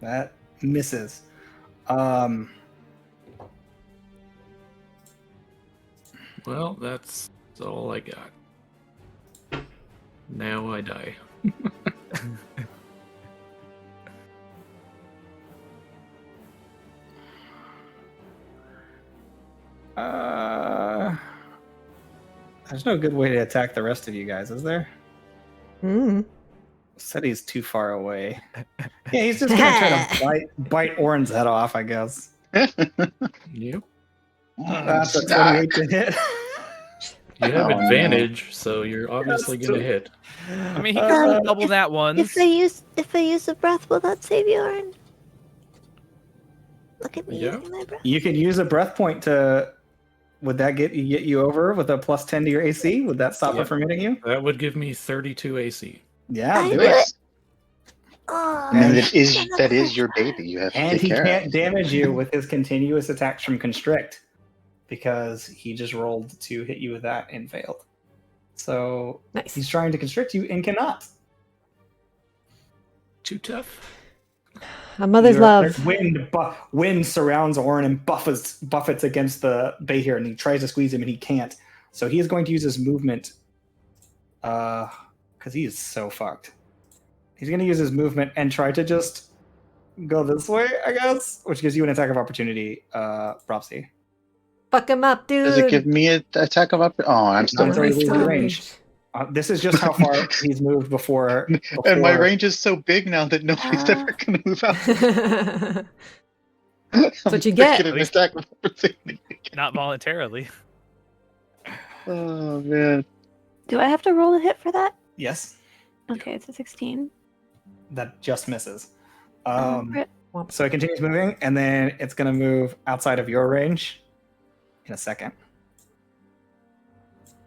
That misses. Well, that's all I got. Now I die. There's no good way to attack the rest of you guys, is there? Mm. Said he's too far away. Yeah, he's just gonna try to bite Orin's head off, I guess. Yep. That's a 28 to hit. You have Oh, advantage, so you're obviously That's going to hit. I mean, he can double that once. If I use a breath, will that save you, Orin? Look at me Yeah. using my breath. You could use a breath point to. Would that get you over with a plus 10 to your AC? Would that stop Yeah. it from hitting you? That would give me 32 AC. Yeah, I do would- it. Oh, And And- that is your baby. You have to And take he care can't of. damage you with his continuous attacks from Constrict because he just rolled to hit you with that and failed. So Nice. he's trying to constrict you and cannot. Too tough? A mother's Your- love. Wind surrounds Orin and buffets against the Behir, and he tries to squeeze him and he can't. So he is going to use his movement, because he is so fucked. He's going to use his movement and try to just go this way, I guess, which gives you an attack of opportunity, Propsy. Fuck him up, dude. Does it give me an attack of opportunity? Oh, I'm still No, in it's already range. leaving range. This is just how far he's moved before. And my range is so big now that nobody's ever going to move out. That's what you get. An attack of opportunity. Not voluntarily. Oh man. do I have to roll a hit for that? Yes, Okay, it's a 16. that just misses. Rip. So it continues moving, and then it's going to move outside of your range in a second.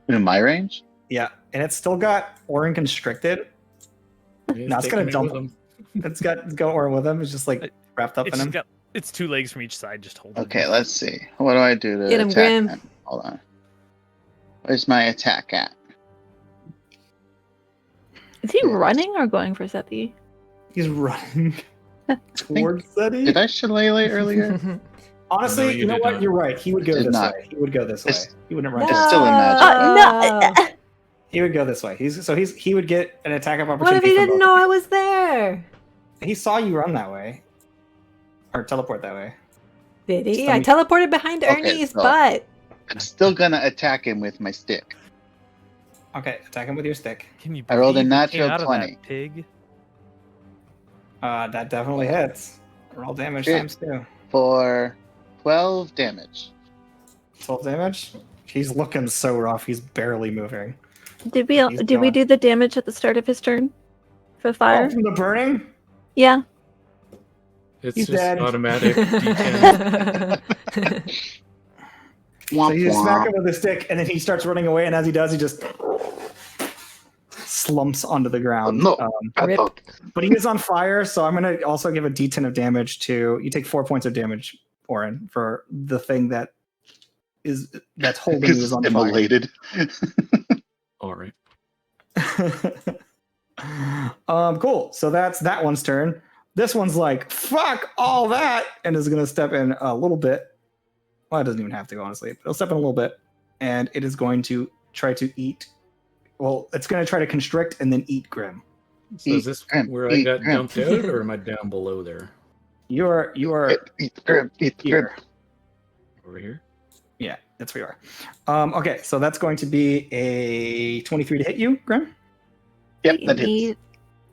In my range? Yeah, and it's still got Orin constricted. He's No, it's taking gonna me dump with him. It's got Orin with him. It's just like wrapped up It's in just him. it's 2 legs from each side. Just hold it. Okay, let's see. What do I do to Get him, attack Grim. him? Hold on. Where's my attack at? Is he running or going for Seppi? He's running towards Seti. Did I shillelagh earlier? Honestly, No, you you know did what? not. You're right. He would go Did this not. way. He would go this way. It's- He wouldn't run. It's this still in magic. No. He would go this way. He would get an attack of What opportunity. if he from didn't both know of I was there? you. He saw you run that way, or teleport that way. Did he? Some- I teleported behind Okay, Ernie's so- butt. I'm still gonna attack him with my stick. Okay, attack him with your stick. Can you I rolled a believe what came natural out of 20. that pig? That definitely hits. Roll damage Shit. times 2. For 12 damage. 12 damage. He's looking so rough. He's barely moving. Did we He's did we going. do the damage at the start of his turn? For fire? Oh, from the burning. Yeah. It's He's just dead. automatic D10. So Womp you smack womp. him with a stick, and then he starts running away. And as he does, he just slumps onto the ground. No. Rip. But he is on fire, so I'm going to also give a D10 of damage to you. Take 4 points of damage, Orin, for the thing that's holding you is on fire. Immolated. All right. Cool. So that's that one's turn. This one's like, fuck all that, and is going to step in a little bit. Well, it doesn't even have to, honestly. But it'll step in a little bit, and it is going to try to eat. Well, it's going to try to constrict and then eat Grim. So is this Grim, where I eat got Grim. dumped out, or am I down below there? You are Eat the Grim. Eat the Grim. here. Over here. Yeah, that's where you are. Okay, so that's going to be a 23 to hit you, Grim. Yep, You that hits. need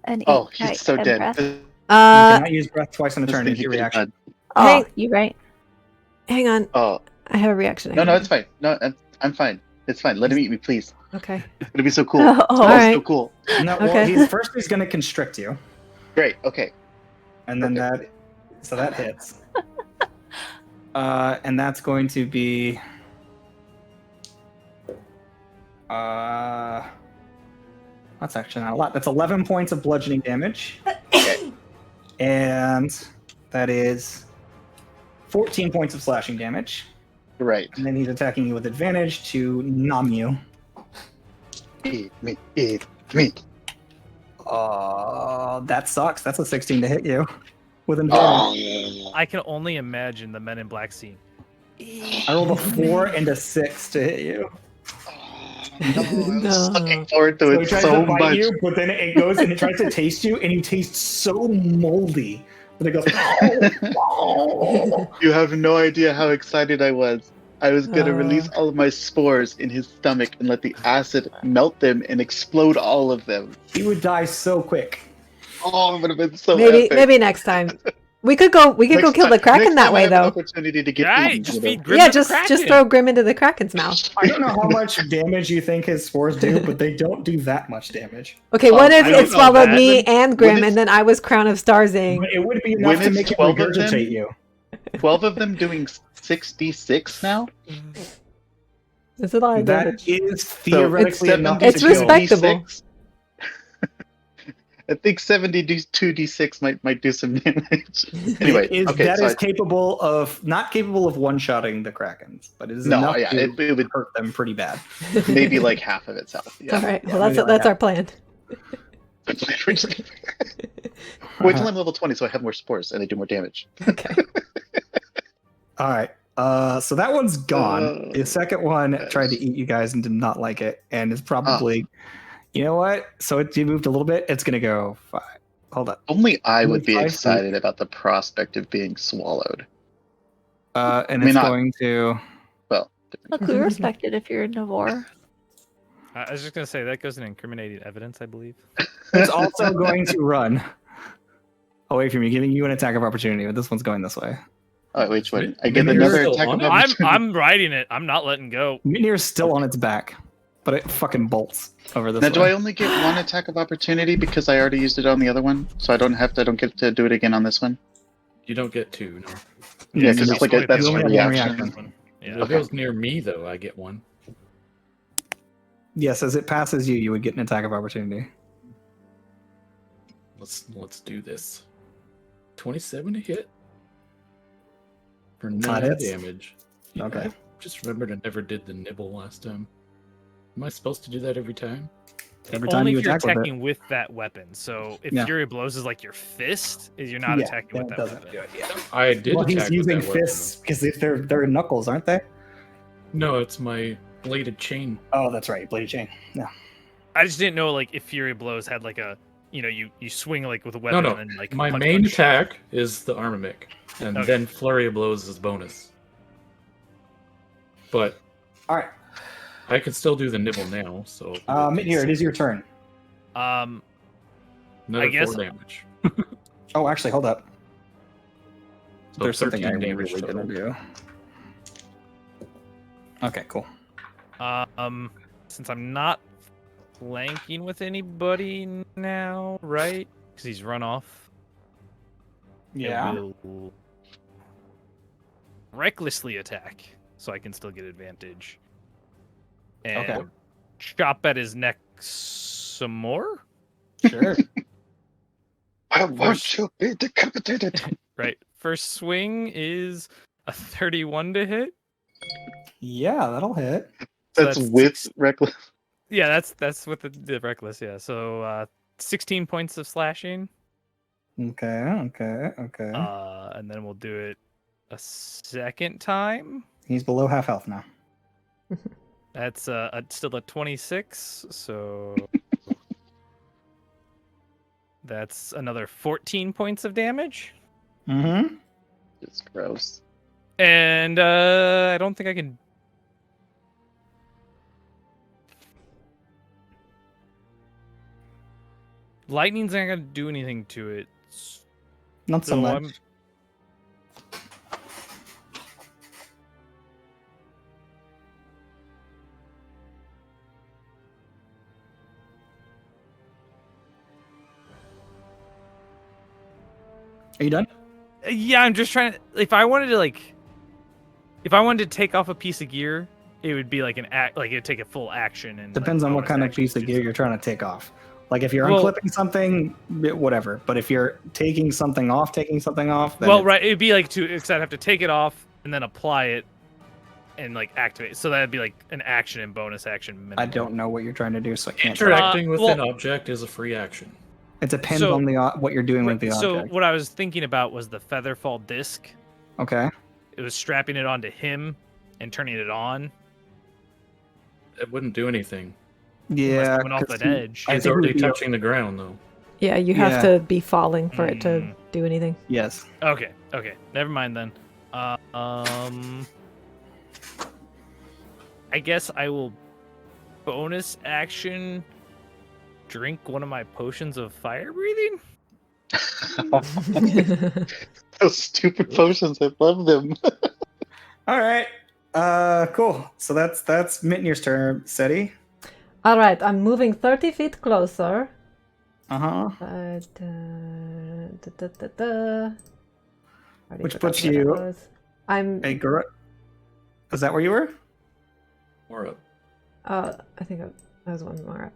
an Oh, eight he's so and dead. breath. You Uh, cannot use breath twice in a This turn. thing It's hit your pretty reaction. bad. Oh, Hey. you're right. hang on. Oh, I have a reaction. no, it's fine. No, I'm fine. It's fine. Let him eat me, please. Okay. It'll be so cool. Oh, It's alright. so cool. No, well, Okay. he's going to constrict you, Great. Okay. and then Perfect. that hits. And that's going to be. That's actually not a lot. That's 11 points of bludgeoning damage, and that is 14 points of slashing damage. Right. And then he's attacking you with advantage to numb you. Eat me. Eat me. That sucks. That's a 16 to hit you with advantage. Oh. I can only imagine the Men in Black scene. I rolled a 4 and a 6 to hit you. No, I was No. looking forward to So he it tries so to bite much. you, but then it goes and it tries to taste you, and you taste so moldy that it goes. You have no idea how excited I was. I was gonna release all of my spores in his stomach and let the acid melt them and explode all of them. He would die so quick. Oh, it would have been so maybe epic. maybe next time. We could go Next kill time- the Kraken next that time I way have an though. opportunity to get Yeah, eaten, just you know. feed Grim Yeah, to the just Kraken. throw Grim into the Kraken's mouth. I don't know how much damage you think his spores do, but they don't do that much damage. Okay, what if I don't it know swallowed that. me and Grim, it's- and then I was Crown of Starzing? But it would be enough When to it's make it 12 of them- regurgitate you. 12 of them doing 6d6 now? It's a lot of That damage. is theoretically enough. It's to kill. respectable. I think 72d6 might do some damage. Anyway, That is capable of not capable of one-shotting the Krakens, but it is No, enough yeah, to it would hurt them pretty bad. maybe like half of itself. Yeah. All right, well maybe that's our plan. Wait till I'm level 20 so I have more spores and they do more damage. Okay. All right. So that one's gone. The second one yes. tried to eat you guys and did not like it, and is probably. You know what? So it moved a little bit. It's gonna go 5. Hold up. Only I would be 5 feet. excited about the prospect of being swallowed. And I mean, it's not- going to. Well, Look, we respect it if you're a Navor. I was just gonna say that goes in incriminating evidence, I believe. It's also going to run away from you, giving you an attack of opportunity. But this one's going this way. oh, which one? I get You're another still attack on of it? opportunity. I'm riding it. I'm not letting go. Mitnir's still on its back, but it fucking bolts over this Now, way. do I only get one attack of opportunity because I already used it on the other one? So I don't get to do it again on this one? You don't get 2. No. Yeah, because so it's like you that's only a have one reaction. reaction. If Yeah. it goes near me, though, I get 1. Yes, as it passes you, you would get an attack of opportunity. Let's do this. 27 to hit for 9 That hits. damage. Yeah, Okay. I just remembered I never did the nibble last time. Am I supposed to do that every time? Every time Only you if you're attack with it. attacking with that weapon. So if Yeah. Fury Blows is like your fist, you're not Yeah, attacking with that that doesn't weapon. do it, yeah. I did Well, attack he's with using that weapon, fists because they're knuckles, aren't they? though. No, it's my bladed chain. Oh, that's right, bladed chain. Yeah. I just didn't know like if Fury Blows had like a you swing like with a weapon No. and then like My punch, main punch. attack is the armamic, and Okay. then flurry of blows is bonus. But All right, I can still do the nibble now. So Mitnir, it is your turn. Um another I guess- 4 damage. Oh, actually, hold up. So There's something I 13 really damage didn't total. do. Okay, cool. since I'm not flanking with anybody now, right? Because he's run off. Yeah. It will recklessly attack, so I can still get advantage. And Okay. chop at his neck some more. Sure. I want to be decapitated. Right. First swing is a 31 to hit. Yeah, that'll hit. So That's with six- reckless. Yeah, that's with the reckless. Yeah. So 16 points of slashing. Okay. And then we'll do it a second time. He's below half health now. That's still a 26, so that's another 14 points of damage. Mm-hmm. It's gross. And I don't think I can. Lightning's not gonna do anything to it. Not so So much. I'm. Are you done? Yeah, I'm just trying to. If I wanted to take off a piece of gear, it would be like an act. Like it'd take a full action and. Depends like, on what bonus kind of actions piece of to gear do you're stuff. trying to take off. Like if you're Well- unclipping something, whatever. But if you're taking something off, then Well, it's- right, it'd be like because I'd have to take it off and then apply it, and like activate. So that'd be like an action and bonus action. I don't know what you're trying to do, so I can't. tell. Interacting with an well- object is a free action. It depends So- on what you're doing with the So object. what I was thinking about was the featherfall disc. Okay. It was strapping it onto him and turning it on. It wouldn't do anything. Yeah. Coming off 'cause that edge. I He's think already we'd be- touching the ground, though. Yeah, you have Yeah. to be falling for it to Mm. do anything. Yes. Okay, never mind then. I guess I will bonus action drink one of my potions of fire breathing. Those stupid potions, I love them. All right. Cool. So that's Mitnir's turn. Seti. All right, I'm moving 30 feet closer. Uh-huh. Already Which forgot puts where that you- was. I'm. Hey, Gura. Is that where you were? Or up. I think I was one more up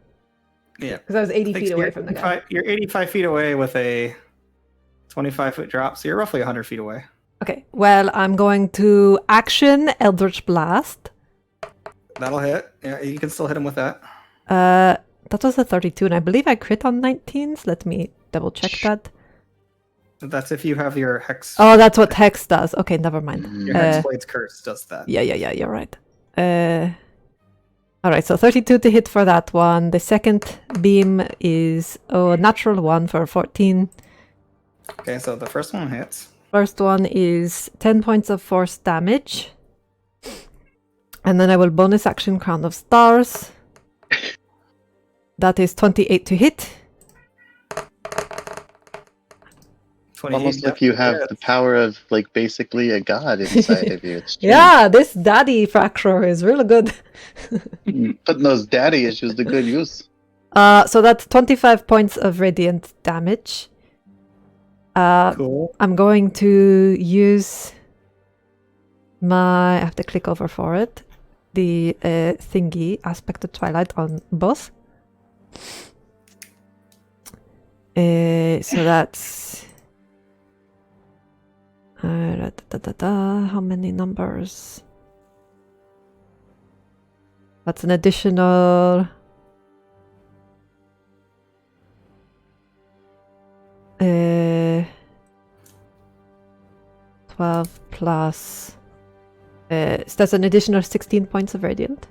Yeah. because I was 80 I think feet away you're from the guy. 85 You're 85 feet away with a 25-foot drop, so you're roughly 100 feet away. Okay, well, I'm going to action Eldritch Blast. That'll hit. Yeah, you can still hit him with that. That was a 32, and I believe I crit on 19s. Let me double check that. That's if you have your hex. Oh, that's what Hex does. Okay, never mind. Your Hexblade's curse does that. Yeah, you're right. All right, so 32 to hit for that one. The second beam is a natural one for 14. Okay, so the first one hits. First one is 10 points of force damage. And then I will bonus action Crown of Stars. That is 28 to hit. 28 Almost like you have the power of like basically a god inside of you. It's true. Yeah, this daddy fracture is really good. Putting those daddy issues to good use. So that's 25 points of radiant damage. Cool. I'm going to use I have to click over for it. The thingy, Aspect of Twilight on both. So that's... How many numbers? That's an additional... 12 plus... so that's an additional 16 points of radiant.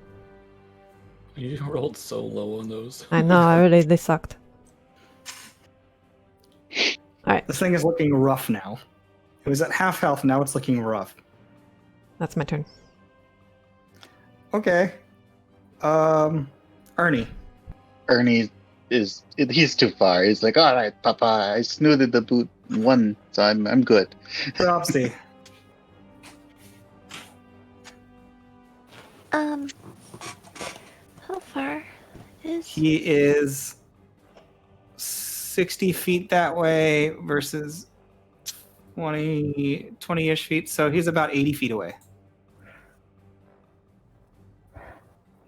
You rolled so low on those. I know, they sucked. Alright, This thing is looking rough now. It was at half health, now it's looking rough. that's my turn. Okay. Ernie. Ernie he's too far. He's like, all right, Papa, I snooted the boot one, so I'm good. Dropsy. How far is He is 60 feet that way versus 20-ish feet, so he's about 80 feet away.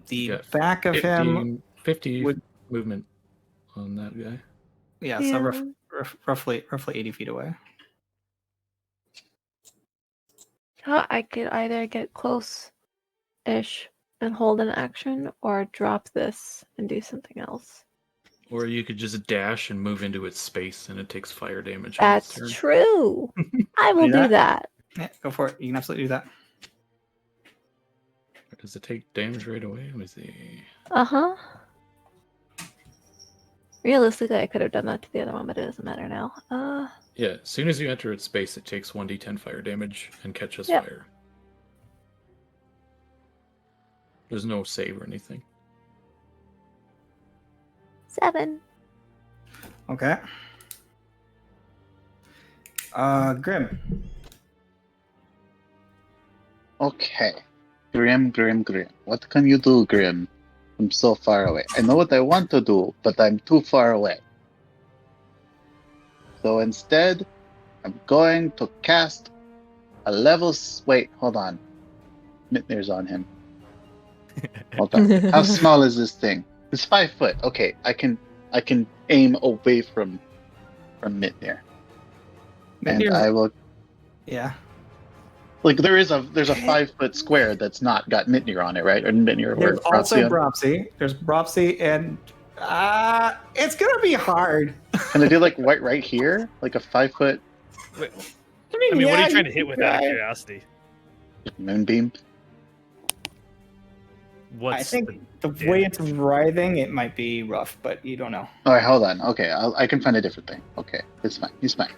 The Yeah, back of him, 50 would- movement on that guy. yeah, so roughly 80 feet away. I could either get close-ish and hold an action, or drop this and do something else. Or you could just dash and move into its space and it takes fire damage. on its That's turn. true. I will Do do that. Yeah, go for it. You can absolutely do that. Or does it take damage right away? Let me see. Uh-huh. Realistically, I could have done that to the other one, but it doesn't matter now. Yeah, as soon as you enter its space, it takes 1d10 fire damage and catches Yep. fire. There's no save or anything. 7. Okay. Grim. Okay. Grim. What can you do, Grim? I'm so far away. I know what I want to do, but I'm too far away. So instead, I'm going to cast a level... Wait, hold on. Mitnir's on him. Hold on. How small is this thing? It's 5 foot. Okay, I can aim away from Mitnir. And I will... Yeah. Like, there's a 5 foot square that's not got Mitnir on it, right? Or Mitnir There's or also Bropsy. There's Bropsy, and it's gonna be hard. Can I do like right here? Like a 5 foot I mean, what are yeah, you trying to hit with out of try. curiosity? moonbeam? What's I think the way it's writhing, it might be rough, but you don't know. Alright, hold on. Okay, I can find a different thing. Okay, it's fine. He's fine.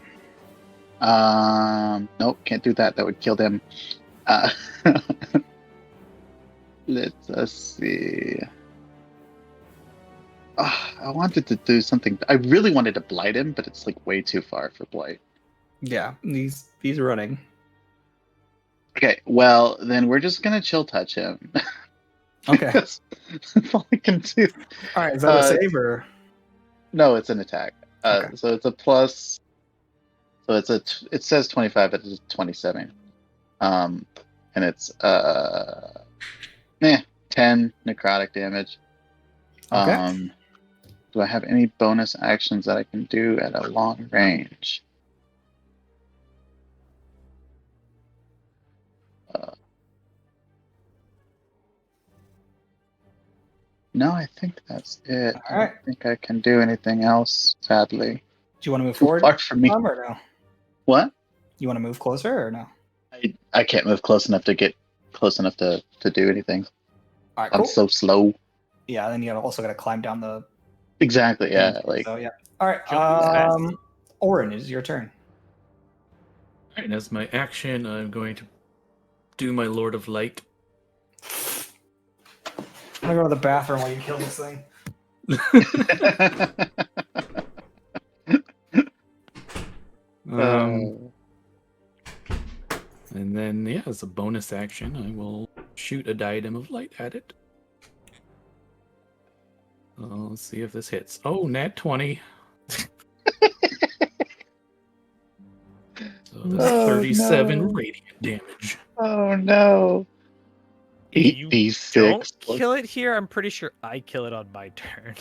Nope, can't do that. That would kill them. Let's see. I wanted to do something. I really wanted to blight him, but it's like way too far for blight. Yeah, he's running. Okay, well then we're just gonna chill touch him. Okay. That's all I can do. All right, is that a save or? No, it's an attack. Okay. So it's a plus. So it says 25, but it's 27. And it's 10 necrotic damage. Okay. Do I have any bonus actions that I can do at a long range? No, I think that's it. All I right. don't think I can do anything else, sadly. Do you want to move Too forward, far for me. Tom, or no? What? You want to move closer or no? I can't move close enough to get close enough to do anything. All right, I'm cool. so slow. Yeah, then you also got to climb down the. Exactly, yeah. Like, So yeah. All right. Jump is fast. Orin, it is your turn. Alright, and as my action, I'm going to do my Lord of Light. I'm gonna go to the bathroom while you kill this thing. And then, yeah, as a bonus action, I will shoot a diadem of light at it. Let's see if this hits. Oh, nat 20. So that's Oh, 37 no. radiant damage. Oh no. If you 8d6. don't kill it here, I'm pretty sure I kill it on my turn.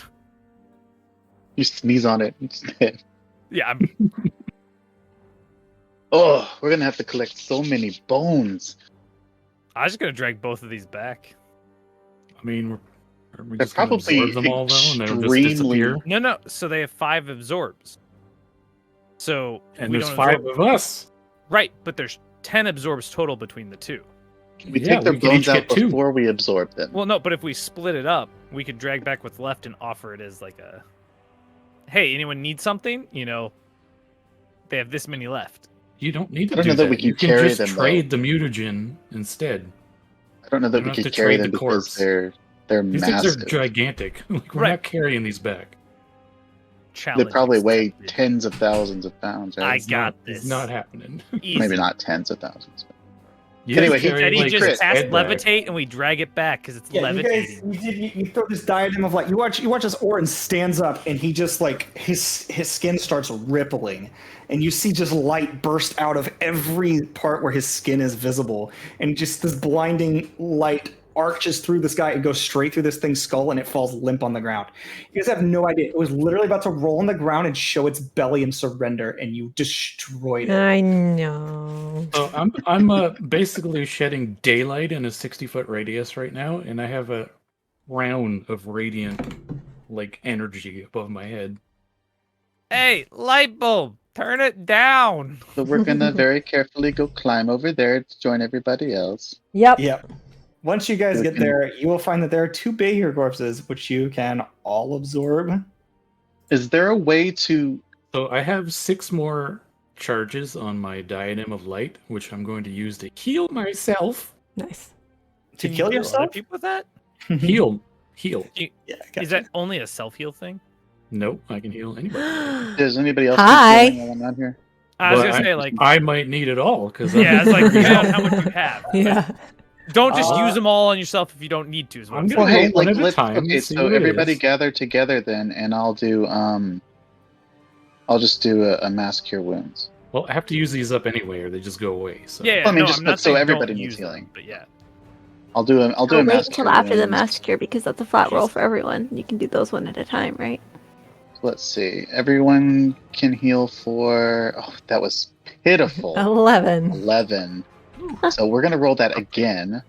You sneeze on it instead. Yeah, I'm Oh, we're gonna have to collect so many bones. just gonna drag both of these back. I mean, are we They're just going to probably absorb them all, though, and they'll just extremely- disappear? No. So they have 5 absorbs. So And we there's don't 5 absorb- of us. Right, but there's 10 absorbs total between the two. We Yeah, take their we can bones each out get 2. before we absorb them. Well, no, but if we split it up, we could drag back what's left and offer it as like a, hey, anyone need something? You know, they have this many left. You don't need to I don't do know that we can You can carry just them, though. trade the mutagen instead. I don't know that You we don't have could to carry trade them the because corpse. they're These massive. things are gigantic. Like, we're Right. not carrying these back. Challenge They probably weigh accepted. tens of thousands of pounds. Right? I It's got not, this. It's not happening. Easy. Maybe not tens of thousands. You Anyway, carry, Said he like, just his cast head back. levitate and we drag it back because it's Yeah, you levitating. guys, you throw this diadem of light. You watch as Orin stands up, and he just like his skin starts rippling, and you see just light burst out of every part where his skin is visible, and just this blinding light arches through this guy and goes straight through this thing's skull, and it falls limp on the ground. You guys have no idea. It was literally about to roll on the ground and show its belly and surrender, and you destroyed it. I know. So I'm basically shedding daylight in a 60-foot radius right now, and I have a round of radiant like energy above my head. Hey, light bulb, turn it down. So we're gonna very carefully go climb over there to join everybody else. Yep. Yep. Once you guys get Okay. there, you will find that there are 2 Behir corpses, which you can all absorb. Is there a way to? So I have 6 more charges on my Diadem of Light, which I'm going to use to heal myself. Nice. To Can you kill heal yourself? other people with that? Heal. Yeah, Is that only a self-heal thing? Nope, I can heal anybody. Does anybody else Hi. need healing while I'm out here? I was But gonna say, like, I might need it all because yeah, it's like depending on how much you have. but Yeah. Don't just use them all on yourself if you don't need to. Is what I'm I'm gonna saying. Well, hey, roll one like at a let's. time Okay, and see so what it everybody is. gather together then, and I'll do. I'll just do a mass cure wounds. Well, I have to use these up anyway, or they just go away. So Yeah, Well, I mean, no, just I'm but not so saying everybody don't needs use them, healing. but yeah. I'll do a Oh, wait mass until cure after the wounds. massacre because that's a flat roll for everyone. You can do those one at a time, right? Let's see. Everyone can heal for. Oh, that was pitiful. 11. 11. So we're gonna roll that again.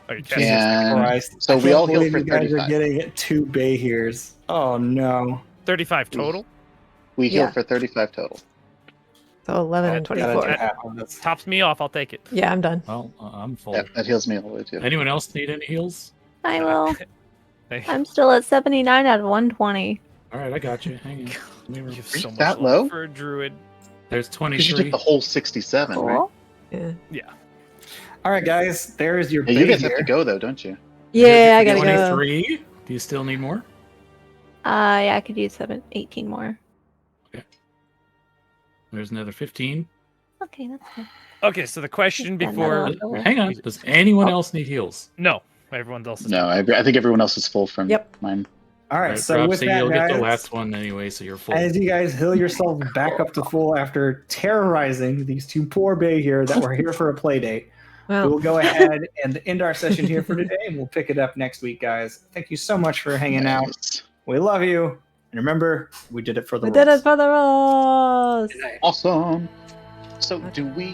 Oh, your chest is And Christ. so I we can't all heal believe for you guys 35. are getting 2 Behirs. Oh no. 35 total. We heal Yeah. for 35 total. So 11 and That- Gotta 24. do half of this. Tops me off. I'll take it. Yeah, I'm done. Well, I'm full. That heals me all the way too. Anyone else need any heals? I will. Hey, I'm still at 79 out of 120. All right, I got you. Hang on. Let me you re- have so much that luck low? for a druid. There's Because you 23. took the whole 67, Cool. right? Yeah. Yeah. All right, guys. There's your Yeah, you guys have to Behir. go though, don't you? Yeah, I gotta go. 23. Do you still need more? Yeah, I could use 18 more. There's another 15. Okay, that's good. Okay, so the question Another before one. Oh. Hang on. Does anyone else need heals? no, everyone else is No, I think everyone else is full from Yep. mine. All right, so with that, you'll guys, get the last one anyway, so you're full. as you guys heal yourselves back up to full after terrorizing these 2 poor Behir that were here for a play date, we Well, will go ahead and end our session here for today, and we'll pick it up next week, guys. Thank you so much for hanging out. Nice. We love you. And remember, we did it for the we did rolls. it for the rolls. Awesome. So do we